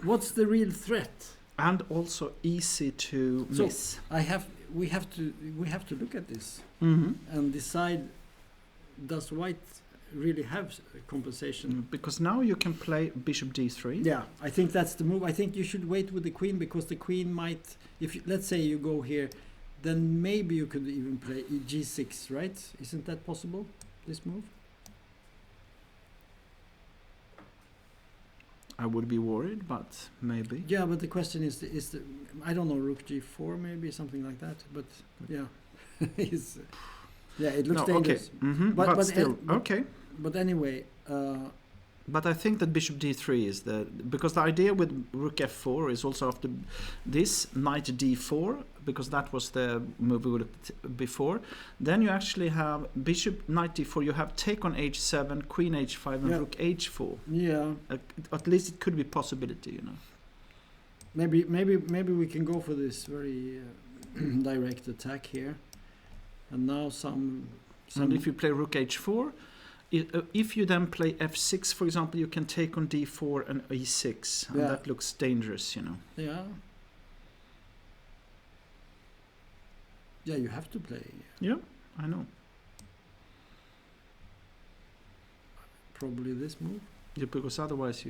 what's the real threat? And also easy to So miss. we have to look at this Mm-hmm. and decide, does white really have compensation? Because now you can play Bishop D3. Yeah, I think that's the move. I think you should wait with the queen, because the queen might, let's say you go here, then maybe you could even play G6, right? Isn't that possible, this move? I would be worried, but maybe. Yeah, but the question is the I don't know, Rook G4 maybe, something like that. But yeah, it looks dangerous. Okay. Mm-hmm. But still, okay. But anyway, But I think that Bishop D3 is because the idea with Rook F4 is also after this Knight D4, because that was the move we looked at before. Then you actually have Bishop Knight D4. You have take on H7, Queen H5, and Rook H4. Yeah. At least it could be a possibility, Maybe we can go for this very direct attack here, and now some. And if you play Rook H4. If you then play F6, for example, you can take on D4 and E6, and that looks dangerous, Yeah. Yeah, you have to play. Yeah, I know. Probably this move. Yeah, because otherwise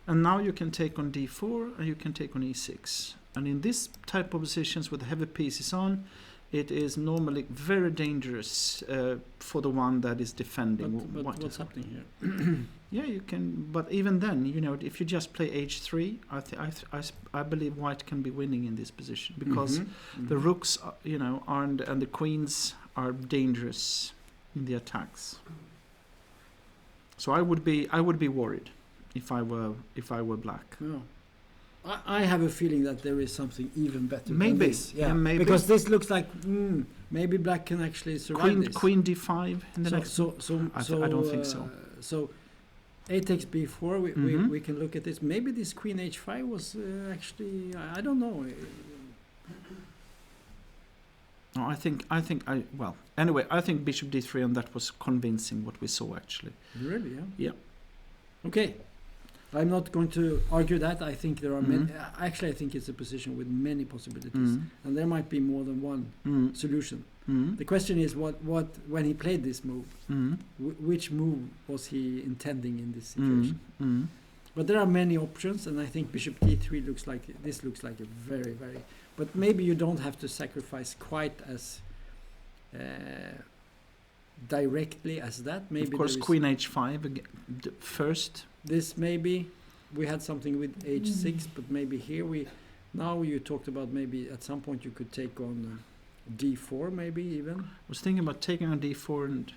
and now you can take on D4 and you can take on E6. And in this type of positions with heavy pieces on, it is normally very dangerous for the one that is defending. But what's happening here? Yeah, you can. But even then, if you just play H3, I believe white can be winning in this position, because the rooks, and the queens are dangerous in the attacks. So I would be worried if I were black. Yeah. I have a feeling that there is something even better Maybe. than this. Yeah, maybe. Because this looks like maybe black can actually survive this. Queen D5 in the next. I don't think so. So A takes B4. We can look at this. Maybe this Queen H5 was actually, I don't know. No, I think Bishop D3, and that was convincing what we saw actually. Really? Yeah. Yeah. Okay. I'm not going to argue that. I think there are many. Actually, I think it's a position with many possibilities, and there might be more than one solution. The question is, what when he played this move, which move was he intending in this situation? But there are many options, and I think Bishop D3 looks like a very, very. But maybe you don't have to sacrifice quite as directly as that. Maybe of course, Queen H5 first. This maybe we had something with H6, but maybe here Now you talked about maybe at some point you could take on d4 maybe even. I was thinking about taking on d4 and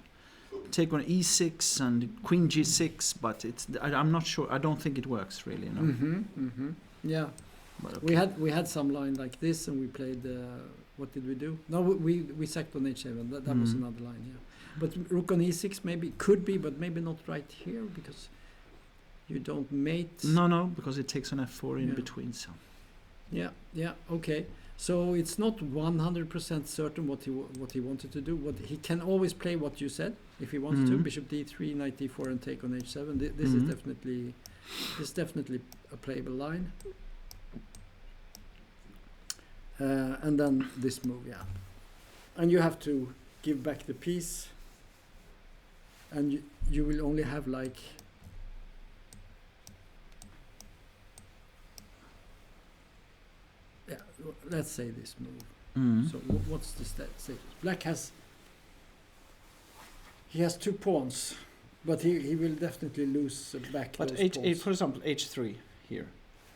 take on e6 and queen g6, but I'm not sure. I don't think it works really. No. Yeah, But okay. we had some line like this, and we played. What did we do? No, we sacked on h7. That was Mhm. another line. Yeah, but rook on e6 maybe could be, but maybe not right here because you don't mate. No, because it takes on f4 in Yeah. between. So Yeah. Okay. So it's not 100% certain what he wanted to do. What he can always play what you said if he wants to. Mhm. Bishop d3, knight d4, and take on h7. This Mhm. is definitely a playable line. And then this move, yeah. And you have to give back the piece, and you will only have like. Yeah, let's say this move. So what's the status? Black has. He has 2 pawns, but he will definitely lose back but those pawns. for example, h3 here,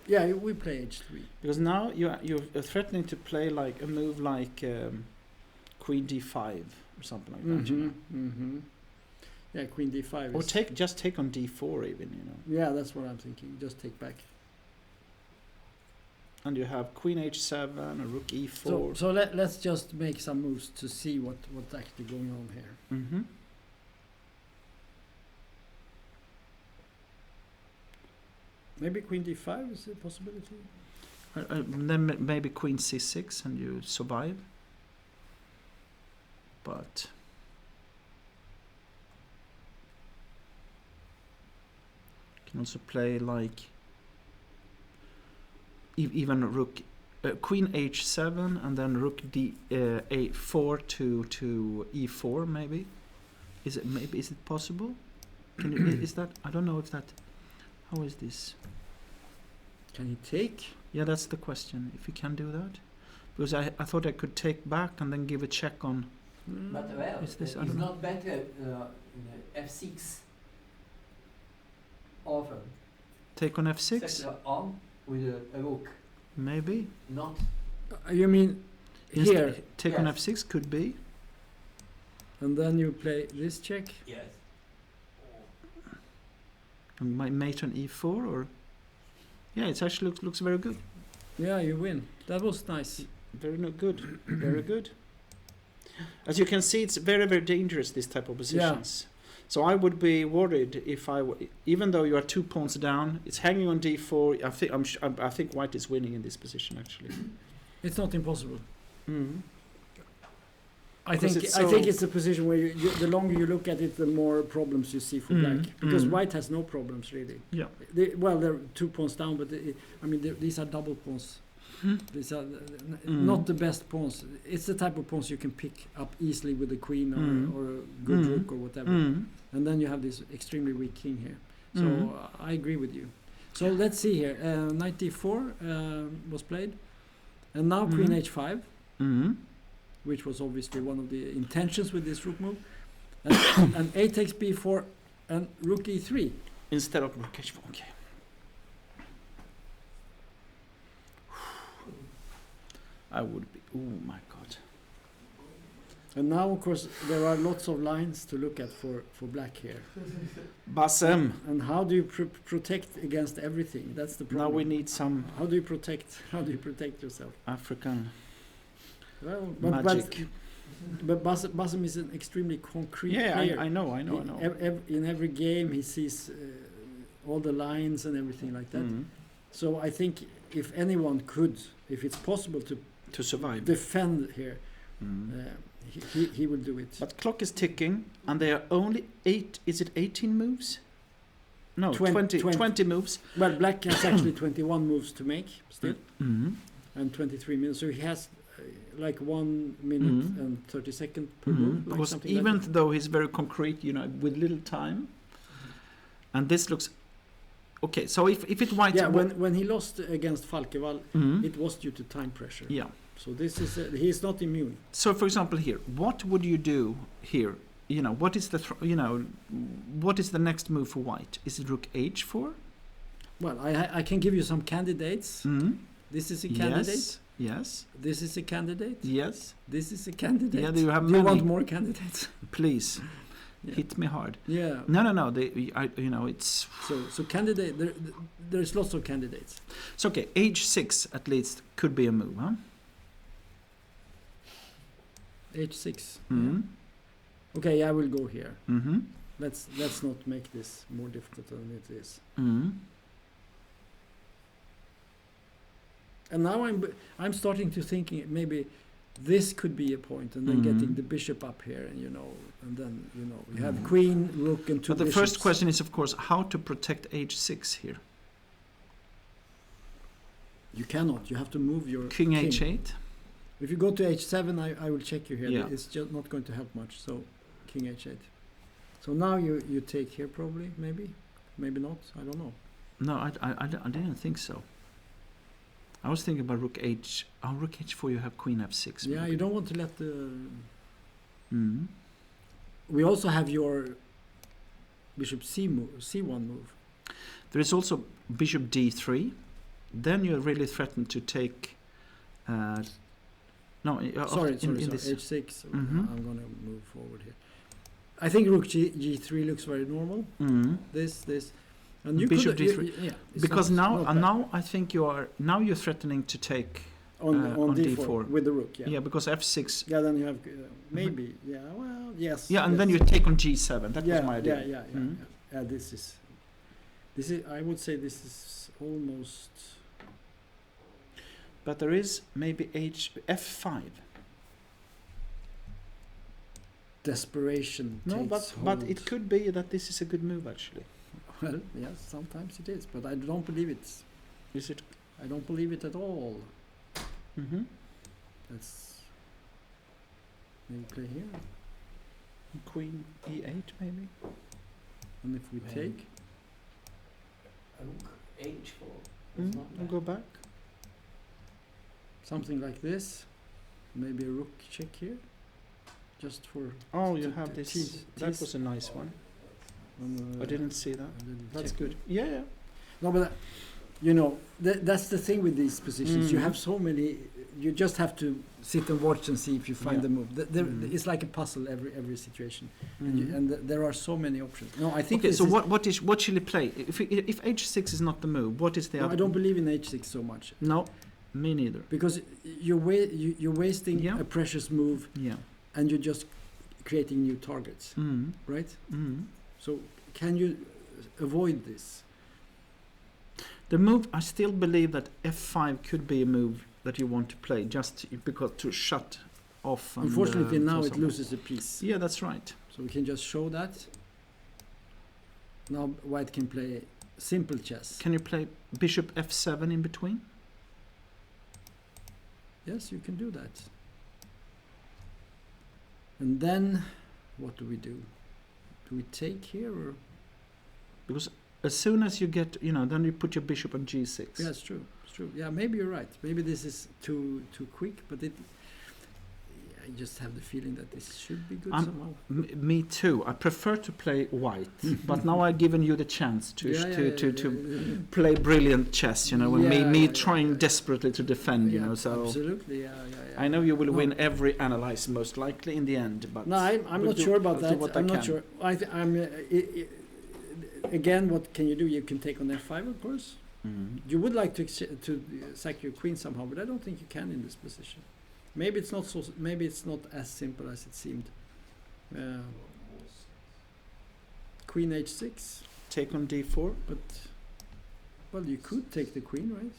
Yeah, we play h3. because now you're threatening to play like a move like queen d5 or something like that. You know? Yeah, queen d5. Or just take on d4 even. You know. Yeah, that's what I'm thinking. Just take back. And you have queen h7, a rook e4. So let's just make some moves to see what's actually going on here. Mm-hmm. Maybe queen d5 is a possibility. Then maybe queen c6 and you survive. But you can also play like even rook queen h7 and then rook a4 to e4 maybe. Is it possible? Can you, is that, I don't know if that, how is this? Can he take? Yeah, that's the question. If you can do that, because I thought I could take back and then give a check on. But well, Is this- I it's don't know. not better f6 often. Take on f6, Set on with a rook, maybe. not You mean here, Take on Yes. f6 could be. and then you play this check? yes. And my mate on e4 or. Yeah, it actually looks very good. Yeah, you win. That was nice. Very good. Very good. As you can see, it's very, very dangerous, this type of positions. So I would be worried if even though you are 2 pawns down, it's hanging on d4. I think white is winning in this position actually. It's not impossible. Mm-hmm. I Because think it's I think so- it's a position where the longer you look at it, the more problems you see for black. Because white has no problems really. Yeah. They're 2 pawns down, but these are double pawns. These are not the best pawns. It's the type of pawns you can pick up easily with a queen or a good rook or whatever. And then you have this extremely weak king here. So I agree with you. So let's see here. Knight d4 was played, and now queen h5. Which was obviously one of the intentions with this rook move. And a takes b4 and rook e3. Instead of rook h4. Okay. I would be. Oh my god. And now, of course, there are lots of lines to look at for black here. Basem. And how do you protect against everything? That's the problem. Now we need some How do you protect yourself? African Well, magic. but Basem is an extremely concrete player. I know. In every game, he sees all the lines and everything like that. So I think if anyone could, if it's possible To survive. defend here, he will do it. But clock is ticking, and there are only 8. Is it 18 moves? No, 20 moves. Well, black has actually 21 moves to make still, and 23 minutes. So he has like 1 minute and 30 seconds per move. Like Because something even like that. though he's very concrete, with little time, and this looks okay. So if it white, Yeah, when he lost against Falkevall, it was due to time pressure. yeah. So this is he is not immune. So for example, here, what would you do here? What is the what is the next move for white? Is it rook h4? Well, I can give you some candidates. This is a candidate. Yes. This is a candidate. Yes. This is a candidate. Yeah, do you have Do you want many? more candidates? Please. Yeah. Hit me hard. Yeah. No. It's So candidate. There's lots of candidates. it's okay. Age 6 at least could be a move, huh? H6. Mm-hmm. Okay, I will go here. Mm-hmm. Let's not make this more difficult than it is. Mm-hmm. And now I'm starting to think maybe this could be a point, and then getting the bishop up here, and and then you have queen, rook, and two But the bishops. first question is, of course, how to protect age 6 here. You cannot. You have to move your King h8. If you go to h7, I will check you here. Yeah. It's just not going to help much. So king h8. So now you take here probably, maybe not. I don't know. No, I didn't think so. I was thinking about rook h4. You have queen f6. Yeah, maybe. you don't want to let the. Mm. We also have your bishop c1 move. There is also bishop d3. Then you're really threatened to take. Sorry, this. h6. Mhm. I'm going to move forward here. I think rook g3 looks very normal. Mm. This, and you Bishop could, d3. yeah, it's Because not bad. now I think you're threatening to take on d4, d4 with the rook. yeah because f6 Yeah, then you have maybe. Yeah, well, yes. yeah and yes. then you take on g7. That yeah, was my idea. Yeah. Mhm. Yeah, this is. I would say this is almost. But there is maybe f5. Desperation. No, takes but hold. it could be that this is a good move actually. Well, yes, sometimes it is, but I don't believe it. Is it? I don't believe it at all. Mm-hmm. Let's maybe play here, Queen e8 maybe. and if we take, Rook h4. Mm, and go back. something like this, maybe a rook check here, just for. Oh, you to- have to this. tease- That tease. was a nice one. I didn't see that. a little That's check. good. Yeah. No, but that's the thing with these positions. You Mhm. have so many. You just have to sit and watch and see if you find Yeah. the move. Mhm. It's like a puzzle every situation, Mhm. and there are so many options. No, I think. Okay, this so is, what should he play? If h6 is not the move, what is the no, other? I don't believe in h6 so much No, me neither. because you're wasting Yeah. a precious move, Yeah. and you're just creating new targets, Mm. right? Mm. So can you avoid this? The move, I still believe that f5 could be a move that you want to play, just because to shut off. And, Unfortunately, now so it on. loses a piece. Yeah, that's right. So we can just show that. Now white can play simple chess. Can you play bishop f7 in between? Yes, you can do that. And then, what do we do? Do we take here or? Because as soon as you get, then you put your bishop on g6. Yeah, it's true. It's true. Yeah, maybe you're right. Maybe this is too quick, but I just have the feeling that this should be good somehow. Me too. I prefer to play white, but now I've given you the chance to play brilliant chess. And me trying desperately to defend. So absolutely. Yeah. I know you will win every analyze most likely in the end, but no, I'm not sure about that. I'm not sure. Again, what can you do? You can take on f5, of course. Mm-hmm. You would like to sack your queen somehow, but I don't think you can in this position. Maybe it's not so. Maybe it's not as simple as it seemed. Queen h6. Take on d4. But well, you could take the queen, right?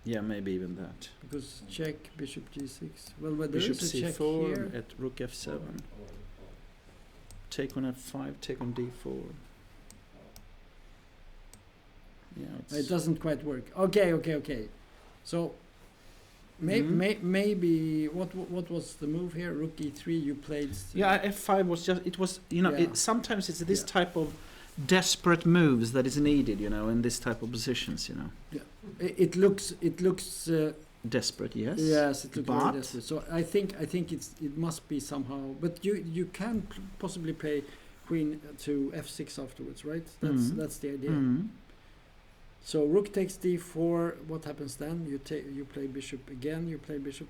Yeah, maybe even that. Because check bishop g6. Well, there Bishop is a check c4 here. at rook f7. Take on f5. Take on d4. Yeah, It doesn't quite work. Okay. So maybe what was the move here? Rook e3. You played. Yeah, f5 was just. It was. Sometimes it's this type of desperate moves that is needed. In this type of positions. Yeah. It looks. Desperate, yes. Yes, it looks very But desperate. So I think it must be somehow. But you can possibly play queen to f6 afterwards, right? That's the idea. Mm. So rook takes d4. What happens then? You play bishop again. You play bishop.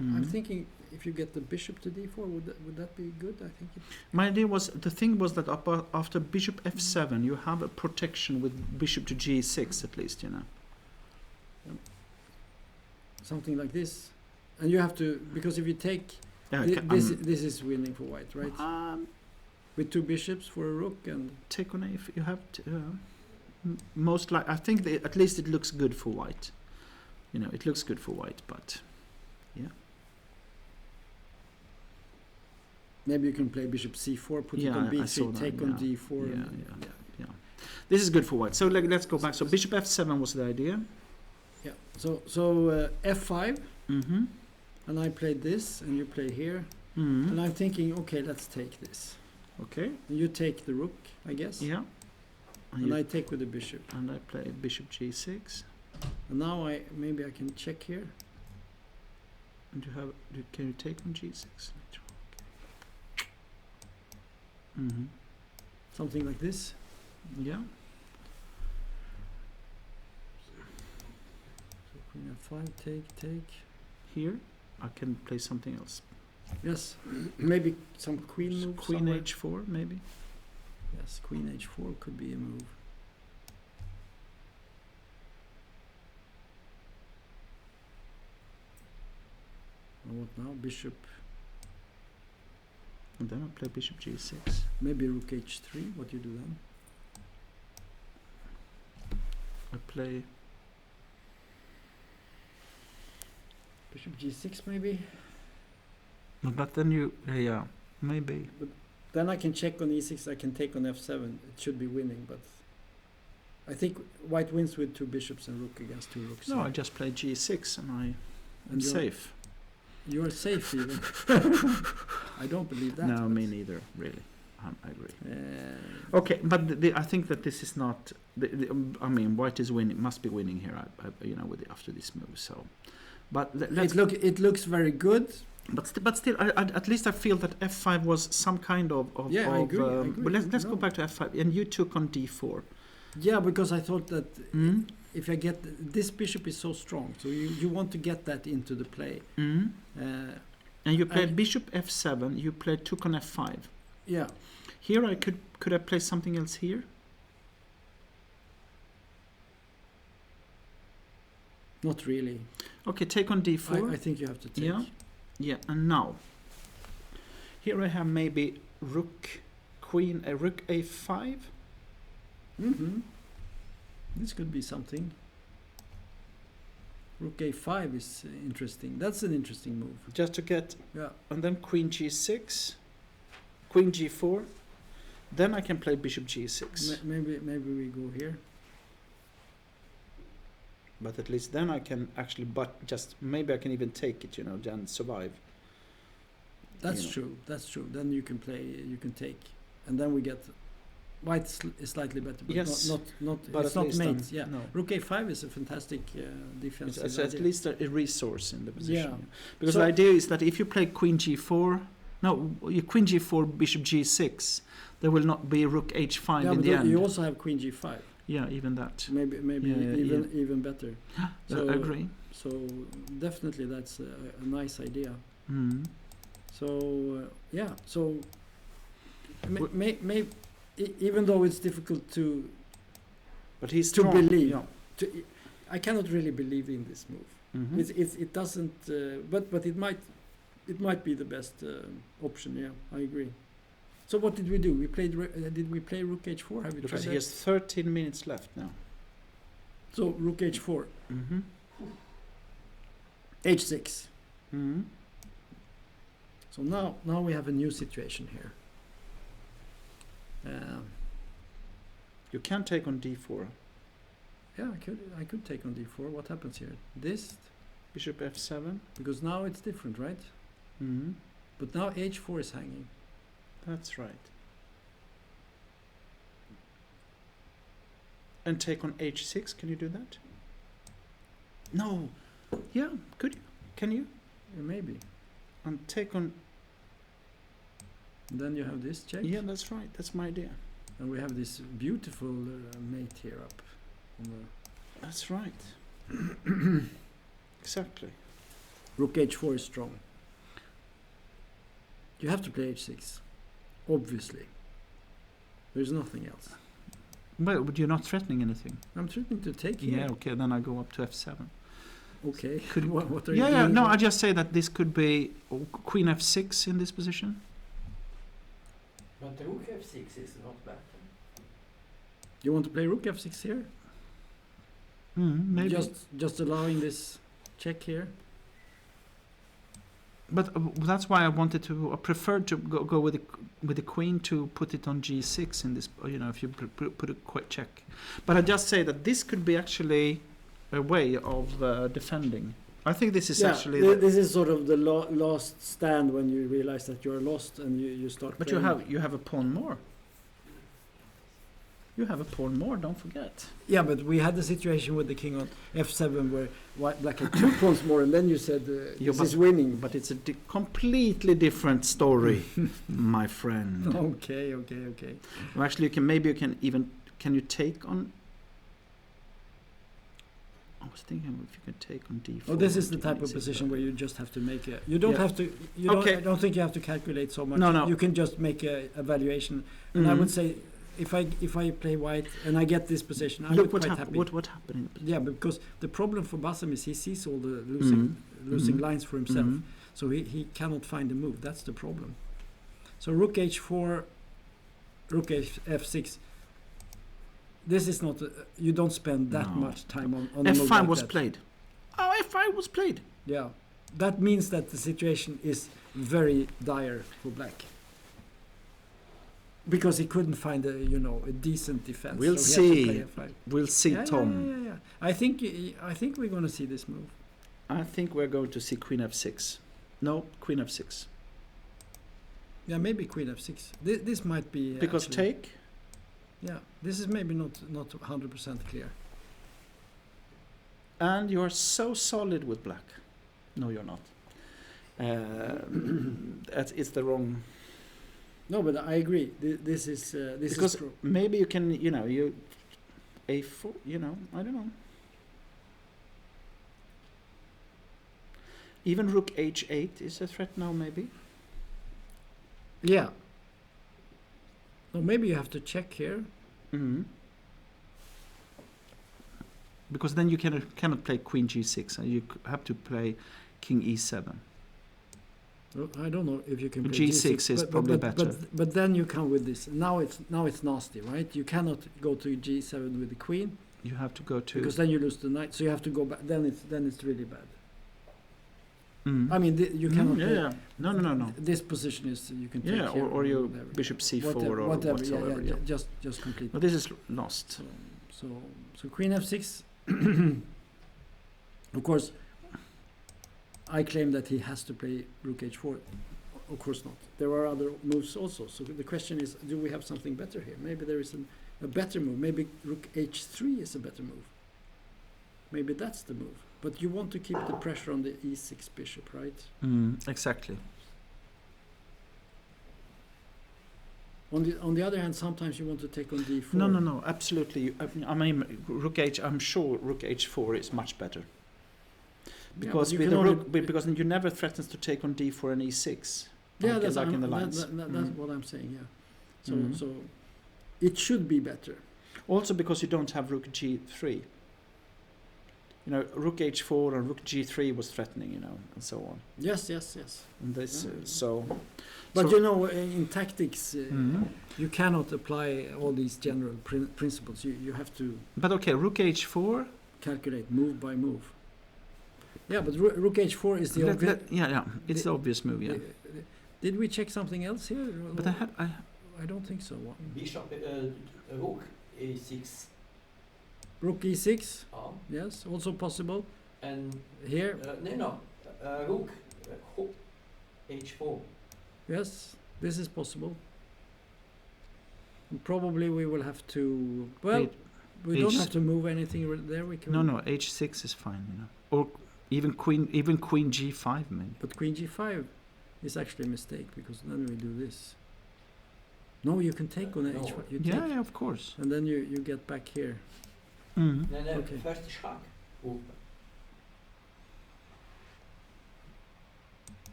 I'm thinking if you get the bishop to d4, would that be good? I think. My idea was, the thing was that after bishop f7, you have a protection with bishop to g6 at least, you know. Something like this, and you have to, because if you take this is winning for white, right? With two bishops for a rook and take on a. If you have to, most like I think at least it looks good for white. You know, it looks good for white, but yeah. Maybe you can play bishop c4, put it on b3, take on d4. Yeah. This is good for white. So let's go back. So bishop f7 was the idea. Yeah. So f5, and I played this, and you play here, and I'm thinking, okay, let's take this. Okay. And you take the rook, I guess. Yeah. And I take with the bishop. And I play bishop g6. And now maybe I can check here. And can you take on g6? Okay. Something like this. Yeah. So queen f5, take. Here, I can play something else. Yes, maybe some queen move. Queen somewhere. h4, maybe. Yes, queen h4 could be a move. And what now? Bishop. And then I play bishop g6. Maybe rook h3. What do you do then? I play Bishop g6 maybe. But then you, yeah, maybe. But then I can check on e6. I can take on f7. It should be winning, but I think white wins with two bishops and rook against two rooks. No, I just play g6 and I'm you're safe. You're safe even. I don't believe that. No, me neither, really. I agree. Okay, but I think that this is not. I mean, white is winning. Must be winning here. You know, after this move. So, but it looks very good. But still, at least I feel that f5 was some kind of. Yeah, I agree. But let's go back to f5, and you took on d4. Yeah, because I thought that if I get this bishop is so strong, so you want to get that into the play. And you played bishop f7. You played took on f5. Yeah. Here I could I play something else here? Not really. Okay, take on d4. I think you have to take. Yeah, and now here I have maybe rook a5. This could be something. Rook a5 is interesting. That's an interesting move. Just to get, yeah. And then queen g6, queen g4. Then I can play bishop g6. Maybe we go here. But at least then I can actually, maybe I can even take it, you know, and survive. That's true. That's true. Then you can play, you can take, and then we get white is slightly better, but yes, not. But it's not mate. Yeah. No. Rook a5 is a fantastic defensive. It's at least a resource in the position. Yeah. Because the idea is that if you play queen g4, queen g4, bishop g6, there will not be rook h5 in the end. You also have queen g5. Yeah, even that. Maybe even better. So I agree. So definitely that's a nice idea. So yeah. So even though it's difficult to, but he's to strong. believe. Yeah. I cannot really believe in this move. It doesn't. But it might be the best option. Yeah, I agree. So what did we do? We played. Did we play rook h4? Have we tried because that? he has 13 minutes left now. So rook h4. h6. So now we have a new situation here. You can take on d4. Yeah, I could take on d4. What happens here? This bishop f7. Because now it's different, right? But now h4 is hanging. That's right. And take on h6. Can you do that? No. Yeah. Could you? Can you? Yeah, maybe. And take on. And then you have this check. Yeah, that's right. That's my idea. And we have this beautiful mate here up on the That's right. Exactly. Rook h4 is strong. You have to play h6, obviously. There's nothing else. Well, but you're not threatening anything. I'm threatening to take here. Yeah, okay, then I go up to f7. Okay. Could, what are you yeah, doing? no, I just say that this could be queen f6 in this position. But the rook f6 is not bad. You want to play rook f6 here? Maybe. Just allowing this check here. But that's why I wanted to. I preferred to go with the queen to put it on g6 in this. You know, if you put a quick check. But I just say that this could be actually a way of defending. I think this is actually. This is sort of the last stand when you realize that you are lost and you start. But playing. you have a pawn more. You have a pawn more. Don't forget. Yeah, but we had the situation with the king on f7 where black had 2 pawns more, and then you said this is winning. But it's a completely different story, my friend. Okay. Well, actually, can you take on? I was thinking if you could take on d4. Oh, this is the type of position where you just have to make a. You don't have to. I don't think you have to calculate so much. No. You can just make a evaluation, and I would say. If I play white and I get this position, I'm quite happy. What happened? Yeah, because the problem for Bassam is he sees all the losing lines for himself, so he cannot find a move. That's the problem. So rook h4, rook f6. This is not. You don't spend that much time on a move f5 like was that. played. Oh, f5 was played. Yeah, that means that the situation is very dire for black. Because he couldn't find a decent defense. We'll so he see. had to play F5. We'll see, Tom. Yeah. I think we're going to see this move. I think we're going to see queen f6. No, queen f6. Yeah, maybe queen f6. This might be Because actually, take. Yeah, this is maybe not 100% clear. And you're so solid with black. No, you're not. It's the wrong. No, but I agree. This is Because true. maybe you can, you a4, I don't know. Even rook h8 is a threat now, maybe. Yeah. No, maybe you have to check here. Because then you cannot play queen g6, and you have to play king e7. Well, I don't know if you can play G6 is probably better. But then you come with this. Now it's nasty, right? You cannot go to G7 with the queen. You have to go to because then you lose the knight. So you have to go back. Then it's really bad. I mean, you cannot. Yeah. No. This position is you can take Yeah, here or you whatever. bishop c4 whatever, or whatsoever. Yeah. Just complete. But this is lost. So queen f6. Of course, I claim that he has to play rook h4. Of course not. There are other moves also. So the question is, do we have something better here? Maybe there is a better move. Maybe rook h3 is a better move. Maybe that's the move. But you want to keep the pressure on the e6 bishop, right? Exactly. On the other hand, sometimes you want to take on d4. No, absolutely. I mean, I'm sure rook h4 is much better. Because with the rook, because you never threatens to take on d4 and e6. Yeah, that's like in the lines. That's what I'm saying. Yeah. So it should be better. Also because you don't have rook g3. Rook h4 and rook g3 was threatening, and so on. Yes. And this, But in tactics, you cannot apply all these general principles. You have to. But okay, rook h4. Calculate move by move. Yeah, but rook h4 is the obvious. It's the obvious move. Yeah. Did we check something else here? But I don't think so. Bishop, rook e6. Rook e6. Oh. Yes, also possible. And here. Rook h4. Yes, this is possible. And probably we will have to. Well, we don't have to move anything there. We can. No. H6 is fine. Or even queen g5 maybe. But queen g5 is actually a mistake because then we do this. No, you can take on h5. Yeah, of course. And then you get back here. Mm. Nej, Okej. först schack. Open.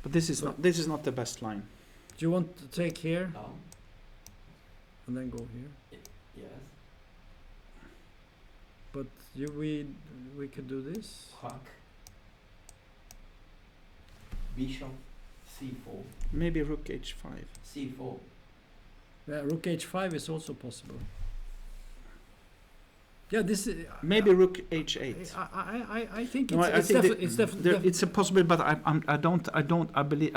But this is not the best line. Do you want to take here Ja. and then go here? Yes. But we could do this. Schack. Bishop. C4. Maybe rook h5. C4. Rook h5 is also possible. Yeah, this is, Maybe rook h8. I think No, I it's think definitely. it's a possibility, but I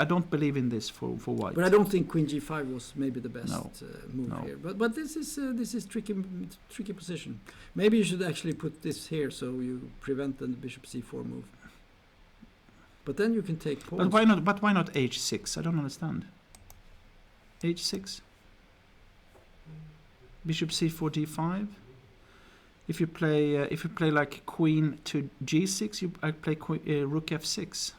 don't believe in this for white. But I don't think Queen G5 was maybe the best No. move No. here. But this is tricky position. Maybe you should actually put this here so you prevent the bishop c4 move. But then you can take pawns. But why not h6? I don't understand. h6. Bishop c4 d5. If you play like queen to g6, I play rook f6.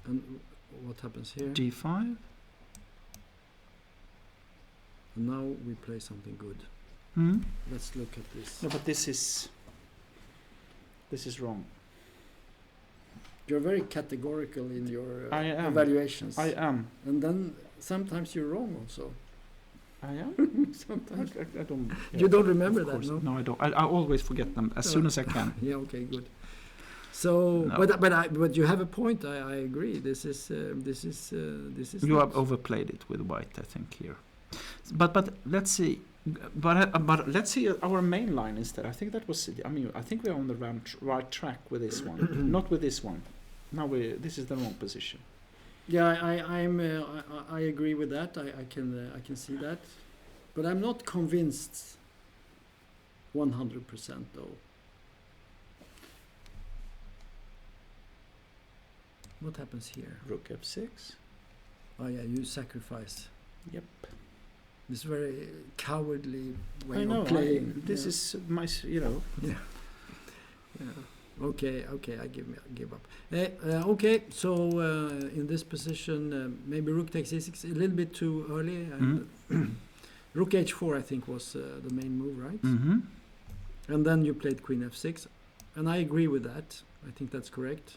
And what happens here? d5. And now we play something good. Hmm? Let's look at this. No, but this is wrong. You're very categorical in your I am. evaluations. I am. And then sometimes you're wrong also. I am. Sometimes. I don't. You don't remember Of that, course. no? No, I don't. I always forget them as soon as I can. Yeah, okay, good. So, No. but you have a point. I agree. This is. You have overplayed it with white, I think, here. But let's see. But let's see our main line instead. I think that was. I mean, I think we're on the right track with this one. Not with this one. Now this is the wrong position. Yeah, I agree with that. I can see that, but I'm not convinced 100% though. What happens here? Rook f6. Oh yeah, you sacrifice. Yep. This very cowardly way I know. of playing. This is my. Yeah. Okay, I give up. Okay, so in this position, maybe rook takes e6 a little bit too early. And rook h4, I think, was the main move, right? Mm-hmm. And then you played queen f6, and I agree with that. I think that's correct.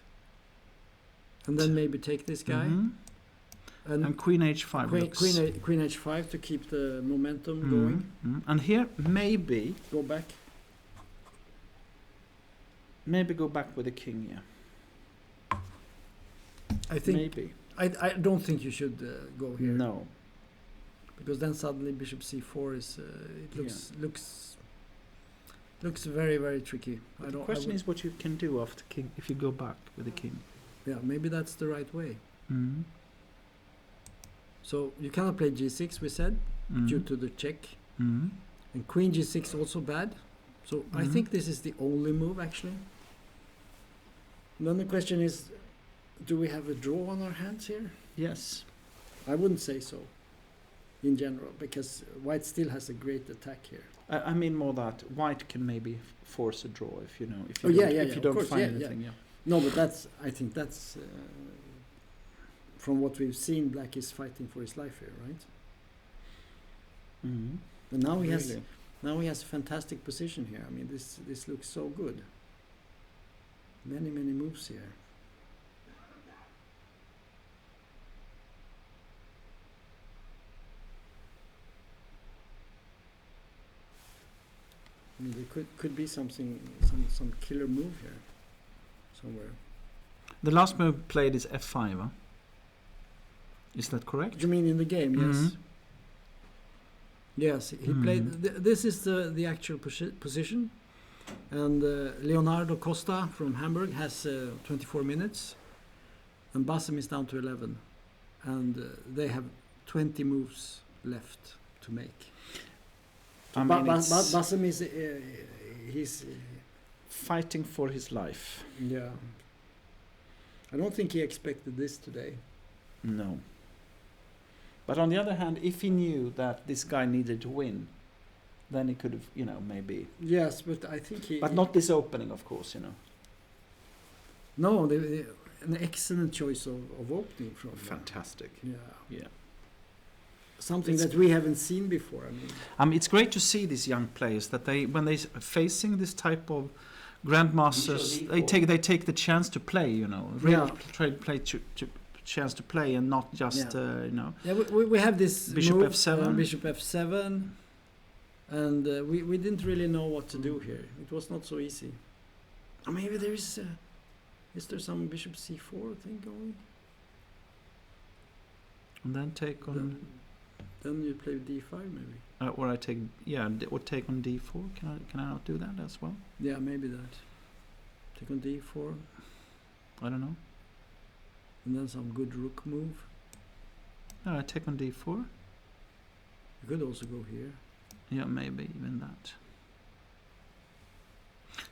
And then maybe take this guy. Mm-hmm. And queen h5. Queen h5 to keep the momentum going. Mm-hmm. And here maybe Go back. Maybe go back with the king. Yeah. I think. Maybe. I don't think you should go here. No. Because then suddenly bishop c4 is looks very, very tricky. The question is what you can do after king if you go back with the king. Yeah, maybe that's the right way. Mm-hmm. So you cannot play g6, we said, due to the check. Mm-hmm. And queen g6 also bad. So I think this is the only move actually. And then the question is, do we have a draw on our hands here? Yes. I wouldn't say so in general, because white still has a great attack here. I mean more that white can maybe force a draw if you Of don't course, find yeah, anything. Yeah. No, but I think that's from what we've seen, black is fighting for his life here, right? Mm-hmm. And now he has a fantastic position here. I mean, this looks so good. Many moves here. I mean, there could be some killer move here somewhere. The last move played is f5. Huh? Is that correct? You mean in the game? Yes. Mhm. Yes, he played. This is the actual position, and Leonardo Costa from Hamburg has 24 minutes, and Bassem is down to 11, and they have 20 moves left to make. I mean, Bassem is he's fighting for his life. yeah. I don't think he expected this today. No. But on the other hand, if he knew that this guy needed to win, then he could have, maybe. Yes, but I think he. But not this opening, of course, No, an excellent choice of opening from. Fantastic. Yeah. Yeah. Something It's- that we haven't seen before. I mean, It's great to see these young players that when they facing this type of grandmasters, Bishop they take the chance to play. Really Yeah. play chance to play and not just Yeah, we have this Bishop move, F7. Bishop F7, and we didn't really know what to do here. It was not so easy. Or maybe there is there some Bishop C4 thing going? and then take on Then you play D5 maybe. or I take or take on D4. Can I not do that as well? Yeah, maybe that. Take on D4, I don't know. and then some good rook move. No, I take on D4. You could also go here. Yeah, maybe even that.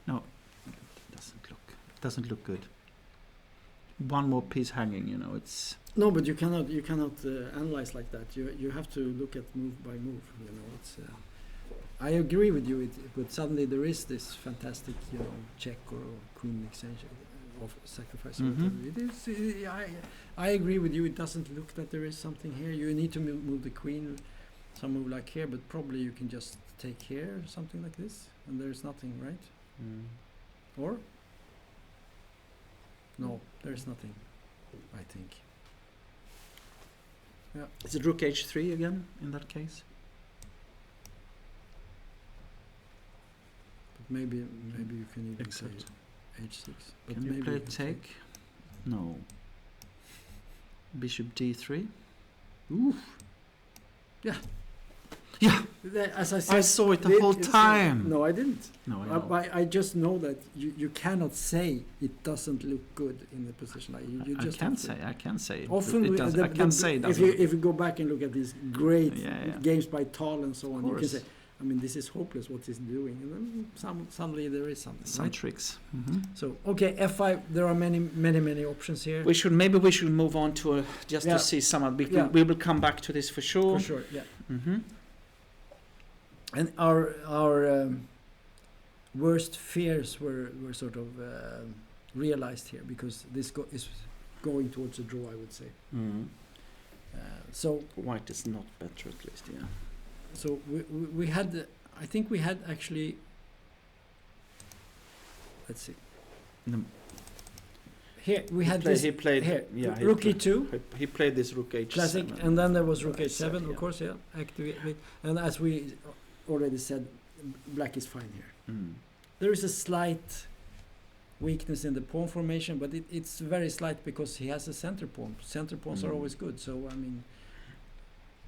No, it doesn't look good. One more piece hanging, it's No, but you cannot analyze like that. You have to look at move by move. It's. I agree with you, but suddenly there is this fantastic, check or queen exchange of sacrifice. or Mhm. whatever. It is. I agree with you. It doesn't look that there is something here. You need to move the queen, some move like here, but probably you can just take here, something like this, and there is nothing, right? Or no, there is nothing. I think. Yeah. Is it rook h3 again in that case? But maybe you can even Except- play h6. But Can you maybe play can take? No. Bishop d3. Oof. Yeah. As I said, I saw it the whole time. No, I didn't. No, I know. I just know that you cannot say it doesn't look good in the position. You I just can have to. say. I can say. Often it we- does. the- I can the- say it if doesn't. you go back and look at these great Yeah. games by Tal and so on, you can course. say, this is hopeless what he's doing, and then suddenly there is something. Some Right? tricks. Mhm. So okay, F5. There are many options here. Maybe we should move on to just Yeah. to see some of. Yeah. We will come back to this for sure. For sure, yeah. Mm-hmm. And our worst fears were sort of realized here, because this is going towards a draw, I would say. Mm. So White is not better, at least. Yeah. so we had, I think we had actually. Let's see. No. Here we had this. He played. Here, Yeah. rook e2. He played this rook h7. Classic, and then there was rook Right, h7, yeah. of course, yeah, activate. And as we already said, black is fine here. Mm. There is a slight weakness in the pawn formation, but it's very slight because he has a center pawn. Center pawns are Mm. always good, so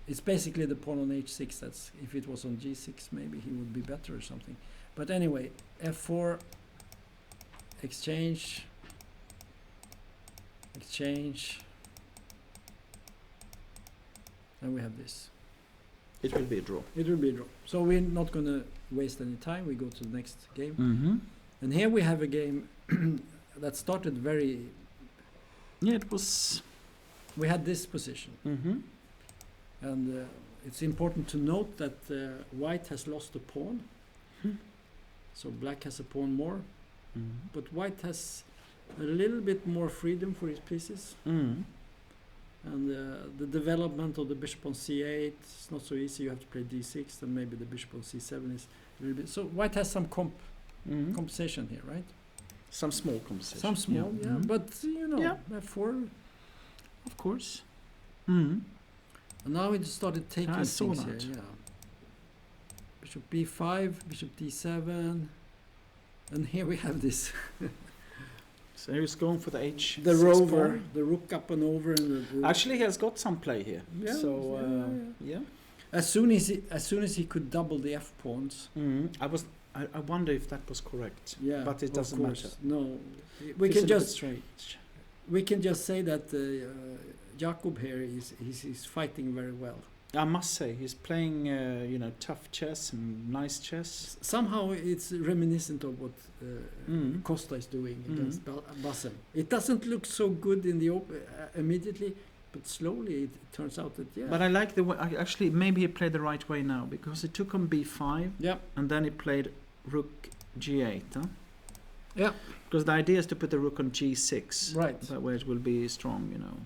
it's basically the pawn on h6. That's if it was on g6, maybe he would be better or something. But anyway, f4, exchange. And we have this. It will be a draw. It will be a draw. So we're not going to waste any time. We go to the next game. Mm-hmm. And here we have a game that started very... Yeah, it was. We had this position. Mm-hmm. And it's important to note that white has lost a pawn. Hmm. So black has a pawn more. Mm-hmm. But white has a little bit more freedom for his pieces. Mm. And the development of the bishop on c8 is not so easy. You have to play d6, and maybe the bishop on c7 is a little bit... So white has some Mm. compensation here, right? Some small compensation. Some small, yeah. Mhm. But, Yeah. f4... Of course. Mm. And now it started taking I saw things that. here, yeah. Bishop b5, bishop d7, and here we have this So he's going for the h. the rover, the rook up and over, and the Actually, he has got some play here. Yeah, So yeah. yeah. As soon as he could double the f pawns, Mm. I wonder if that was correct. yeah. But it of doesn't course. matter. No, we It's can a bit just strange. say that Jakob here he's fighting very well. I must say he's playing tough chess and nice chess. Somehow it's reminiscent of what Costa is doing against Bassem. It doesn't look so good in the immediately, but slowly it turns out that But I like the way. Actually, maybe he played the right way now because he took on b5 yeah. and then he played rook g8. Huh? Yeah. Because the idea is to put the rook on g6. Right. That way it will be strong, you know.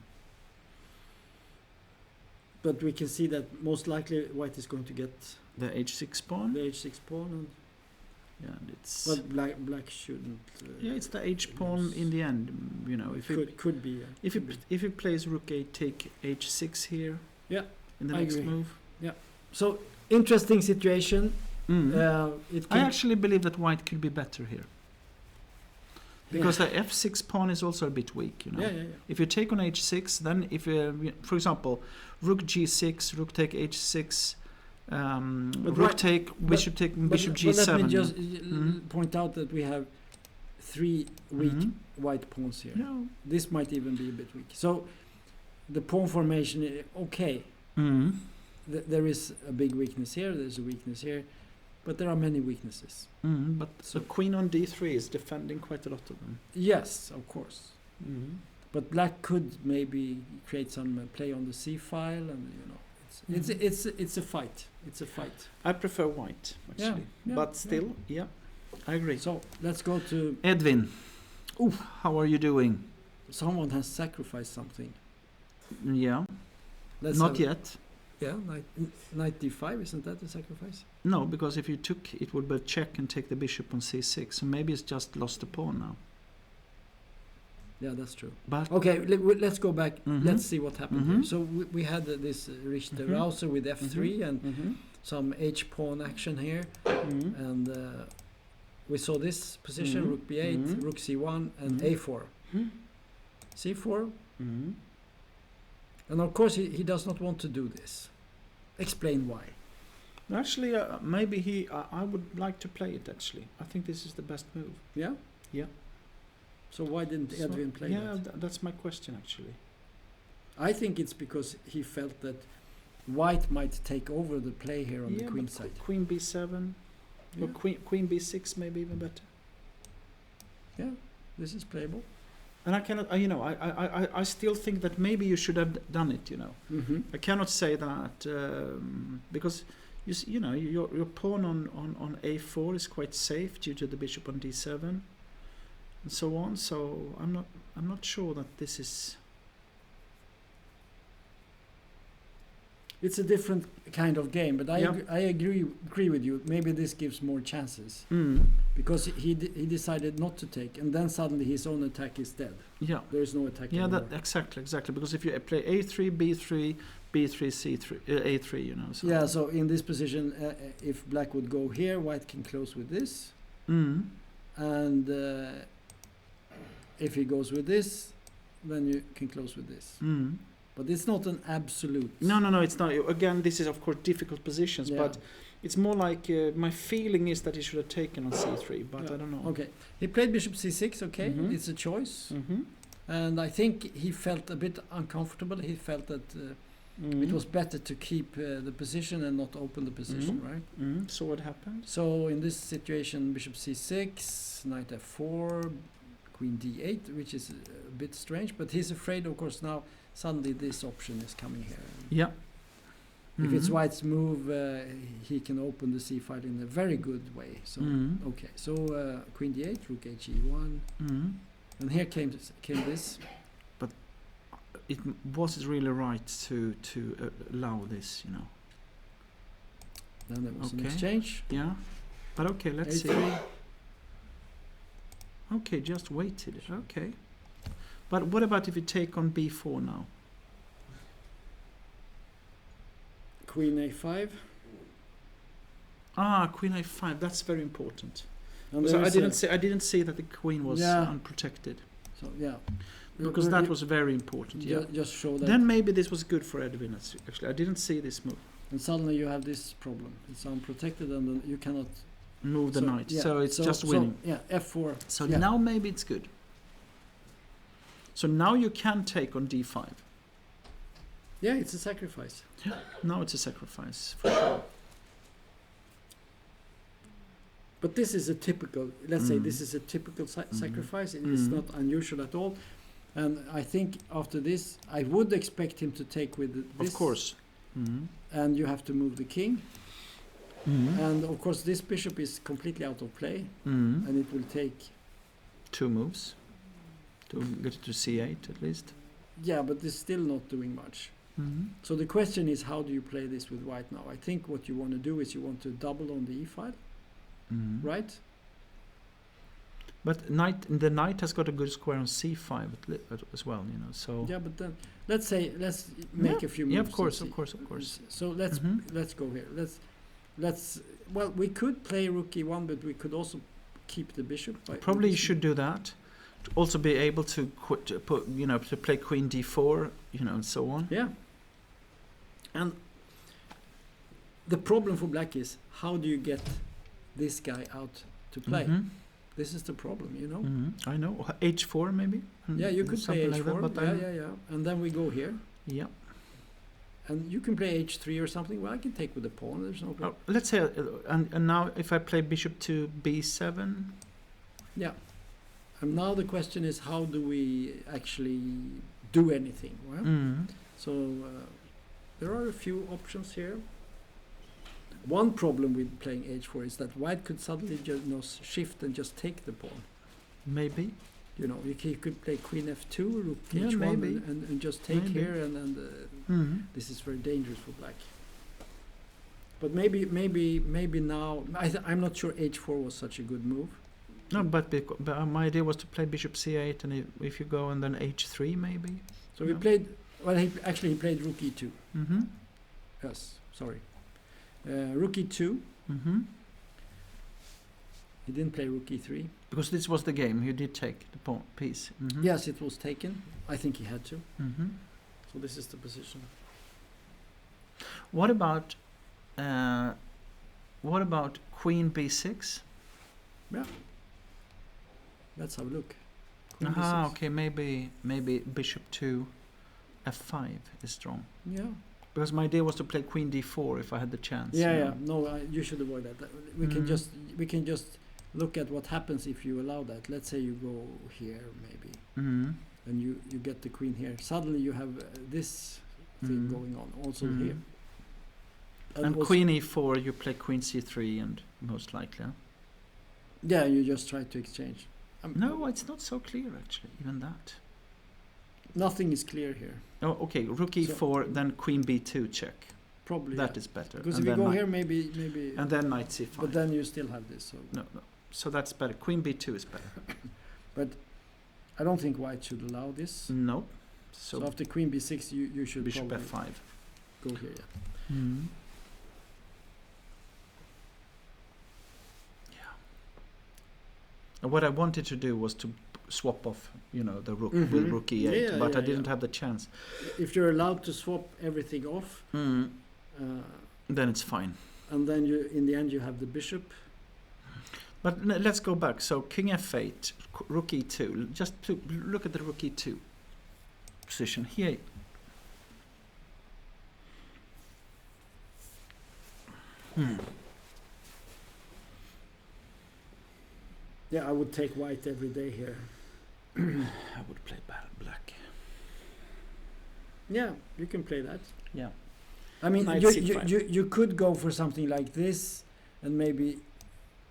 But we can see that most likely white is going to get The h6 pawn. the h6 pawn, and Yeah, and it's... but black shouldn't. yeah, it's the h pawn in the end, you know. If Could be. if he plays rook a take h6 here. Yeah, In the I next agree. move. So interesting situation. It I can, actually believe that white could be better here. Because the f6 pawn is also a bit weak, you know. yeah. If you take on h6, then if for example, rook g6, rook take h6, rook right- take, bishop take, bishop but g7. let me just Mhm. point out that we have 3 weak Mhm. white pawns here. Yeah. This might even be a bit weak. So the pawn formation, okay. Mhm. There is a big weakness here. There's a weakness here, but there are many weaknesses. But so queen on d3 is defending quite a lot of them. Yes, of course. But black could maybe create some play on the c file, and you know, it's a fight. It's a fight. I prefer white actually, yeah, but still, yeah, I agree. So let's go to. Edwin, how are you doing? Someone has sacrificed something. Yeah, Let's not have- yet. Yeah, knight d5, isn't that a sacrifice? No, because if you took, it would be check and take the bishop on c6. So maybe it's just lost a pawn now. Yeah, that's true. But Okay, let's go back. Mhm. Let's see what happened here. Mhm. So we had this Richter Mhm. Rouser with f3 and some h pawn action here, and we saw this position: Mhm. rook b8, Mhm. rook c1, and Mhm. a4, c4, and of course he does not want to do this. Explain why. Actually, maybe I would like to play it. Actually, I think this is the best move. Yeah. Yeah. So why didn't So, Edwin play yeah, that? that's my question actually. I think it's because he felt that white might take over the play here on the queen but side. Queen b7 or Yeah. queen b6 maybe even better. Yeah, this is playable. And I cannot, you know, I still think that maybe you should have done it. You know, Mm-hmm. I cannot say that because you know your pawn on a4 is quite safe due to the bishop on d7 and so on. So I'm not sure that this is. It's a different kind of game, but Yeah. I agree with you. Maybe this gives more chances because he decided not to take, and then suddenly his own attack is dead. Yeah. There is no attack Yeah, anymore. that exactly. Because if you play a3, b3, b3, c3, a3, you know. So. Yeah, so in this position, if black would go here, white can close with this, and if he goes with this, then you can close with this. But it's not an absolute. No, it's not. Again, this is of course difficult positions, Yeah. but it's more like my feeling is that he should have taken on c3, but Yeah. I don't know. Okay, he played bishop c6. Okay, Mhm. it's a choice, Mm-hmm. and I think he felt a bit uncomfortable. He felt that it was better to keep the position and not open the position, right? So what happened? So in this situation, bishop c6, knight f4, queen d8, which is a bit strange, but he's afraid, of course, now suddenly this option is coming here. Yeah. If it's white's move, he can open the c file in a very good way. So okay, so queen d8, rook he1, and here came this. It was really right to allow this, you know. Then there was an Okay. exchange. Yeah. But okay, let's see. a3. Okay, just waited. Okay. But what about if you take on b4 now? Queen a5. Queen a5. That's very important. And So there I is a- didn't see that the queen was Yeah. unprotected So yeah, because that was very important. Yeah. just show that. Then maybe this was good for Edwin. Actually, I didn't see this move. And suddenly you have this problem. It's unprotected, and then you cannot Move the knight. yeah, So it's just winning. yeah, f4. So yeah. now maybe it's good. So now you can take on d5. Yeah, it's a sacrifice. Now it's a sacrifice for sure. But this is a typical. Let's say Mm. this is a typical Mhm. sacrifice. It is Mm. not unusual at all. And I think after this, I would expect him to take with this. Of course. Mm. And you have to move the king. Mm. And of course, this bishop is completely out of play, Mm. and it will take 2 moves to get it to c8 at least. Yeah, but it's still not doing much. So the question is, how do you play this with white now? I think what you want to do is you want to double on the e file, right? But the knight has got a good square on c5 as well, you know. So Yeah, but then let's make a few moves. yeah, and of course, see. of course. So let's go here. Let's well, we could play rook e1, but we could also keep the bishop. Probably you should do that. To also be able to to play queen d4, you know, and so on. Yeah. And the problem for black is, how do you get this guy out to play? This is the problem, you know. I know. h4 maybe. Yeah, you could play something h4. like that, but yeah. And then we go here. Yeah. And you can play h3 or something. Well, I can take with the pawn. There's no problem. Let's say, and now if I play bishop to b7. Yeah. And now the question is, how do we actually do anything? Well, so there are a few options here. One problem with playing h4 is that white could suddenly just shift and just take the pawn. Maybe. You know, you could play queen f2, rook Yeah, h1, maybe. and just take Maybe. here, and this is very dangerous for black. But maybe now, I'm not sure h4 was such a good move. No, but my idea was to play bishop c8, and if you go and then h3 maybe. So we played. Well, he played rook e2. Yes, sorry. Rook e2. He didn't play rook e3. Because this was the game, you did take the pawn piece. Yes, it was taken. I think he had to. So this is the position. What about queen b6? Yeah. Let's have a look. Queen Ah, b6. okay, maybe bishop to f5 is strong. Yeah. Because my idea was to play queen d4 if I had the chance. Yeah, you yeah. know. No, you should avoid that. We can just look at what happens if you allow that. Let's say you go here maybe, and you get the queen here. Suddenly you have this thing going on also here. And also queen e4, you play queen c3, and most likely. Huh? Yeah, you just try to exchange. No, it's not so clear actually. Even that. Nothing is clear here. Oh, okay. Rook e4, then queen b2 check. Probably That is better. because And if you then go knight- here, maybe. and then knight c5. But then you still have this. So. No. So that's better. Queen b2 is better. But I don't think white should allow this. No. So So after queen b6, you should bishop probably f5. go here. Yeah. And what I wanted to do was to swap off, you know, the rook with Mhm. rook e8, Yeah, but I yeah, didn't yeah. have the chance. If you're allowed to swap everything off, Then it's fine. and then in the end you have the bishop. But let's go back. So king f8, rook e2. Just to look at the rook e2 position here. Yeah, I would take white every day here. I would play black. Yeah, you can play that. Yeah. I mean, Knight you c5. you could go for something like this, and maybe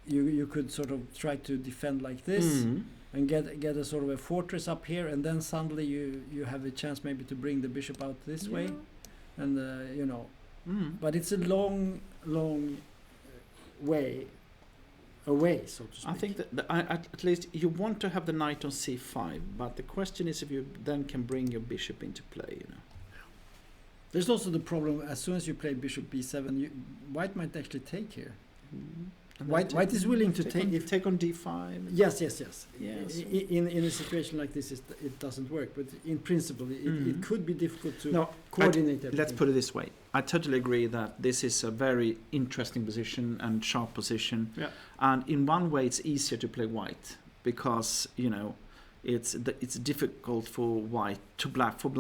you could sort of try to defend like this, and get a sort of a fortress up here, and then suddenly you have a chance maybe to bring the bishop out this way, and you know. But it's a long way away, so to speak. I think that at least you want to have the knight on c5, but the question is if you then can bring your bishop into play, you know. There's also the problem, as soon as you play bishop b7, white might actually take here. And White is willing to take take on d5. Yes. Yes. In a situation like this, it doesn't work. But in principle, it could be difficult to No, coordinate everything. let's put it this way. I totally agree that this is a very interesting position and sharp position. Yeah. And in one way, it's easier to play white because, you know, it's difficult for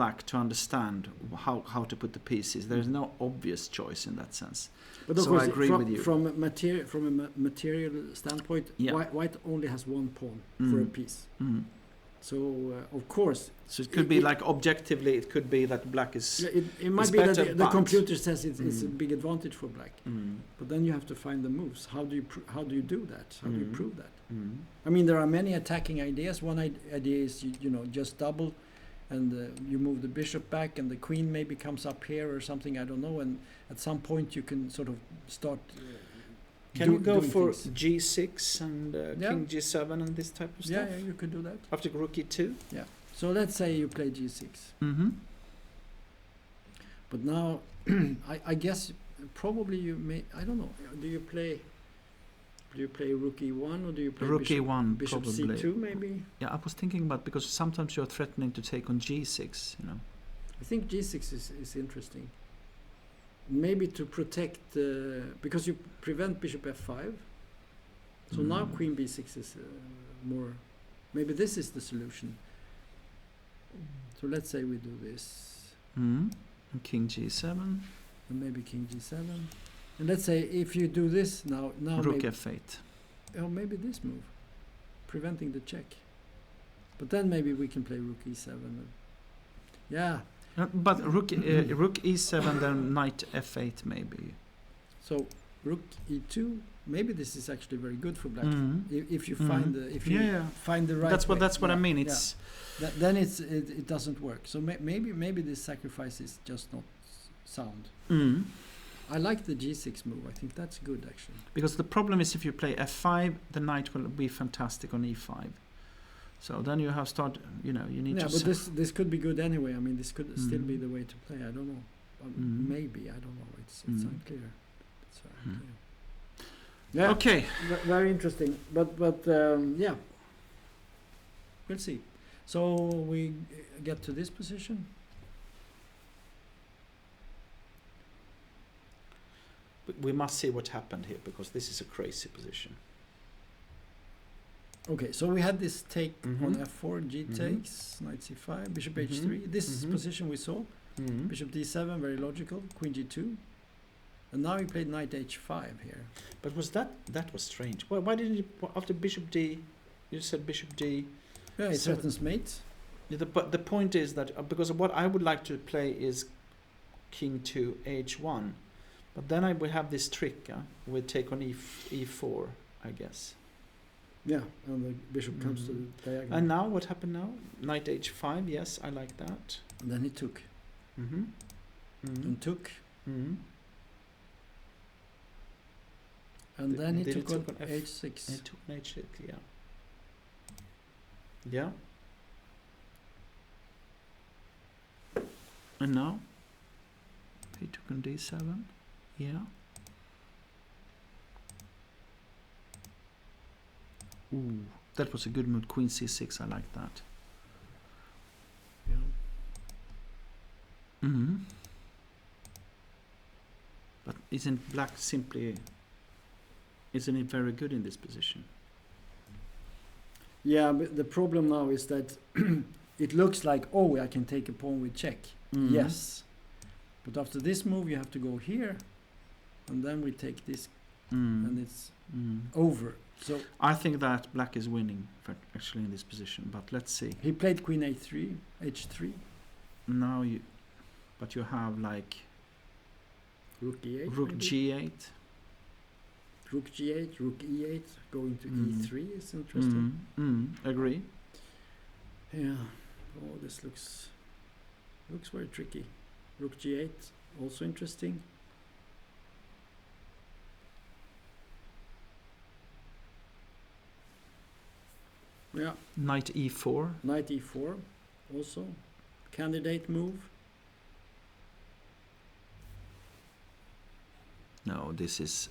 black to understand how to put the pieces. There's no obvious choice in that sense. But of So course, I agree with you. From a material standpoint, Yeah. white only has one pawn for a piece. So of course, So it could be like objectively, it could be that black is. it might it's be that better, the but- computer says it's a big advantage for black. But then you have to find the moves. How do you do that? How do you prove that? I mean, there are many attacking ideas. One idea is just double, and you move the bishop back, and the queen maybe comes up here or something. I don't know. And at some point, you can sort of start. Can you go doing for things. G6 and Yeah. King G7 and this type of stuff? Yeah, you could do that. After Rook E2? So let's say you play G6, Mm-hmm. but now I guess probably you may. I don't know. Do you play Rook E1 or do you play Rook Bishop, E1 Bishop probably. C2 maybe? Yeah, I was thinking about, because sometimes you're threatening to take on G6, you know. I think G6 is interesting. Maybe to protect, because you prevent Bishop F5. So now Queen B6 is more. Maybe this is the solution. So let's say we do this, And King G7, and maybe King G7, and let's say if you do this now Rook maybe, F8. oh, maybe this move, preventing the check. But then maybe we can play Rook E7. Yeah. But Rook E7, then Knight F8 maybe. So Rook E2. Maybe this is actually very good for black if you Mhm. find the find the right. That's what way. I mean. Yeah. It's Then it doesn't work. So maybe this sacrifice is just not sound. I like the G6 move. I think that's good actually. because the problem is if you play F5, the knight will be fantastic on E5. So then you have you need Yeah, to. but this could be good anyway. I mean, this could still be the way to play. I don't know. Maybe I don't know. It's unclear. It's unclear. Yeah. Okay. Very interesting. But yeah. We'll see. So we get to this position. But we must see what happened here, because this is a crazy position. Okay, so we had this take on Mhm. F4, G Mhm. takes, Knight C5, Bishop Mhm. H3. This is Mhm. position we saw. Bishop D7, very logical. Queen G2. And now he played Knight H5 here. But that was strange. Why didn't you after Bishop D? You said Bishop D. Yeah, it So- threatens mate. Yeah, but the point is that because what I would like to play is King to H1, but then I will have this trick. We take on E4, I guess. Yeah, and the bishop comes to the diagonal. And now what happened now? Knight H5. Yes, I like that. And then he took. And took. And then he Did took on F- H6. It took an H6. Yeah. Yeah. And now he took on D7. Yeah. Ooh, that was a good move. Queen C6. I like that. Yeah. But isn't black simply? Isn't it very good in this position? Yeah, but the problem now is that it looks like, oh, I can take a pawn with check. Yes. But after this move, you have to go here. And then we take this, and it's over. So I think that black is winning actually in this position. But let's see. he played Queen A3, H3. Now but you have like Rook E8. Rook maybe? G8. Rook G8, Rook E8, going to E3 is interesting. Agree. Yeah. Oh, this looks very tricky. Rook G8, also interesting. Yeah. Knight E4. Knight E4, also candidate move. No, this is.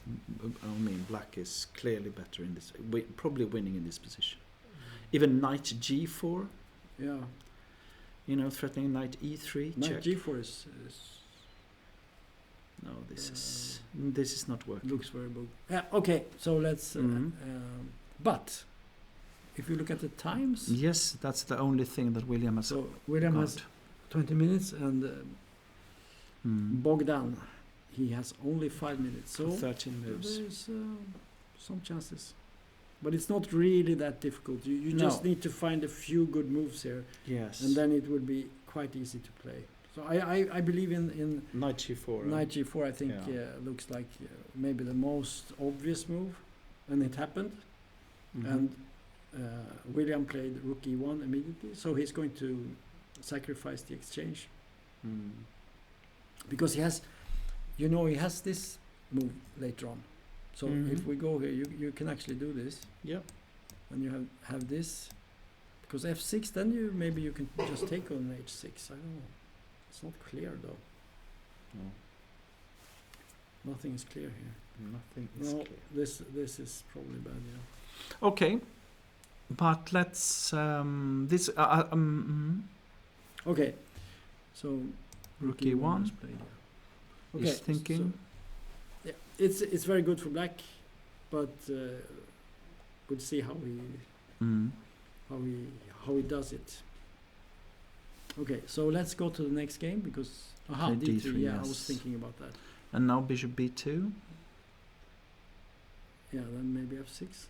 I mean, black is clearly better in this. Probably winning in this position. Even Knight G4. Yeah. Threatening Knight E3. Knight Check. G4 is No, this is not working. looks very good. Yeah. Okay. So let's. But if you look at the times. Yes, that's the only thing that William has. So William has 20 minutes and Bogdan, he has only 5 minutes. So 13 moves. there's some chances. But it's not really that difficult. You No. just need to find a few good moves here. Yes. And then it would be quite easy to play. So I believe in Knight G4. Knight G4. I think Yeah. looks like maybe the most obvious move. And it happened. And William played rook e1 immediately, so he's going to sacrifice the exchange because he has, he has this move later on. So if we go here, you can actually do this. Yeah. And you have this, because f6, then maybe you can just take on h6. I don't know. It's not clear though. No. Nothing is clear here. Nothing is No, clear. this is probably bad. Yeah. Okay, but let's Okay, so rook e1 e1 is played, yeah. Okay, is thinking. So, yeah, it's very good for black, but we'll see how he does it. Okay, so let's go to the next game because Play d3. d3, Yeah, I was yes. thinking about that. And now bishop b2. Yeah, then maybe f6.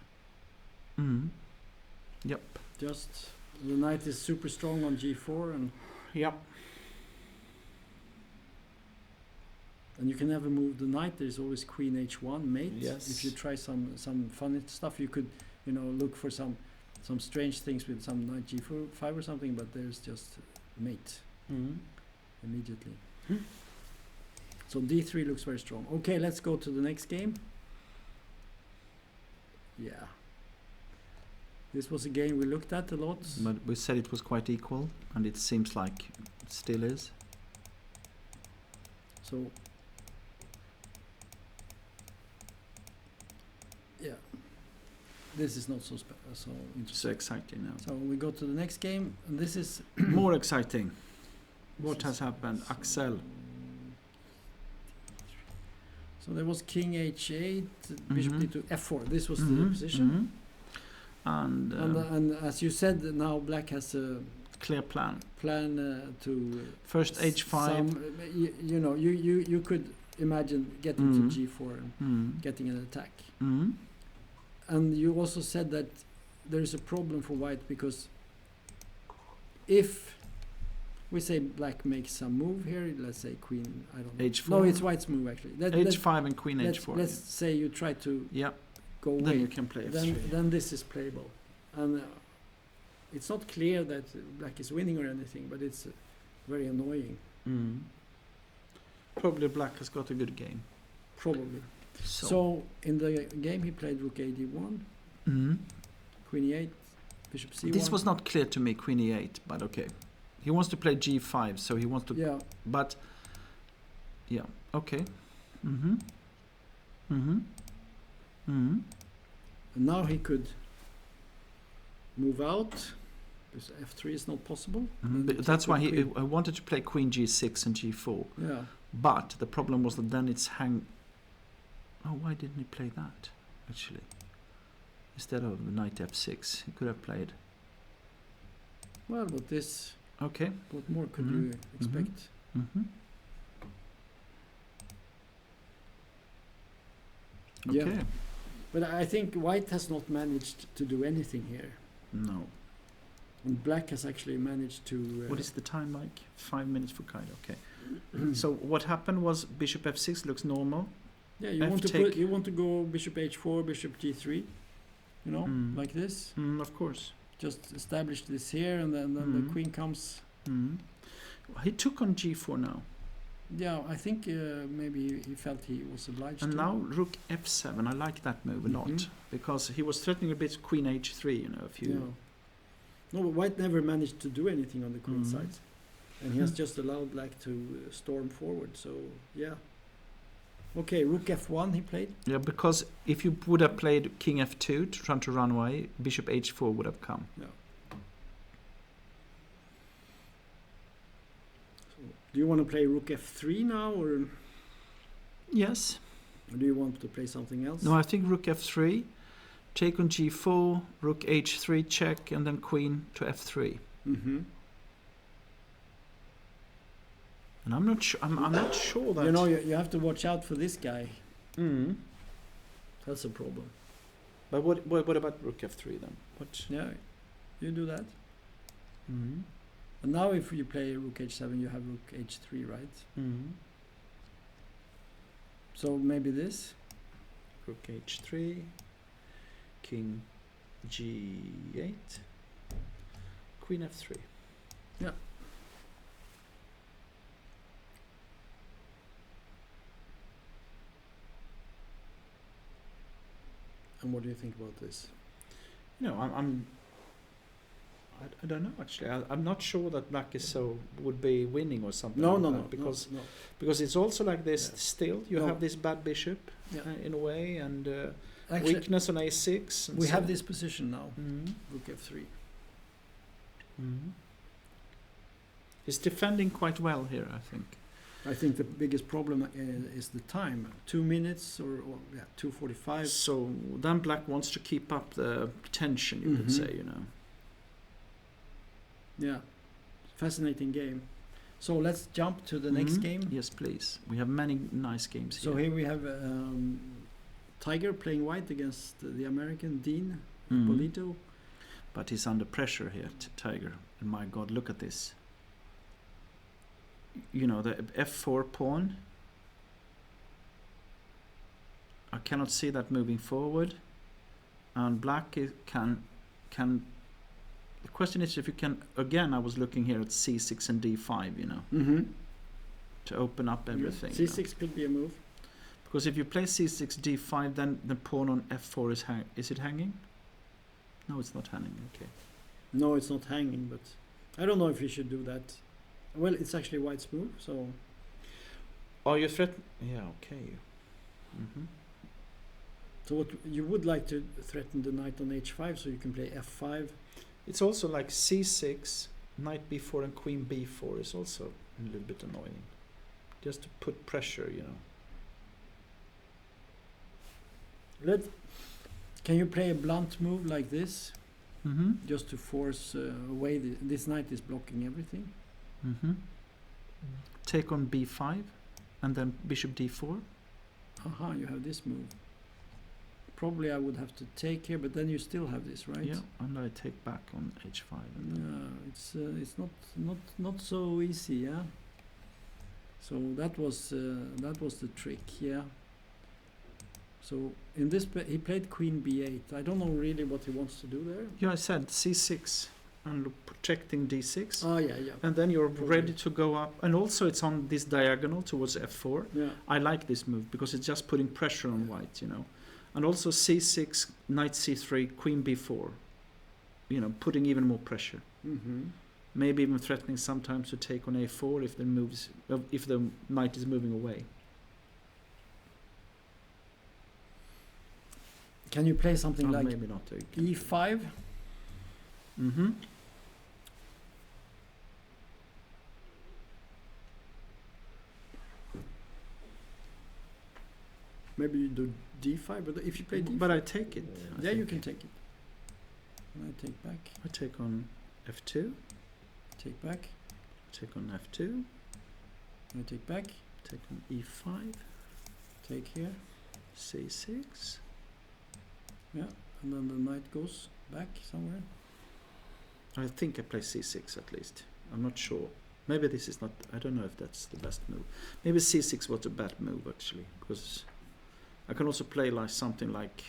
Yep. Just the knight is super strong on g4, and Yep. you can never move the knight. There's always queen h1 mate. Yes. If you try some funny stuff, you could look for some strange things with some knight g5 or something, but there's just mate immediately. So d3 looks very strong. Okay, let's go to the next game. Yeah. This was a game we looked at a lot. But we said it was quite equal, and it seems like it still is. So yeah, this is not so So interesting. exciting now. So we go to the next game, and this is More exciting. What This has is- happened? Axel. So there was king h8, bishop Mhm. d2, f4. This was the position. And, And as you said, now black has a clear plan. plan to First h5. you could imagine getting to g4 and getting an attack. And you also said that there is a problem for white because if we say black makes some move here, let's say queen, I don't know. H4. No, it's white's move actually. h5 and queen let's, h4. let's say you try to Yeah. go Then you away. can play f3. Then this is playable. And it's not clear that black is winning or anything, but it's very annoying. Probably black has got a good game. Probably. So in the game he played rook a d1, queen e8, bishop c1. This was not clear to me, queen e8, but okay. He wants to play g5, so he wants to. Yeah. But yeah, okay. And now he could move out because f3 is not possible. Then you That's take why the he queen. wanted to play queen g6 and g4. Yeah. But the problem was that then it's hang. Oh, why didn't he play that? Actually, instead of the knight f6, he could have played. Well, but this. Okay. What more could you expect? Okay. Yeah. But I think white has not managed to do anything here. No. And black has actually managed to. What is the time like? 5 minutes for kite. Okay. So what happened was bishop f6 looks normal. Yeah, you want to take. you want to go bishop h4, bishop g3, like this. Of course. Just establish this here, and then the queen comes. He took on g4 now. Yeah, I think maybe he felt he was obliged And to. now rook f7. I like that move a lot because he was threatening a bit queen h3. A few. Yeah. No, but white never managed to do anything on the queen side, and he has just allowed black to storm forward. So yeah. Okay, rook f1 he played. Yeah, because if you would have played king f2 to try to run away, bishop h4 would have come. Yeah. So, do you want to play rook f3 now, or Yes. do you want to play something else? No, I think rook f3, take on g4, rook h3 check, and then queen to f3. And I'm not sure. I'm not sure that. You have to watch out for this guy. That's a problem. But what about rook f3 then? What? Yeah, you do that. And now if you play rook h7, you have rook h3, right? So maybe this. Rook h3, king G8. Queen F3. Yeah. And what do you think about this? You know, I don't know actually. I'm not sure that black is would be winning or something. No, like no, that, no, because no. because it's also like this. Yeah. Still, you No. have this bad bishop Yeah. in a way, and Actually, weakness on A6. And we so have this position now. Mhm. Rook F3. Mhm. He's defending quite well here, I think. I think the biggest problem is the time. 2 minutes or 2:45. So then black wants to keep up the tension, you could Mhm. say, you know. Yeah, fascinating game. So let's jump to the next Mhm. game. Yes, please. We have many nice games So here. here we have Tiger playing white against the American Dean Mhm. Polito. But he's under pressure here, Tiger. And my God, look at this. You know, the F4 pawn. I cannot see that moving forward. And black can. The question is if you can. Again, I was looking here at C6 and D5. You know, Mm-hmm. to open up everything. you know. C6 could be a move. Because if you play C6 D5, then the pawn on F4 is it hanging? No, it's not hanging. Okay. No, it's not hanging, but I don't know if you should do that. Well, it's actually white's move, so Oh, you threaten? Yeah. Okay. Mm-hmm. so what you would like to threaten the knight on H5, so you can play F5. It's also like C6, knight B4 and queen B4 is also a little bit annoying. Just to put pressure, you know. Can you play a blunt move like this, Mm-hmm. just to force away this knight is blocking everything? Mm-hmm. Take on B5 and then bishop D4. Aha, you have this move. Probably I would have to take here, but then you still have this, right? Yeah, and I take back on H5. And then It's not so easy, yeah. So that was the trick, yeah. So in this he played Queen B8. I don't know really what he wants to do there. yeah, I said C6 and protecting D6. Oh yeah, yeah, And then you're Probably. ready to go up. And also it's on this diagonal towards F4. yeah. I like this move because it's just putting pressure on white, you know. And also C6, knight C3, queen B4. You know, putting even more pressure. Mm-hmm. Maybe even threatening sometimes to take on A4 if the knight is moving away. Can you play something like maybe not. E5? Mm-hmm. Maybe you do D5, but if you play D5, But I take it. yeah, you can take it. And I take back, I take on F2. take back, Take on F2. I take back, Take on E5. take here, C6. yeah, and then the knight goes back somewhere. I think I play C6 at least. I'm not sure. Maybe this is not. I don't know if that's the best move. Maybe C6 was a bad move actually, because I can also play like something like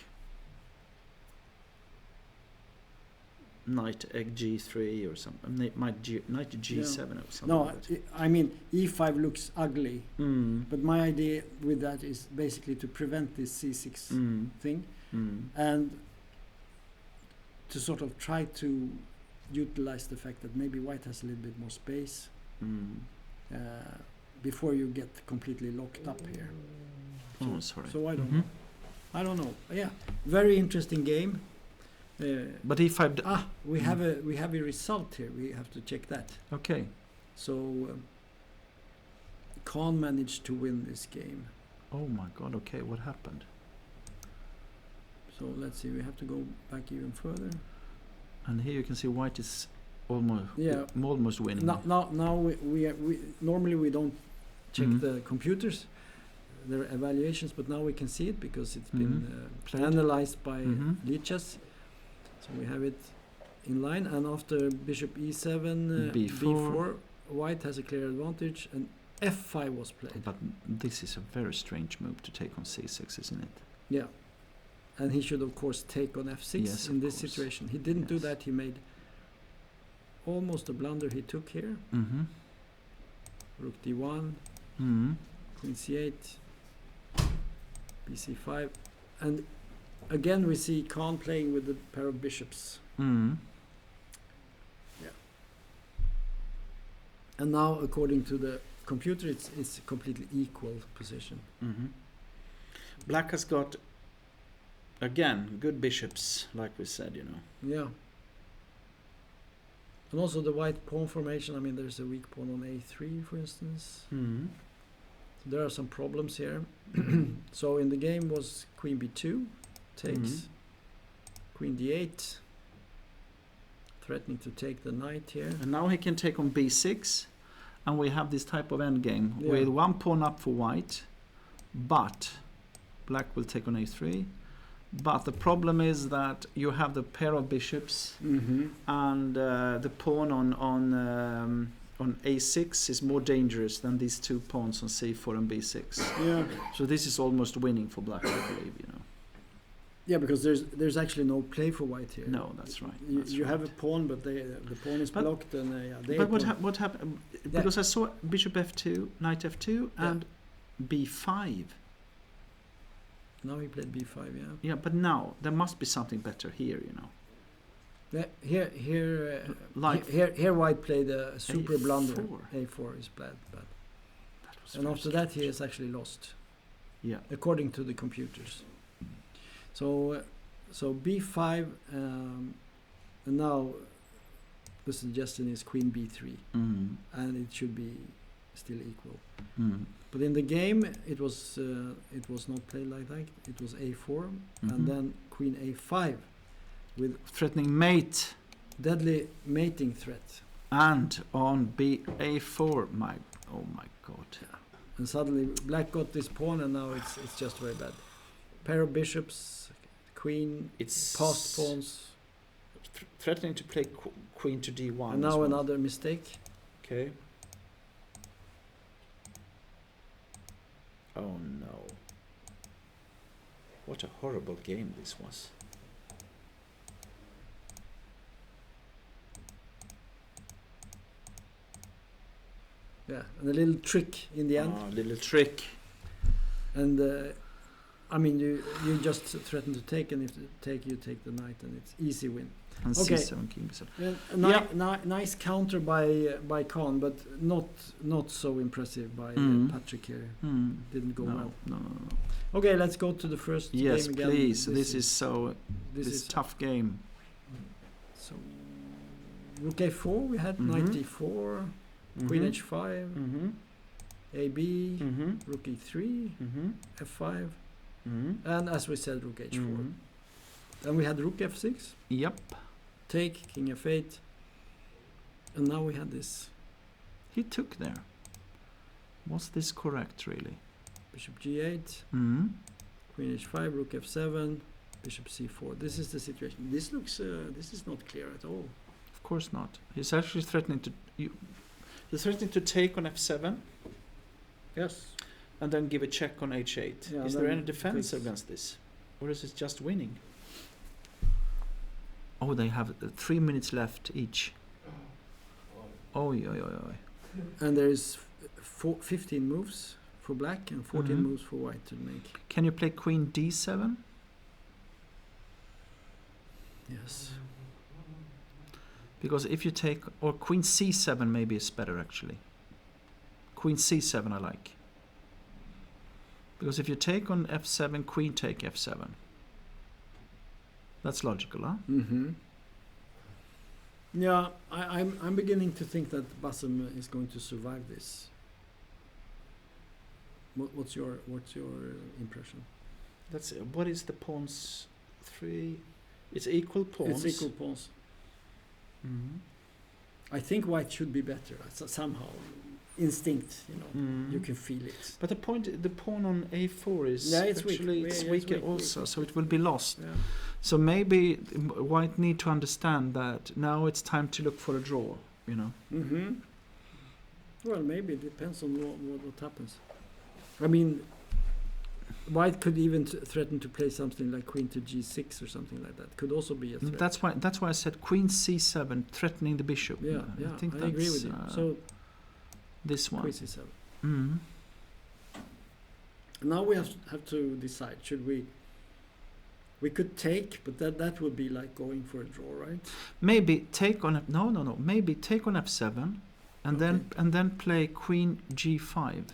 knight egg G3 or something. Knight G7 or something. No, like that. I mean E5 looks ugly, Mm. but my idea with that is basically to prevent this C6 Mm. thing Mm. and to sort of try to utilize the fact that maybe white has a little bit more space Mm. before you get completely locked up here. Oh, sorry. So I don't Mhm. know. I don't know. Yeah, very interesting game. But E5. We have a result here. We have to check that. Okay. So Khan managed to win this game. Oh my God. Okay. What happened? So let's see. We have to go back even further. And here you can see white is almost almost winning. Now we normally we don't check Mhm. the computers, their evaluations, but now we can see it because it's been Played. analyzed by Mhm. Lichas. So we have it in line, and after bishop e7, B4. white has a clear advantage, and f5 was played. But this is a very strange move to take on C6, isn't it? Yeah, and he should of course take on f6 Yes, in of this course. situation. He didn't do Yes. that. He made almost a blunder he took here. Mm-hmm. Rook d1, Mm-hmm. queen c8, bc5, and again we see Khan playing with the pair of bishops. Mm-hmm. And now, according to the computer, it's a completely equal position. Mm-hmm. Black has got, again, good bishops, like we said, you know. Yeah. And also the white pawn formation. I mean, there's a weak pawn on a3, for instance. Mm-hmm. So there are some problems here. So in the game was queen b2 takes, Mhm. queen d8, threatening to take the knight here. And now he can take on b6, and we have this type of endgame Yeah. with one pawn up for white, but black will take on a3. But the problem is that you have the pair of bishops, Mm-hmm. and the pawn on a6 is more dangerous than these two pawns on c4 and b6. Yeah. So this is almost winning for black, I believe, you know. Yeah, because there's actually no play for white here. No, that's right. You, that's you right. have a pawn, but the pawn is But- blocked, and yeah, they But pawn- what happened? Yeah. Because I saw bishop f2, knight f2, Yeah. and b5. Now he played b5. Yeah. Yeah, but now there must be something better here, you know. Yeah, here, Like here, white played a super A4. blunder. A4 is bad. that was And very after that, he strange. has actually lost, Yeah. according to the computers. So b5, and now the suggestion is queen b3, Mm. and it should be still equal. Mm. But in the game, it was not played like that. It was a4, Mhm. and then queen a5, with Threatening mate, deadly mating threat. and on ba4. Oh my god. And suddenly black got this pawn, and now it's just very bad. Pair of bishops, queen, It's passed pawns, threatening to play queen to d1. and as now well. another mistake. Okay. Oh no. What a horrible game this was. Yeah, and a little trick in the end. Ah, little trick. And I mean, you just threaten to take, and if you take the knight, and it's easy win. And Okay. c7 king b7. A nice counter by Khan, but not so impressive by Mm. Patrick here. Mm. Didn't go well. No. Okay, let's go to the first Yes, game again. please. This is so. this This is tough game. so. Rook a4, we had Mhm. knight d4, queen Mhm. h5, Mhm. ab, Mhm. rook e3, Mhm. f5, Mhm. and as we said, rook h4. Mhm. Then we had rook f6, Yep. take, king f8, and now we had this He took there. Was this correct, really? bishop g8, Mm. queen h5, rook f7, bishop c4. This is the situation. This looks, this is not clear at all. Of course not. He's actually threatening to. He's threatening to take on f7 Yes. and then give a check on h8. Yeah, Is there then any defense please. against this, or is it just winning? Oh, they have 3 minutes left each. Oi. And there is 15 moves for black and 14 Mhm. moves for white to make. Can you play queen d7? Yes. Because if you take, or queen c7 maybe is better actually. Queen c7 I like. Because if you take on f7, queen take f7. That's logical, huh? Mm-hmm. Yeah, I'm beginning to think that Bassem is going to survive this. What's your impression? That's what is the pawns? 3. It's equal pawns. It's equal pawns. Mhm. I think white should be better somehow. Instinct, Mhm. you can feel it. But the pawn on a4 is Yeah, it's weak. actually Yeah, it's it's weaker weak, also, weak. so it will be lost. Yeah. So maybe white need to understand that now it's time to look for a draw. You know. Mm-hmm. Well, maybe it depends on what happens. I mean, White could even threaten to play something like queen to g6 or something like that. Could also be a threat. That's why I said queen c7, threatening the bishop. Yeah, I think I agree with you. So this one. queen c7. Mm. Now we have to decide. Should we? We could take, but that would be like going for a draw, right? Maybe take on no. Maybe take on f7, and then play queen g5.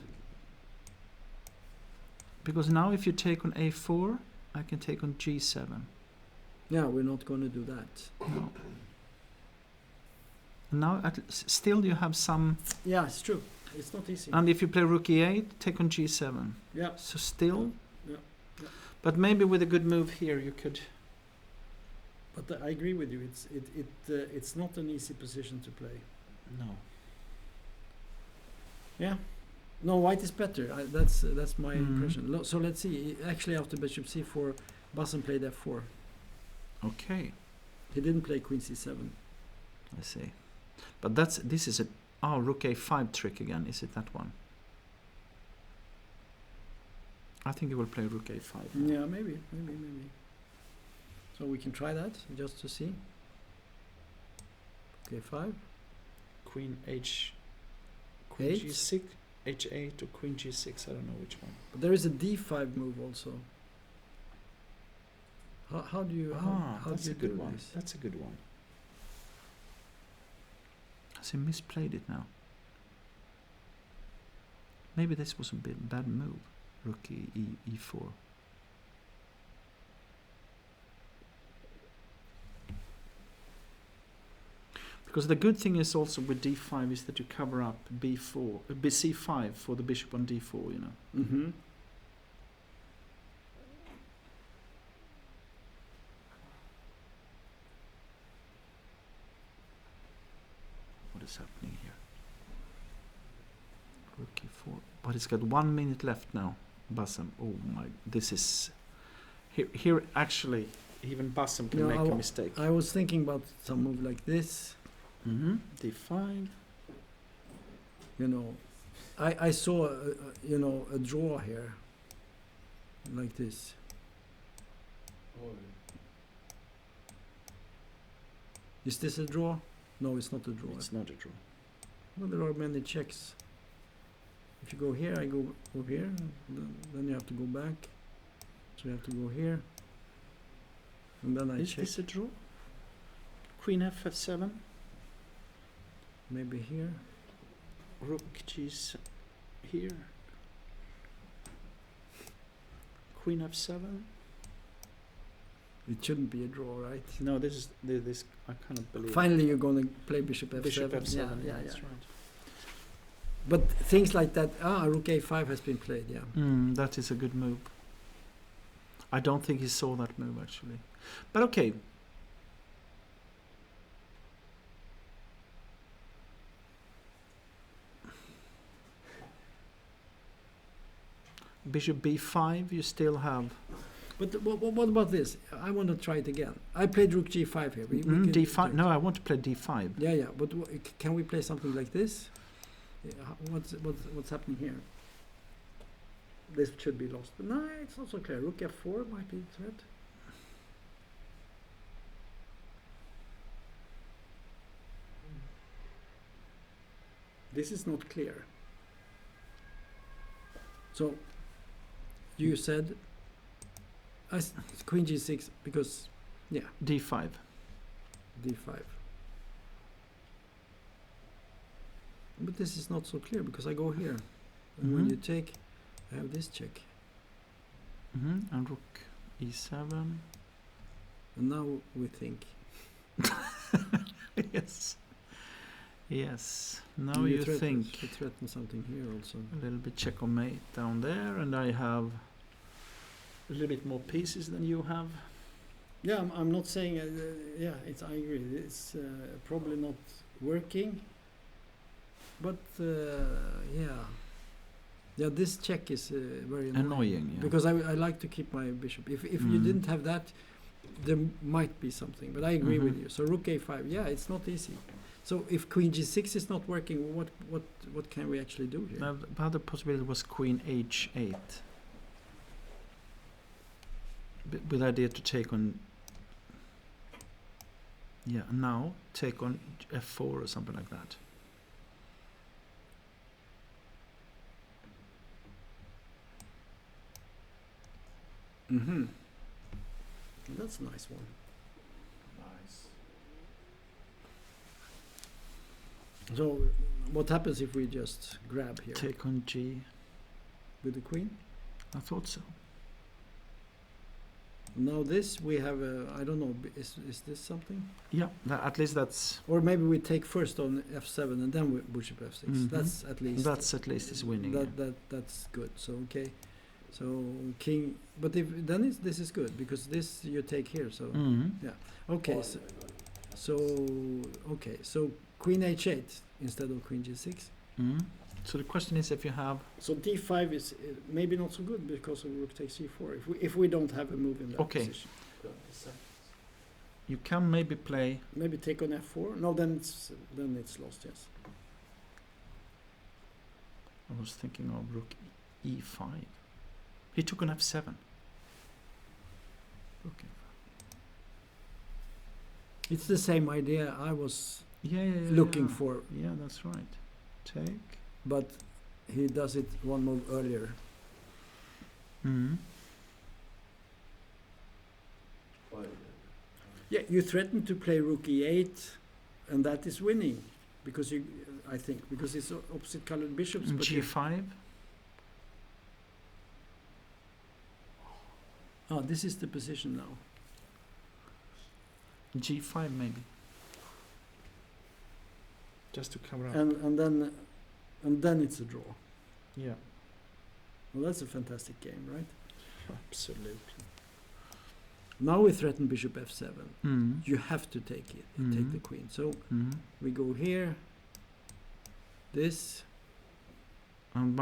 Because now if you take on a4, I can take on g7. Yeah, we're not going to do that. No. Now still you have some. Yeah, it's true. It's not easy. And if you play rook e8, take on g7. Yeah. So still. Yeah. But maybe with a good move here you could. But I agree with you. It's not an easy position to play. No. Yeah. No, white is better. That's my impression. So let's see. Actually, after bishop c4, Bassem played f4. Okay. He didn't play queen c7. I see. But this is a rook a5 trick again. Is it that one? I think he will play rook a5. Yeah, maybe. So we can try that just to see. K5. Queen H. g6, h8 or queen g6. I don't know which one. But there is a d5 move also. How do you? How that's do you a good do one. this? That's a good one. Has he misplayed it now? Maybe this was a bad move. Rook e4. Because the good thing is also with d5 is that you cover up c5 for the bishop on d4, you know. Mm-hmm. What is happening here? Rook e4. But it's got 1 minute left now. Bassem. Oh my! This is here. Actually, even Bassem can make a mistake. I was thinking about some move like this. Mm-hmm. d5. You know, I saw a draw here, like this. Is this a draw? No, it's not a draw. It's not a draw. Well, there are many checks. If you go here, I go over here. Then you have to go back. So you have to go here. And then I check. Is this a draw? Queen f7. Maybe here. Rook g's here. Queen f7. It shouldn't be a draw, right? No, this I cannot believe. Finally, you're going to play bishop f7. Bishop f7. Yeah, That's right. But things like that. Rook a5 has been played. Yeah. That is a good move. I don't think he saw that move actually. But okay. Bishop b5, you still have. But what about this? I want to try it again. I played rook g5 here. We can d5. No, I want to play d5. Yeah. But can we play something like this? Yeah, what's happening here? This should be lost. But no, it's not so clear. Rook f4 might be a threat. This is not clear. So you said queen g6 because d5. d5. But this is not so clear because I go here. And when you take, I have this check. And rook e7. And now we think. Yes. Now you think. You threaten something here also. A little bit checkmate down there, and I have a little bit more pieces than you have. Yeah, I'm not saying. I agree. It's probably not working. But this check is very annoying. Yeah. Because I like to keep my bishop. If you didn't have that, there might be something. But I agree with you. So rook a5. Yeah, it's not easy. So if queen g6 is not working, what can we actually do here? Now, the other possibility was queen h8. with idea to take on. Yeah, now take on f4 or something like that. Mm-hmm. That's a nice one. Nice. So, what happens if we just grab here Take on g. with the queen? I thought so. Now this we have. I don't know. Is this something? Yeah, at least that's. Or maybe we take first on f7 and then we bishop f6. Mhm. That's at least. That's at least is winning. Yeah. That's good. So okay. So king. But if then this is good because this you take here. So Mhm. okay. So okay. So queen h8 instead of queen g6. Mhm. So the question is if you have. So d5 is maybe not so good because of rook takes c4. If we don't have a move in that Okay. position. You can maybe play. Maybe take on f4. No, then it's lost. Yes. I was thinking of rook e5. He took on f7. Okay. It's the same idea I was Yeah, looking yeah. for, Yeah, that's right. Take. but he does it one move earlier. Mm. Yeah, you threaten to play rook e8, and that is winning because I think because it's opposite colored bishops. But G5. this is the position now. G5 maybe. Just to cover up. And then it's a draw. Yeah. Well, that's a fantastic game, right? Absolutely. Now we threaten bishop f7. Mm. You have to take it, take the queen. So Mm. we go here. This. And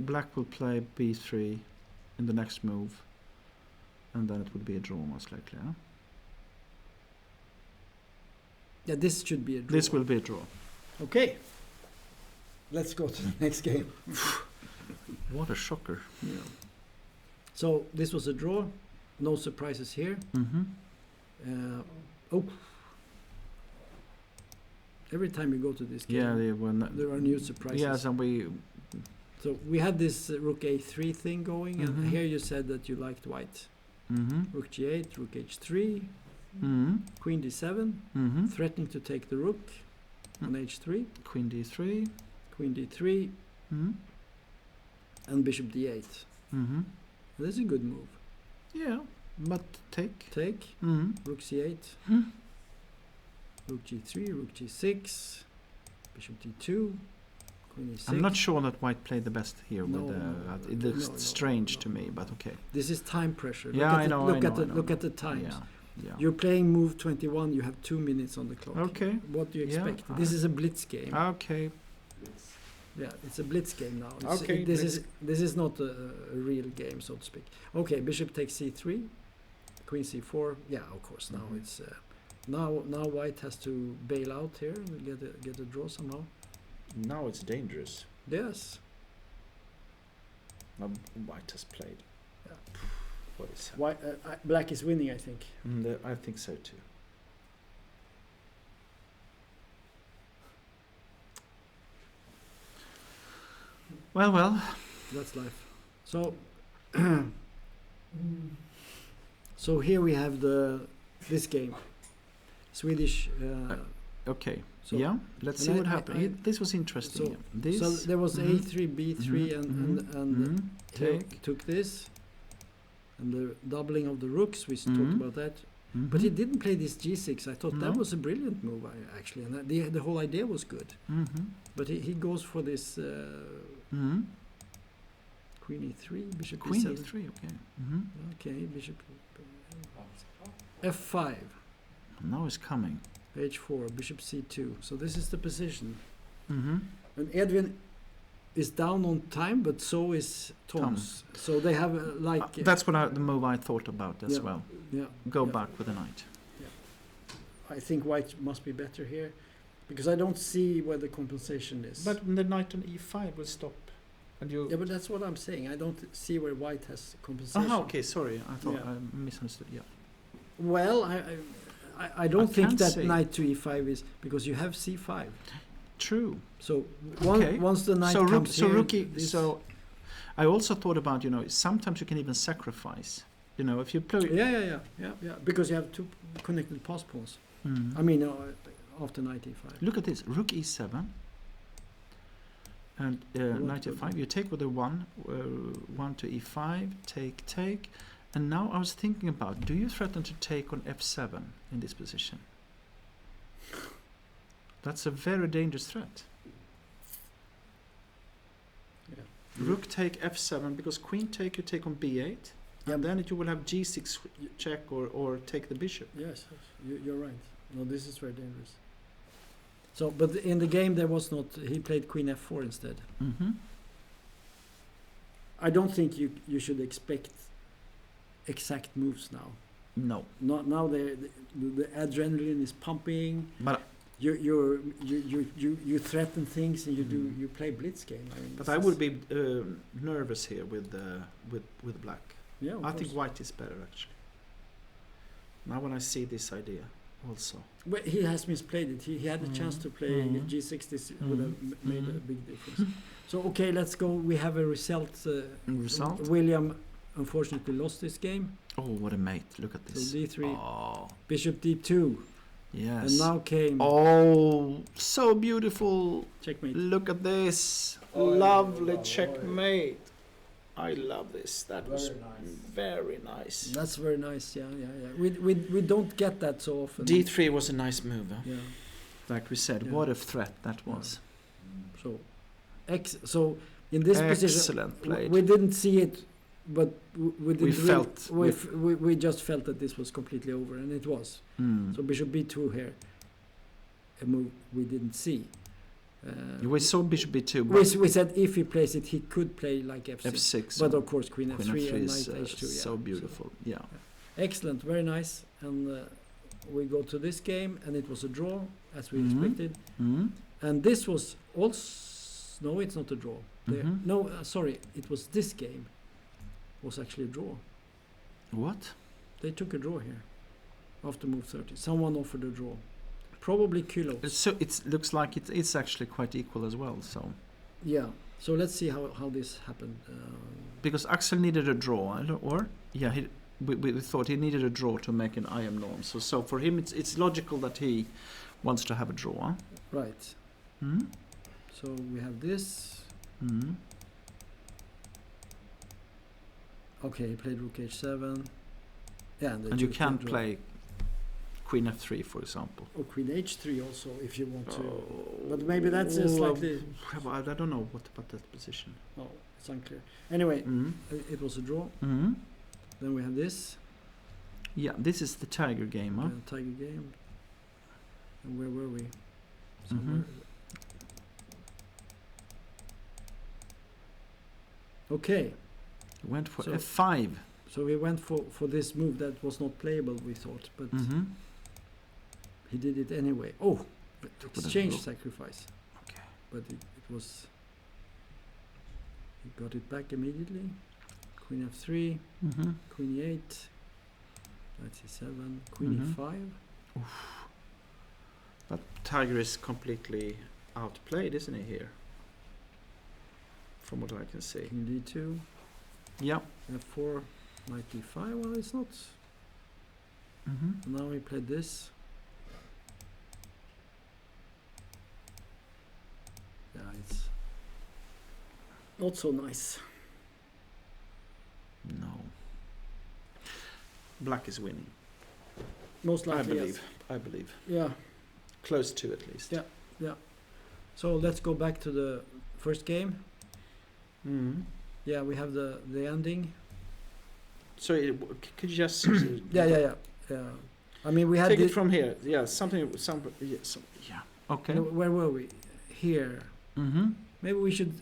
black will play b3 in the next move, and then it would be a draw most likely. Huh? Yeah, this should be a draw. This will be a draw. Okay. Let's go to the next game. What a shocker. Yeah. So this was a draw. No surprises here. Mm-hmm. Oh. Every time you go to this game, Yeah, there are new surprises. yes, and we. So we had this rook a3 thing going, Mhm. and here you said that you liked white. Mm-hmm. Rook g8, rook h3, Mm-hmm. queen d7, Mm-hmm. threatening to take the rook on h3, Queen d3. queen d3, Mm-hmm. and bishop d8. Mm-hmm. This is a good move. Yeah, but take. Take, Mm-hmm. rook c8, Hmm. rook g3, rook g6, bishop d2, queen e6. I'm not sure that white played the best here. No, with no, it looks no, strange no, to me, no. but okay. This is time pressure. Yeah, I know. Look at the times. Yeah. You're playing move 21. You have 2 minutes on the clock. Okay. What do you Yeah, expect? This is a blitz game. Okay. Yeah, it's a blitz game now. Okay, This is not a real game, so to speak. Okay, bishop takes c3, queen c4. Yeah, of course. Now Mhm. it's now white has to bail out here. We get a draw somehow. Now it's dangerous. Yes. Now white has played. Yeah. What is White, black is winning, I think. I think so too. Well. That's life. So, so here we have this game, Swedish. Okay. So yeah. Let's see and what I- happened. This was interesting. so- this. So there was Mhm. a3, b3, and Take. he took this, and the doubling of the rooks. We Mhm. talked about that, but he didn't play this g6. I thought that No. was a brilliant move, actually, and the whole idea was good. Mm-hmm. But he goes for this Mm-hmm. queen e3, bishop Queen e7. e3. Okay. Mm-hmm. Okay, bishop f5. Now it's coming. h4, bishop c2. So this is the position. Mm-hmm. And Edwin is down on time, but so is Tom's. So they have That's what the move I thought about as Yeah. well. yeah. Go yeah. back with a knight. I think white must be better here, because I don't see where the compensation is. But the knight on e5 will stop And you. Yeah, but that's what I'm saying. I don't see where white has compensation. Okay, sorry. I thought Yeah. I misunderstood. Yeah. Well, I don't I think can't that say. knight to e5 is because you have c5. True. So Okay. once the knight So comes here, rookie. this- So I also thought about, sometimes you can even sacrifice. If you play. yeah, because you have two connected pass pawns. Mm. I mean, after knight e5. Look at this. Rook e7. And knight e5. You take with the 1 to e5. Take. And now I was thinking about, do you threaten to take on f7 in this position? That's a very dangerous threat. Yeah. Rook take f7, because queen take, you take on b8. And then you will have g6 check or take the bishop. Yes, you're right. No, this is very dangerous. So, but in the game there was not. He played queen f4 instead. Mm-hmm. I don't think you should expect exact moves now. No. Not now. The adrenaline is pumping. But You threaten things and you play blitz game. I mean, but this I is- would be nervous here with black. Yeah, of I think course. white is better actually. Now when I see this idea also. Well, he has misplayed it. He had a chance to play g6. This would have made a big difference. So okay, let's go. We have a result. Result? William unfortunately lost this game. Oh, what a mate! Look at So this. d3, Oh, bishop d2, yes. and now came Oh, so beautiful! checkmate. Look at this. Oh, Lovely wow, checkmate. I love this. That was Very nice. very nice. That's very nice. Yeah. We don't get that so often. D3 was a nice move. Huh? Yeah. Like we said, Yeah. what a threat that was. So, so in this position, Excellent played. we didn't see it, but we didn't. We felt- we just felt that this was completely over, and it was. Mm. So bishop b2 here, a move we didn't see. We saw bishop b2, We said if he plays it, he could play like f6. f6. But of course, queen Queen f3 f3 and is knight h2. Yeah. so beautiful. Yeah. Excellent, very nice. And we go to this game, and it was a draw, as we Mhm. expected. Mm. And this was also... No, it's not a draw. Mhm. No, sorry, it was this game. Was actually a draw. What? They took a draw here. After move 30. Someone offered a draw. Probably Kühlo. So it looks like it's actually quite equal as well. So Yeah. So let's see how this happened. because Axel needed a draw, we thought he needed a draw to make an IM norm. So for him, it's logical that he wants to have a draw. Huh? Right. Mm? So we have this. Mm. Okay, he played rook h7. Yeah, they And you took the can draw. play queen f3, for example. Or queen h3 also, if you want to. Oh. But maybe that's a slightly... I don't know what about that position. Oh, it's unclear. Anyway, Mm. it was a draw. Mm. Then we have this. Yeah, this is the tiger game, huh? Tiger game. And where were we? Somewhere. Okay, Went for So- f5. so we went for this move that was not playable, we thought, but Mm-hmm. he did it anyway. Oh, with a exchange rook. sacrifice. Okay. But it was... He got it back immediately. Queen f3, Mm-hmm. queen e8, knight c7, queen Mhm. e5. But tiger is completely outplayed, isn't he, here? From what I can see. King d2, Yeah. f4, knight d5. Well, it's not. Mm-hmm. Now we played this. Yeah, it's not so nice. No. Black is winning. Most I likely, believe. yes. I believe. Yeah. Close to at least. Yeah. So let's go back to the first game. Mm-hmm. Yeah, we have the ending. So could you just Yeah. I mean, we had take the, it from here? Yeah, something. Yeah. Okay. no, where were we? Here. Mm-hmm. Maybe we should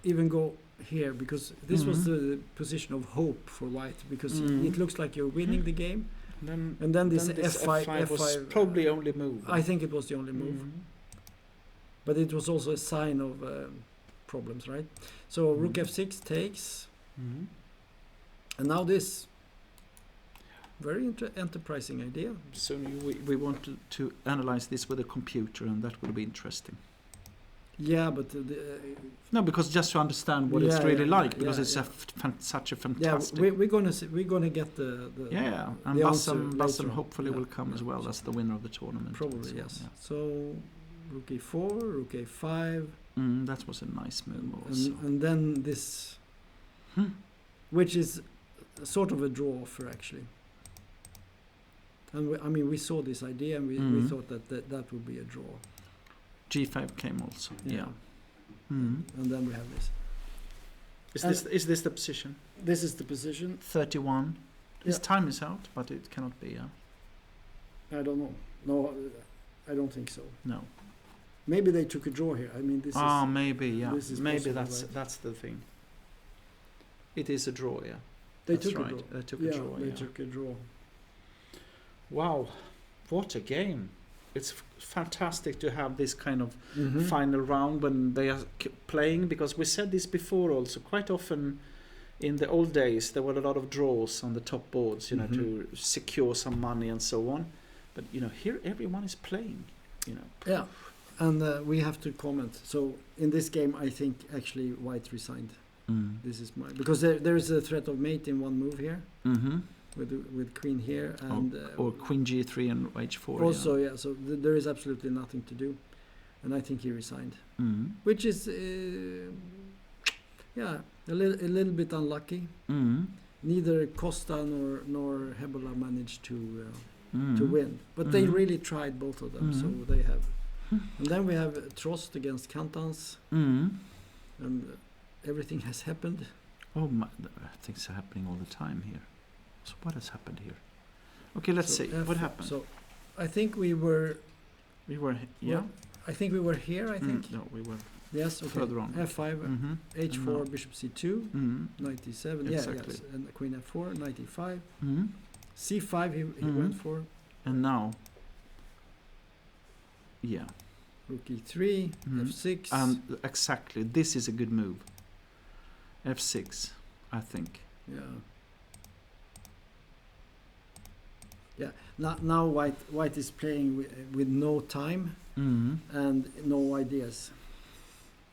even go here, because this was Mhm. the position of hope for white, because Mhm. it looks like you're winning the game, Then and then this, then this f5 was probably only move. I think it was the only move, Mhm. but it was also a sign of problems, right? So rook f6 takes, and now this very enterprising idea. So we want to analyze this with a computer, and that will be interesting. Yeah, but No, because just to understand what it's Yeah, really yeah, like, because yeah, it's yeah. such a yeah, fantastic. we're gonna get the And the answer Bassam later on. hopefully Yeah, will come as yeah. well as the winner of the tournament. Probably as well, yes. yeah. So rook e4, rook a5, That was a nice move also. and then this, which is sort of a draw offer actually. And we saw this idea, and we thought that would be a draw. G5 came also. Yeah. And then we have this. Is this the position? This is the position. 31. His Yeah. time is out, but it cannot be. I don't know. No, I don't think so. No. Maybe they took a draw here. I mean, this is Maybe. Yeah. this is Maybe possible, that's the thing. It is a draw. Yeah. they That's took right. a draw. They took a draw. They Yeah. took a draw. Wow, what a game! It's fantastic to have this kind of Mm-hmm. final round when they are playing, because we said this before also. Quite often in the old days there were a lot of draws on the top boards, you know, to secure some money and so on. But here everyone is playing, Yeah, and we have to comment. So in this game, I think actually White resigned. This is because there is a threat of mate in one move here with Queen here and or Queen G3 and H4. also so there is absolutely nothing to do, and I think he resigned, which is a little bit unlucky. Neither Costa nor Hebola managed to win, but they really tried, both of them. So they have, and then we have Trost against Kantans, and everything has happened. Oh my! Things are happening all the time here. So what has happened here? Okay, let's see what happened. So I think we were. Yeah. I think we were here. I think. No, we were Yes. Okay. further on. F5, H4, No. Bishop C2, 97. Exactly. Yes, and Queen F4, 95. Mhm. C5 he went for. And now, yeah, Rook E3, F6. and exactly, this is a good move. F6, I think. Yeah. Yeah. Now White is playing with no time and no ideas.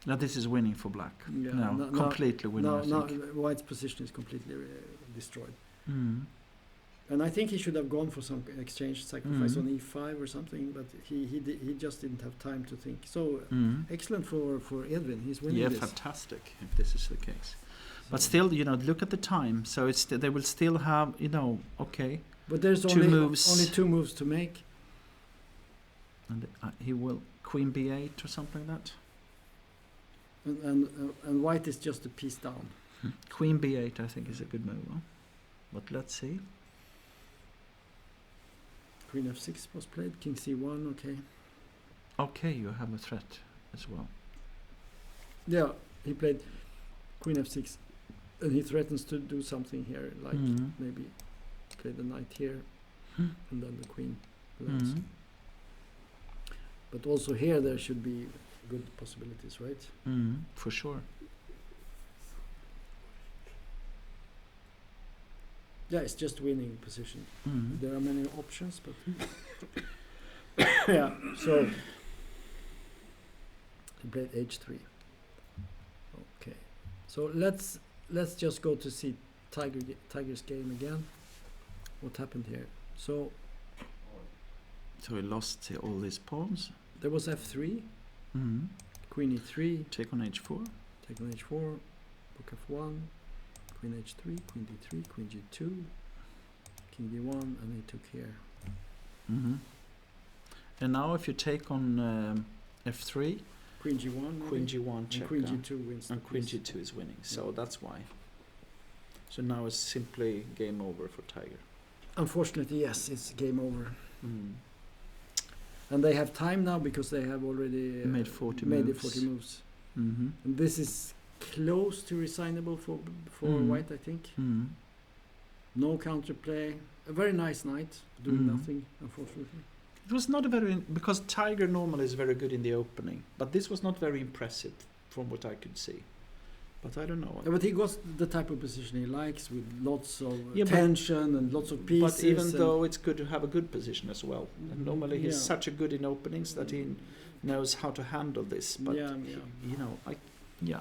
Now this is winning for black. Yeah, No, completely winning. Now I think. White's position is completely destroyed. Mm. And I think he should have gone for some exchange sacrifice on E5 or something, but he just didn't have time to think. So excellent for Edwin. He's winning Yeah, this. fantastic if this is the case. But still, look at the time. So they will still have, okay. But there's two only moves. only 2 moves to make. And he will Queen B8 or something like that. And White is just a piece down. Queen B8, I think, is a good move. Huh? But let's see. Queen F6 was played. King C1. Okay. Okay, you have a threat as well. Yeah, he played Queen F6, and he threatens to do something here, like maybe play the knight here, and then the queen lands. But also here there should be good possibilities, right? For sure. Yeah, it's just winning position. There are many options, but yeah. So he played H3. Okay, so let's just go to see Tiger's game again. What happened here? So he lost all these pawns. there was F3, Queen E3, Take on H4. take on H4, Rook F1, Queen H3, Queen D3, Queen G2, King D1, and he took here. And now if you take on F3, Queen G1, maybe? Queen G1 and check. Queen G2 wins. And the Queen piece. G2 is winning. So that's why. So now it's simply game over for Tiger. Unfortunately, yes, it's game over. And they have time now because they have already Made 40 made moves. the 40 moves. Mm-hmm. And this is close to resignable for White, I think. No counterplay. A very nice night, doing nothing, unfortunately. It was not a very because Tiger normally is very good in the opening, but this was not very impressive from what I could see. But I don't know. Yeah, but he got the type of position he likes with lots of Yeah, but- tension and lots of pieces. But even and though it's good to have a good position as well. And normally he's Yeah. such a good in openings that he knows how to handle this. But yeah. you know, But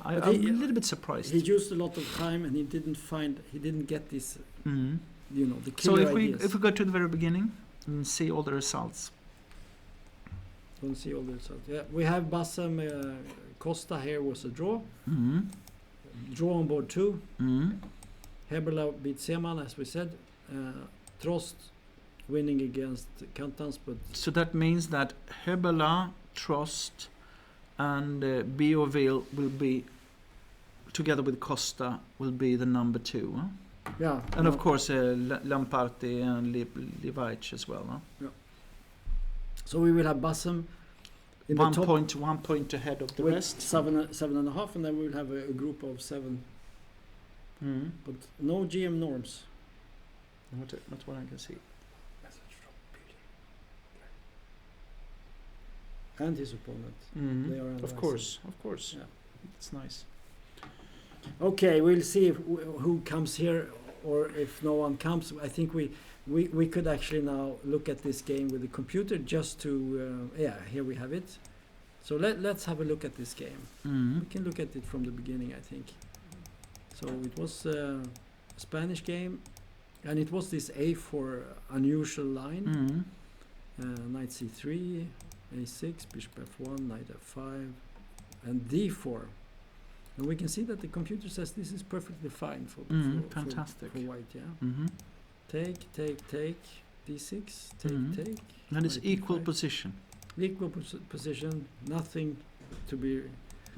I'm he- a little bit surprised. He used a lot of time and he didn't get this, Mhm. the So killer ideas. if we go to the very beginning and see all the results. Don't see all the results. Yeah, we have Bassam Costa here was a draw. Mm-hmm. Draw on board 2. Mm-hmm. Heberla beat Seman, as we said. Trost winning against Kantans, but So that means that Hebela, Trost, and Bioville will be together with Costa will be the number 2. Huh? yeah. And of no. course Lamparti and Livac as well. Huh? So we will have Bassam in the top 1 point ahead of the with rest. 7.5, and then we'll have a group of 7. Mm. But no GM norms. Not what I can see. Message from Peter. And his opponent. Mhm. They are Of analyzing. course. Yeah. It's nice. Okay, we'll see who comes here, or if no one comes. I think we could actually now look at this game with the computer just to here we have it. So let's have a look at this game. Mm. We can look at it from the beginning, I think. So it was a Spanish game, and it was this A4 unusual line. Mm. Knight C3, A6, Bishop F1, Knight F5, and D4. And we can see that the computer says this is perfectly fine for Fantastic. for white. Yeah. Mm-hmm. Take, D6, take, Mhm. take. And it's Knight equal D5. position. Equal position, nothing to be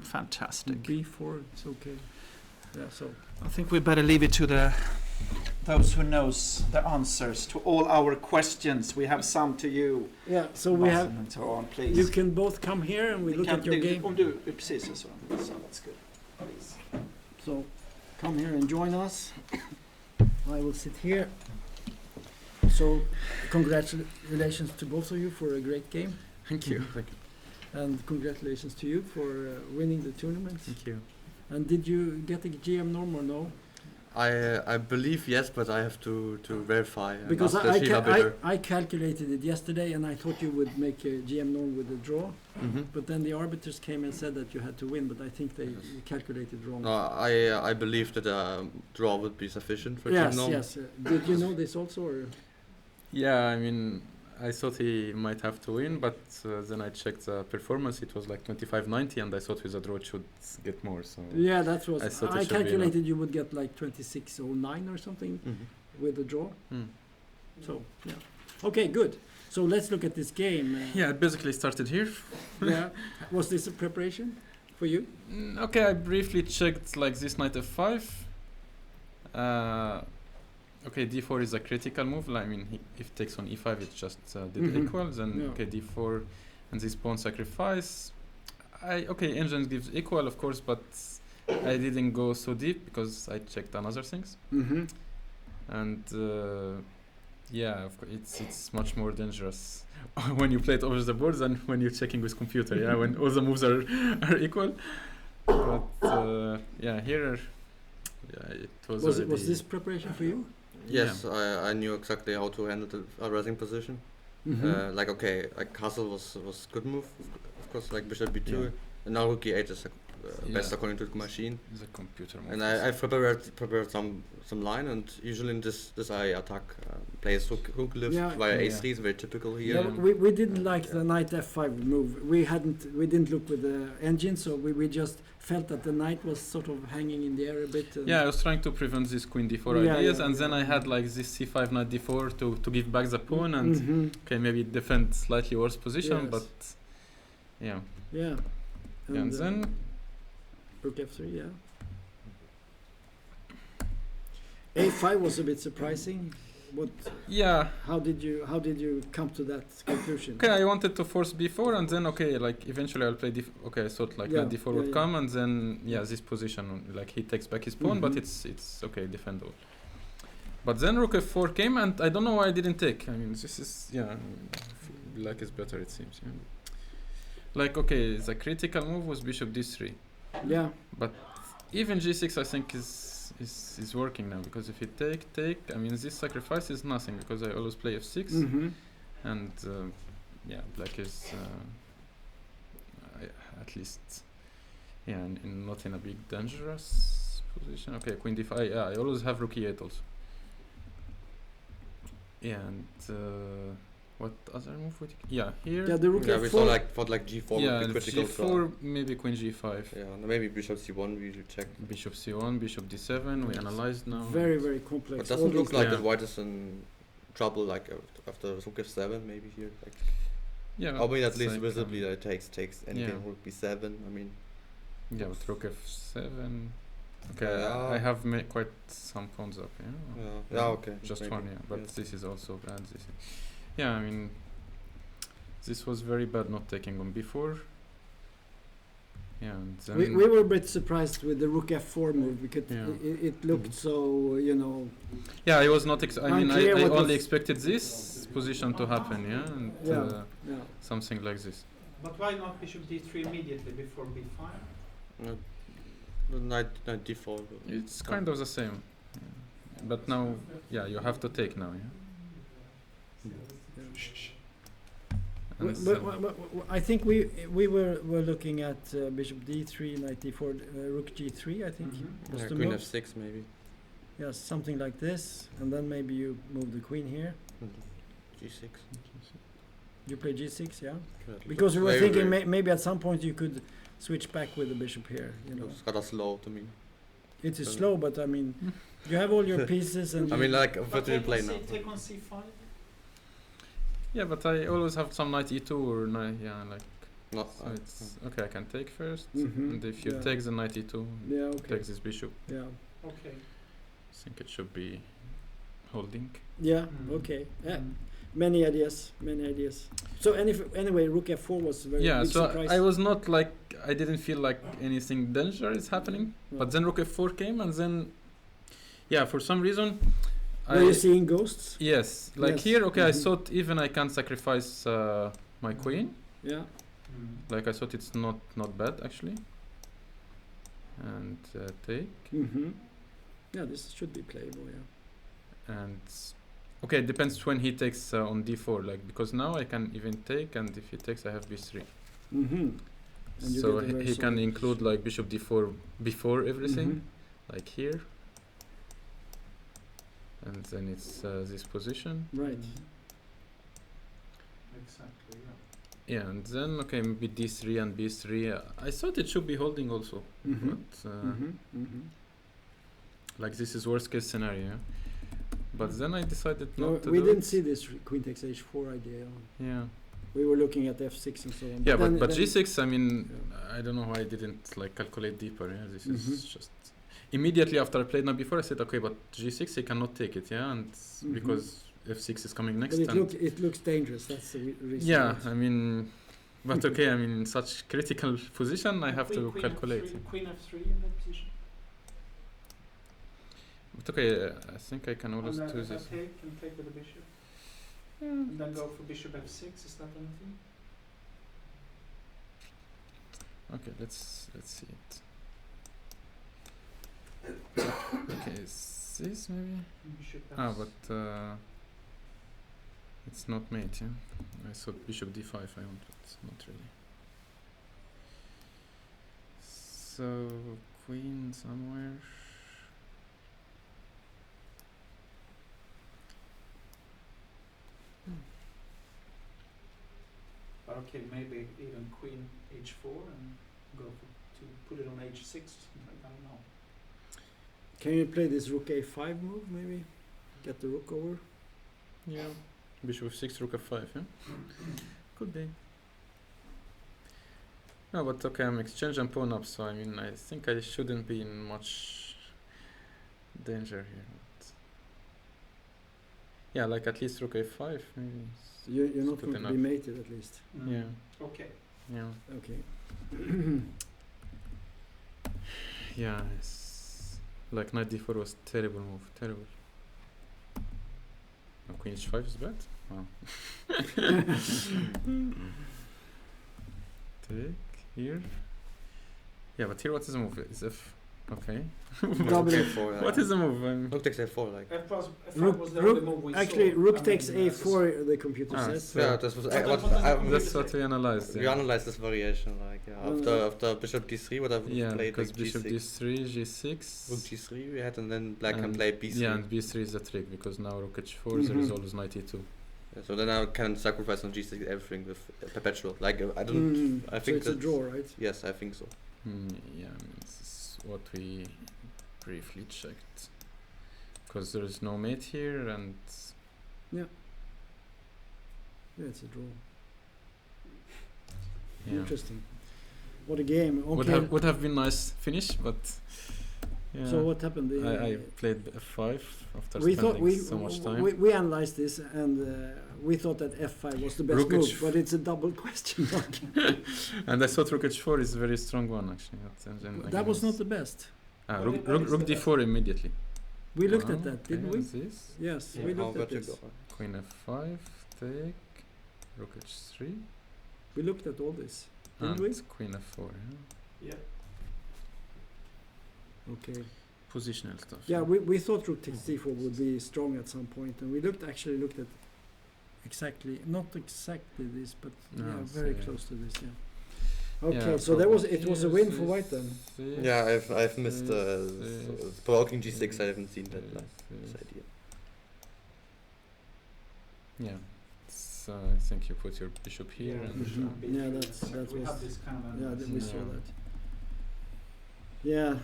Fantastic. B4. It's okay. Yeah. So I think we better leave it to those who knows the answers to all our questions. We have some to you. yeah. So we have. Martin and so on, please. You can both come here and we look at your game. Precis så. So that's good. Please. So come here and join us. I will sit here. So congratulations to both of you for a great game, Thank you. Thank you. and congratulations to you for winning the tournament. Thank you. And did you get the GM norm or no? I believe yes, but I have to verify. and Because ask the Shiva bidder. I calculated it yesterday, and I thought you would make a GM norm with a draw. Mhm. But then the arbiters came and said that you had to win, but I think they calculated wrong. No, I believe that a draw would be sufficient for Yes, Chimnall. yes. Did you know this also? Or? Yeah, I mean, I thought he might have to win, but then I checked the performance. It was like 25-90, and I thought with a draw it should get more. So Yeah, that was. I thought it I should be enough. calculated you would get like 26.09 or something Mhm. with a draw. Mm. So yeah. Okay, good. So let's look at this game. Yeah, it basically started here. Yeah. Was this a preparation for you? Okay, I briefly checked like this knight f5. Okay, d4 is a critical move. I mean, if it takes on e5, it just did Mhm. equal. Then Yeah. okay, d4, and this pawn sacrifice. Engines gives equal, of course, but I didn't go so deep because I checked on other things. Mm-hmm. And yeah, of course, it's much more dangerous when you play it over the board than when you're checking with computer. Yeah, when all the moves are equal. But yeah, here, yeah, it was. Was already, this preparation for you? Yes, I knew exactly how to handle a raising position. Mm-hmm. Like okay, like castle was good move, of course. Like bishop b2, Yeah. and now rook e8 is best Yeah. according to the machine. The computer move. And I prepared some line, and usually in this I attack plays hook lift Yeah. via Yeah. a3 is very typical here. Yeah, we didn't like the knight f5 move. We didn't look with the engine, so we just felt that the knight was sort of hanging in the air a bit. Yeah, I was trying to prevent this queen d4 Yeah, ideas, yeah, and yeah. then I had like this c5 knight d4 to give back the pawn and Mhm. okay, maybe defend slightly worse position, Yes. but yeah. Yeah. And then rook f3, yeah. A5 was a bit surprising. What? yeah, How did you come to that conclusion? okay, I wanted to force b4, and then okay, like eventually I'll play okay, I thought like Yeah, knight d4 yeah, would yeah. come, and then yeah, this position like he takes back his pawn, but Mhm. it's okay, defendable. But then rook f4 came, and I don't know why I didn't take. I mean, this is yeah, black is better it seems. Yeah. Like okay, the critical move was bishop d3. Yeah. But even g6 I think is working now, because if you take, I mean this sacrifice is nothing because I always play f6 Mm-hmm. and yeah, black is at least not in a big dangerous position. Okay, queen d5. Yeah, I always have rook e8 also. Yeah, and what other move would you? Yeah, here. Yeah, the rook Yeah, we f4. thought like g4 Yeah, would be critical. g4, maybe queen g5. Yeah, no, maybe bishop c1 we should check. Bishop c1, bishop d7. We Yes. analyzed now. Very, very complex. But doesn't All look these- like Yeah. that white is in trouble like after rook f7 maybe here. Like, Yeah, I mean at it's least like, visibly it takes anything yeah. rook b7. I mean yeah, with rook f7. Okay, Yeah. I have quite some pawns up. Yeah. yeah okay. Just maybe. one, yeah. But Yes. this is also bad. Yeah, I mean, this was very bad not taking on b4. Yeah, and then we were a bit surprised with the rook f4 move because Yeah. it looked so, you know. yeah, I was not. I mean, Unclear I what only was- expected this position to happen. Yeah, and Yeah. Yeah. something like this. But why not bishop d3 immediately before b5? The knight d4. It's kind of the same. Yeah. But now, yeah, you have to take now. Yeah. And I think we were looking at bishop d3, knight d4, rook g3. I think was Yeah, the queen move. f6 maybe. Yeah, something like this, and then maybe you move the queen here. g6. You play g6, yeah. Correct. Because we were Very, thinking very- maybe at some point you could switch back with the bishop here. You know, It's kind of slow to me. it is so- slow, but I mean, you have all your pieces, and I you- mean, like, what do you play now? Take on c5. yeah, but I always have some knight e2 or knight. Yeah, like Not. so it's okay. I can take first, Mhm, and if you yeah. take the knight e2, yeah, okay, take this bishop. yeah, Okay. I think it should be holding. yeah, Mm. okay. Yeah. Many ideas, many ideas. So anyway, rook f4 was a very Yeah, big so surprise. I was not like, I didn't feel like anything dangerous is happening. Yeah. But then rook f4 came, and then, yeah, for some reason, Were you seeing ghosts? yes, like Yes. here, okay, I Mhm. thought even I can sacrifice my queen. Yeah. Like I thought it's not bad actually. And take, Mm-hmm. Yeah, this should be playable. Yeah. and okay, it depends when he takes on d4, like because now I can even take, and if he takes I have b3. Mm-hmm. And you So get a very he can solid include position. like bishop d4 before everything, Mhm. like here. And then it's this position. Right. Exactly. Yeah. Yeah, and then okay, maybe d3 and b3. I thought it should be holding also, Mm-hmm. but Mm-hmm. Mm-hmm. like this is worst case scenario. Yeah? But then I decided No, not to we do didn't it. see this queen takes h4 idea. Yeah, We were looking at f6 and so on. yeah, then- but then- g6. I mean, Yeah. I don't know why I didn't like calculate deeper. Yeah, this is Mhm. just immediately after I played now before. I said, okay, but g6 he cannot take it. Yeah, and Mhm. because f6 is coming next. But and it looks dangerous. That's the reason. yeah, right? I mean, but okay, I mean, in such critical position, I have to Queen calculate. F3, queen f3 in that position. But okay, I think I can always And do if I this. take with the bishop, Yeah. and then go for bishop f6. Is that anything? Okay, let's see it. Okay, is this maybe? Bishop Ah, f6. but it's not mate, yeah. I thought bishop d5 I want, but not really. So queen somewhere. But okay, maybe even queen h4 and go for, to put it on h6. I don't know. Can you play this rook a5 move? Maybe get the rook over. Yeah. Bishop f6, rook f5, yeah? Could be. No, but okay, I'm exchanging pawn up, so I mean, I think I shouldn't be in much danger here. But yeah, like at least rook a5, maybe. You're not good going to be enough. mated at least. Yeah, Okay. yeah. Okay. Yeah, it's like knight d4 was terrible move, terrible. No, queen h5 is bad? Wow. Take here. Yeah, but here what is the move? Is F... Okay. Double Rook it. A4, What is the move? Rook takes A4, like. Rook, actually, rook takes a4. The computer Ah, says. so- Yeah, this was That's what we analyzed. we Yeah, analyzed this variation, like after bishop D3, what I've yeah, played because like bishop G6, D3, G6. Rook G3 we had, and then black can and- play B3. Yeah, and B3 is the trick because now rook H4 there is Mhm. always knight E2. Yeah, so then I can sacrifice on G6 everything with perpetual. Like I don't. I so think it's a that's- draw, right? Yes, I think so. Yeah, I mean, this is what we briefly checked. Because there is no mate here and Yeah, it's a draw. yeah. Interesting. What a game. Okay. Would have been nice finish, but yeah. So what happened? I played F5 after we thought spending so much time. we analyzed this and we thought that f5 was the best Rook move, H4. but it's a double question mark. And I thought rook H4 is a very strong one actually. That was not the best. Rook D4 immediately. We looked Ah, at that, didn't okay, we? This. Yes, Yeah. we How looked at about you this. go? Queen F5, take, rook H3, We looked at all this, didn't and we? Queen F4. Yeah. Yeah. Okay. Positional stuff. Yeah, we thought rook takes d4 would be strong at some point, and we looked at exactly, not exactly this, but No, yeah, so very yeah. close to this. Yeah. Okay, Yeah, so that was it was a win for white then. Yeah, I've missed this, provoking G6. I haven't seen that this, this this. idea. Yeah. So I think you put your bishop here Yeah, and Mhm. Yeah, that we was- have this kind of Yeah, we saw Yeah. that. Yeah.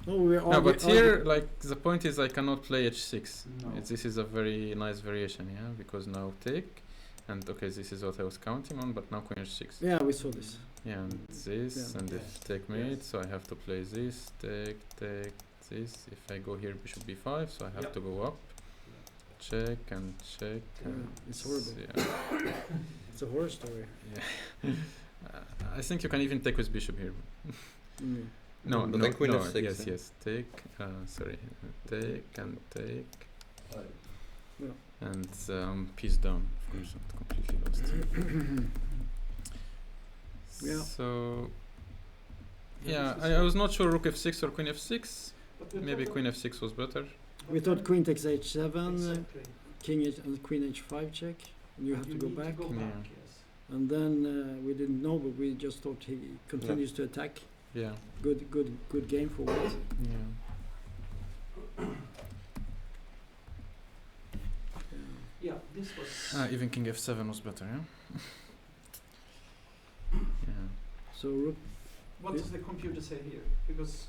No, we no, but here, like, the point is I cannot play H6. No. This is a very nice variation, yeah, because now take, and okay, this is what I was counting on, but now Queen H6. Yeah, we saw this. Yeah, and this, Yeah. and if Yes. take mate, Yes. so I have to play this, take, this. If I go here, bishop B5, so I have Yep. to go up, check and check. Yeah, and it's horrible. Yeah, It's a horror story. yeah. I think you can even take with bishop here. Mm. No, But no, then Queen no, F6, yes, yeah. yes. Take, sorry, take and take, Yeah. and piece down. Of course, not completely lost. Yeah. So, yeah, I was not sure rook F6 or Queen F6. Maybe Queen F6 was better. We thought queen takes h7, Exactly. king h and queen h5 check, and you have to go back. Yeah. Yes. And then we didn't know, but we just thought he continues to attack. Yeah, Good game for white. yeah. Yeah, this was. Even King F7 was better, yeah. Yeah. So rook. What does the computer say here? Because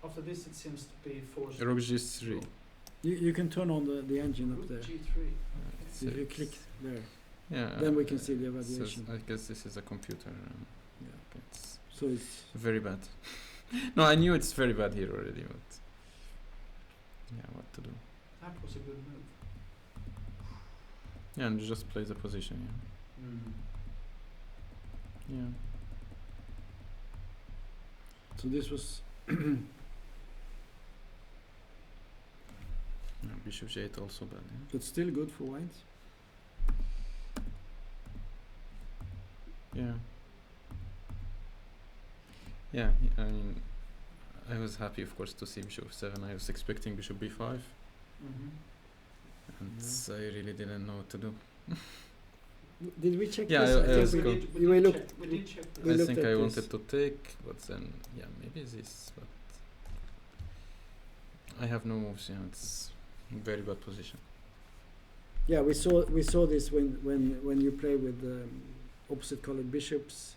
after this, it seems to be forced. Rook G3. You can turn on the engine up Rook there. G3. If you click there, Yeah. then we can see the so evaluation. I guess this is a computer. Yeah. It's So it's very bad. No, I knew it's very bad here already, but yeah, what to do? That was a good move. Yeah, and you just play the position. Yeah. Yeah. so this was Yeah, bishop G8 also bad. Yeah. but still good for white. Yeah. Yeah, I mean, I was happy, of course, to see bishop 7. I was expecting bishop b5, and I really didn't know what to do. Did we check Yeah, this? I I was think go- we looked. We did check We I looked think at I this. wanted to take, but then, yeah, maybe this, but I have no moves, yeah, it's very bad position. Yeah, we saw this when you play with opposite colored bishops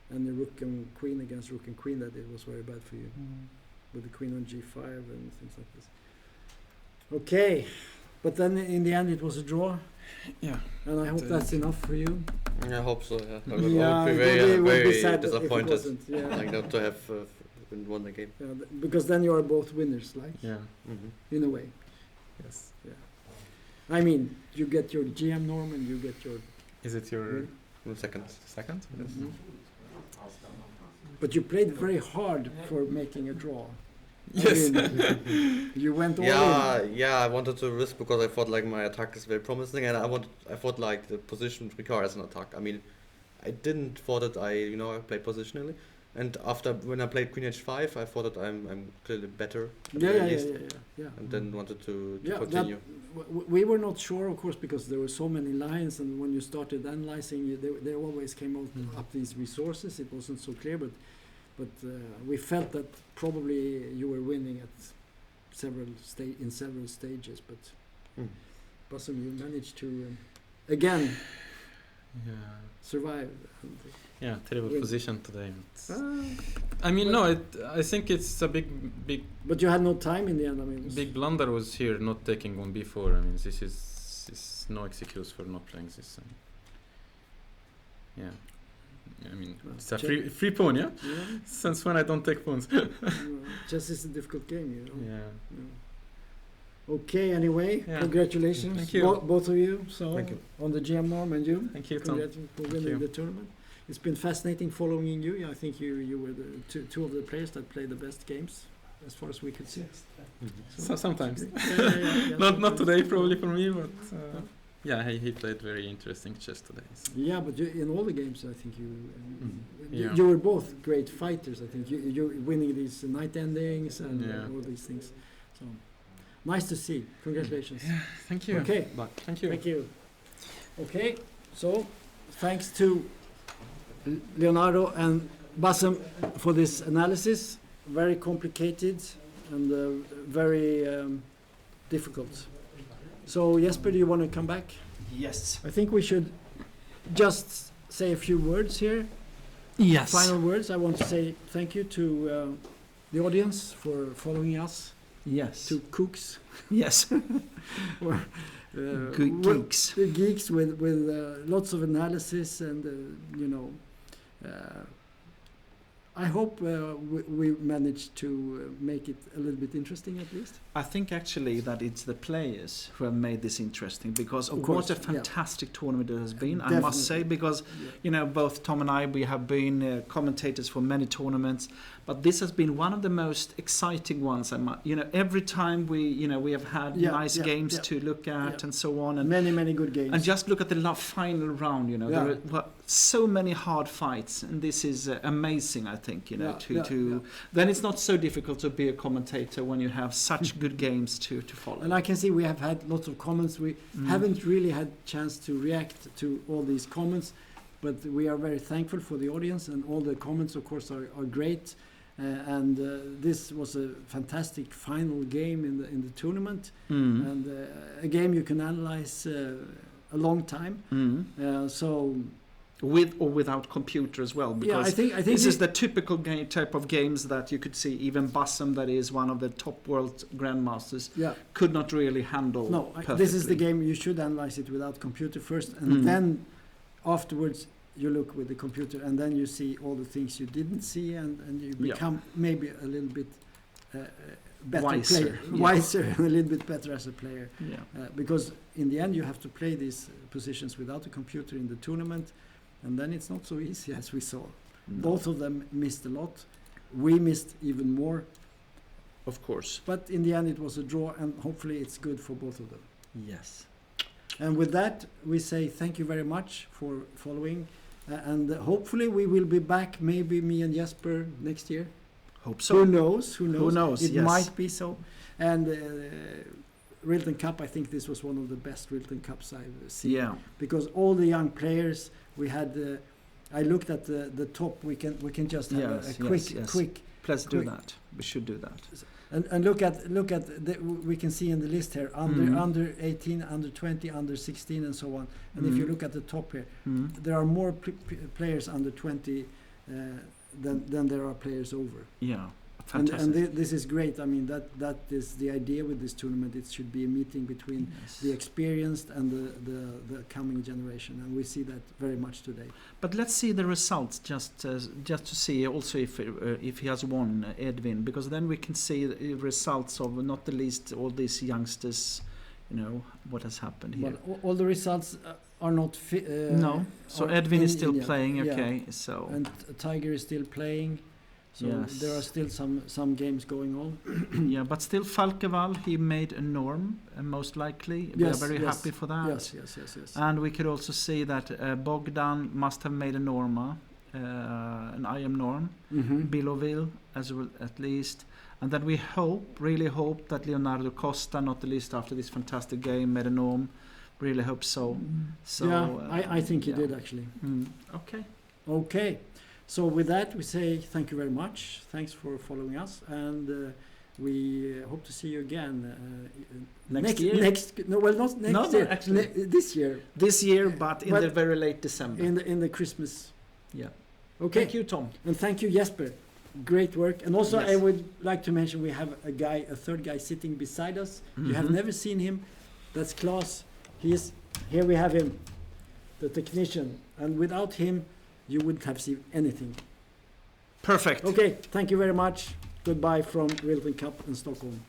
and the rook and queen against rook and queen, that it was very bad for you with the queen on g5 and things like this. Okay, but then in the end it was a draw, Yeah. and I hope that's enough for you. I hope so. Yeah, I Yeah, would be it would be very sad if it disappointed. wasn't. Yeah, Like not to have won the game. yeah, because then you are both winners, like Yeah. in a way. Yes. I mean, you get your GM norm and you get your. Is it your In second. second? Yes. Mhm. But you played very hard for making a draw. Yes. I mean, you went all Yeah, I wanted to risk because I thought like my attack is very promising, and I thought like the position requires an attack. I mean, I didn't thought that I played positionally, And after when I played Queen H5, I thought that I'm clearly better. at the Yeah, very yeah, least, yeah. And then wanted to Yeah, continue. We were not sure, of course, because there were so many lines, and when you started analyzing, there always came up these resources. It wasn't so clear, but we felt that probably you were winning at several stages. But Bassam, you managed to again survive. Yeah, terrible Win. position today. I mean, no, I think it's a big But you had no time in the end. I mean, big blunder was here not taking on B4. I mean, this is no excuse for not playing this. Yeah, I mean, Well, it's a check. free pawn, yeah. Yeah. Since when I don't take pawns? Chess is a difficult game, you know. Yeah. Yeah. Okay. Anyway, Yeah. congratulations, Thank you. both of you. So Thank you. on the GM norm and you. Thank you, Tom. Congratulations for Thank winning you. the tournament. It's been fascinating following you. Yeah, I think you were the two of the players that played the best games, as far as we could see. So sometimes. Yeah, Not sometimes. today, probably for me, but yeah, he played very interesting chess today. So. Yeah, but in all the games, I think Yeah. you were both great fighters. I think you're winning these night endings and Yeah. all these things. So nice to see. Congratulations. Thank you. Okay. Thank you. Thank you. Okay, so thanks to Leonardo and Bassam for this analysis. Very complicated and very difficult. So Jesper, do you want to come back? Yes. I think we should just say a few words here. Yes. Final words. I want to say thank you to the audience for following us. Yes. To cooks. Yes. Geeks. The geeks with lots of analysis and I hope we managed to make it a little bit interesting at least. I think actually that it's the players who have made this interesting, because Of course, what a yeah. fantastic tournament it has been, I Definitely. must say, because both Tom and I, we have been commentators for many tournaments, but this has been one of the most exciting ones. Every time we have had nice games to look at and so on, and many good games. And just look at the final round. There were so many hard fights, and this is amazing. I think then it's not so difficult to be a commentator when you have such good games to follow. And I can see we have had lots of comments. We haven't really had chance to react to all these comments, but we are very thankful for the audience, and all the comments, of course, are great. And this was a fantastic final game in the tournament, and a game you can analyze a long time. So. With or without computer as well, because I think this is the typical type of games that you could see even Bassam, that is one of the top world grandmasters, could not really handle. No, this is the game you should analyze it without computer first, and then afterwards you look with the computer, and then you see all the things you didn't see, and you become maybe a little bit better player, wiser, and a little bit better as a player. Because in the end you have to play these positions without a computer in the tournament. And then it's not so easy, as we saw. No. Both of them missed a lot. We missed even more. Of course. But in the end it was a draw, and hopefully it's good for both of them. Yes. And with that, we say thank you very much for following. And hopefully we will be back, maybe me and Jesper, next year. Hope so. Who knows? Who knows? It yes. might be so. And Rilton Cup, I think this was one of the best Rilton Cups I've seen. Yeah. Because all the young players, we had. I looked at the top. We can just have a quick. Let's do that. We should do that. And look at we can see in the list here under 18, under 20, under 16, and so on. And if you look at the top here, there are more players under 20 than there are players over. Yeah. Fantastic. And this is great. I mean, that is the idea with this tournament. It should be a meeting between the experienced and the coming generation, and we see that very much today. But let's see the results, just to see also if he has won, Edwin, because then we can see the results of not the least all these youngsters. What has happened here. Well, all the results are not. No. So Edwin is still playing. Okay. Yeah. So. And Tiger is still playing. So there are still some games going on. Yeah, but still Falkeval, he made a norm, most likely. We are very happy for that. Yes. And we could also see that Bogdan must have made a norma. an IM norm, Mm-hmm. Billoville as well at least, and then we really hope that Leonardo Costa, not the least after this fantastic game, made a norm. Really hope so. So yeah, I think he yeah. did actually. Okay. Okay, so with that we say thank you very much. Thanks for following us, and we hope to see you again Next year? Not next No, year. actually. This year This year, but in But the very late December. in the Christmas. Yeah. Okay. Thank you, Tom. And thank you, Jesper. Great work. And also, Yes. I would like to mention we have a third guy sitting beside us. You have Mhm. never seen him. That's Klaus. Here we have him, the technician. And without him, you wouldn't have seen anything. Perfect. Okay, thank you very much. Goodbye from Rilton Cup in Stockholm.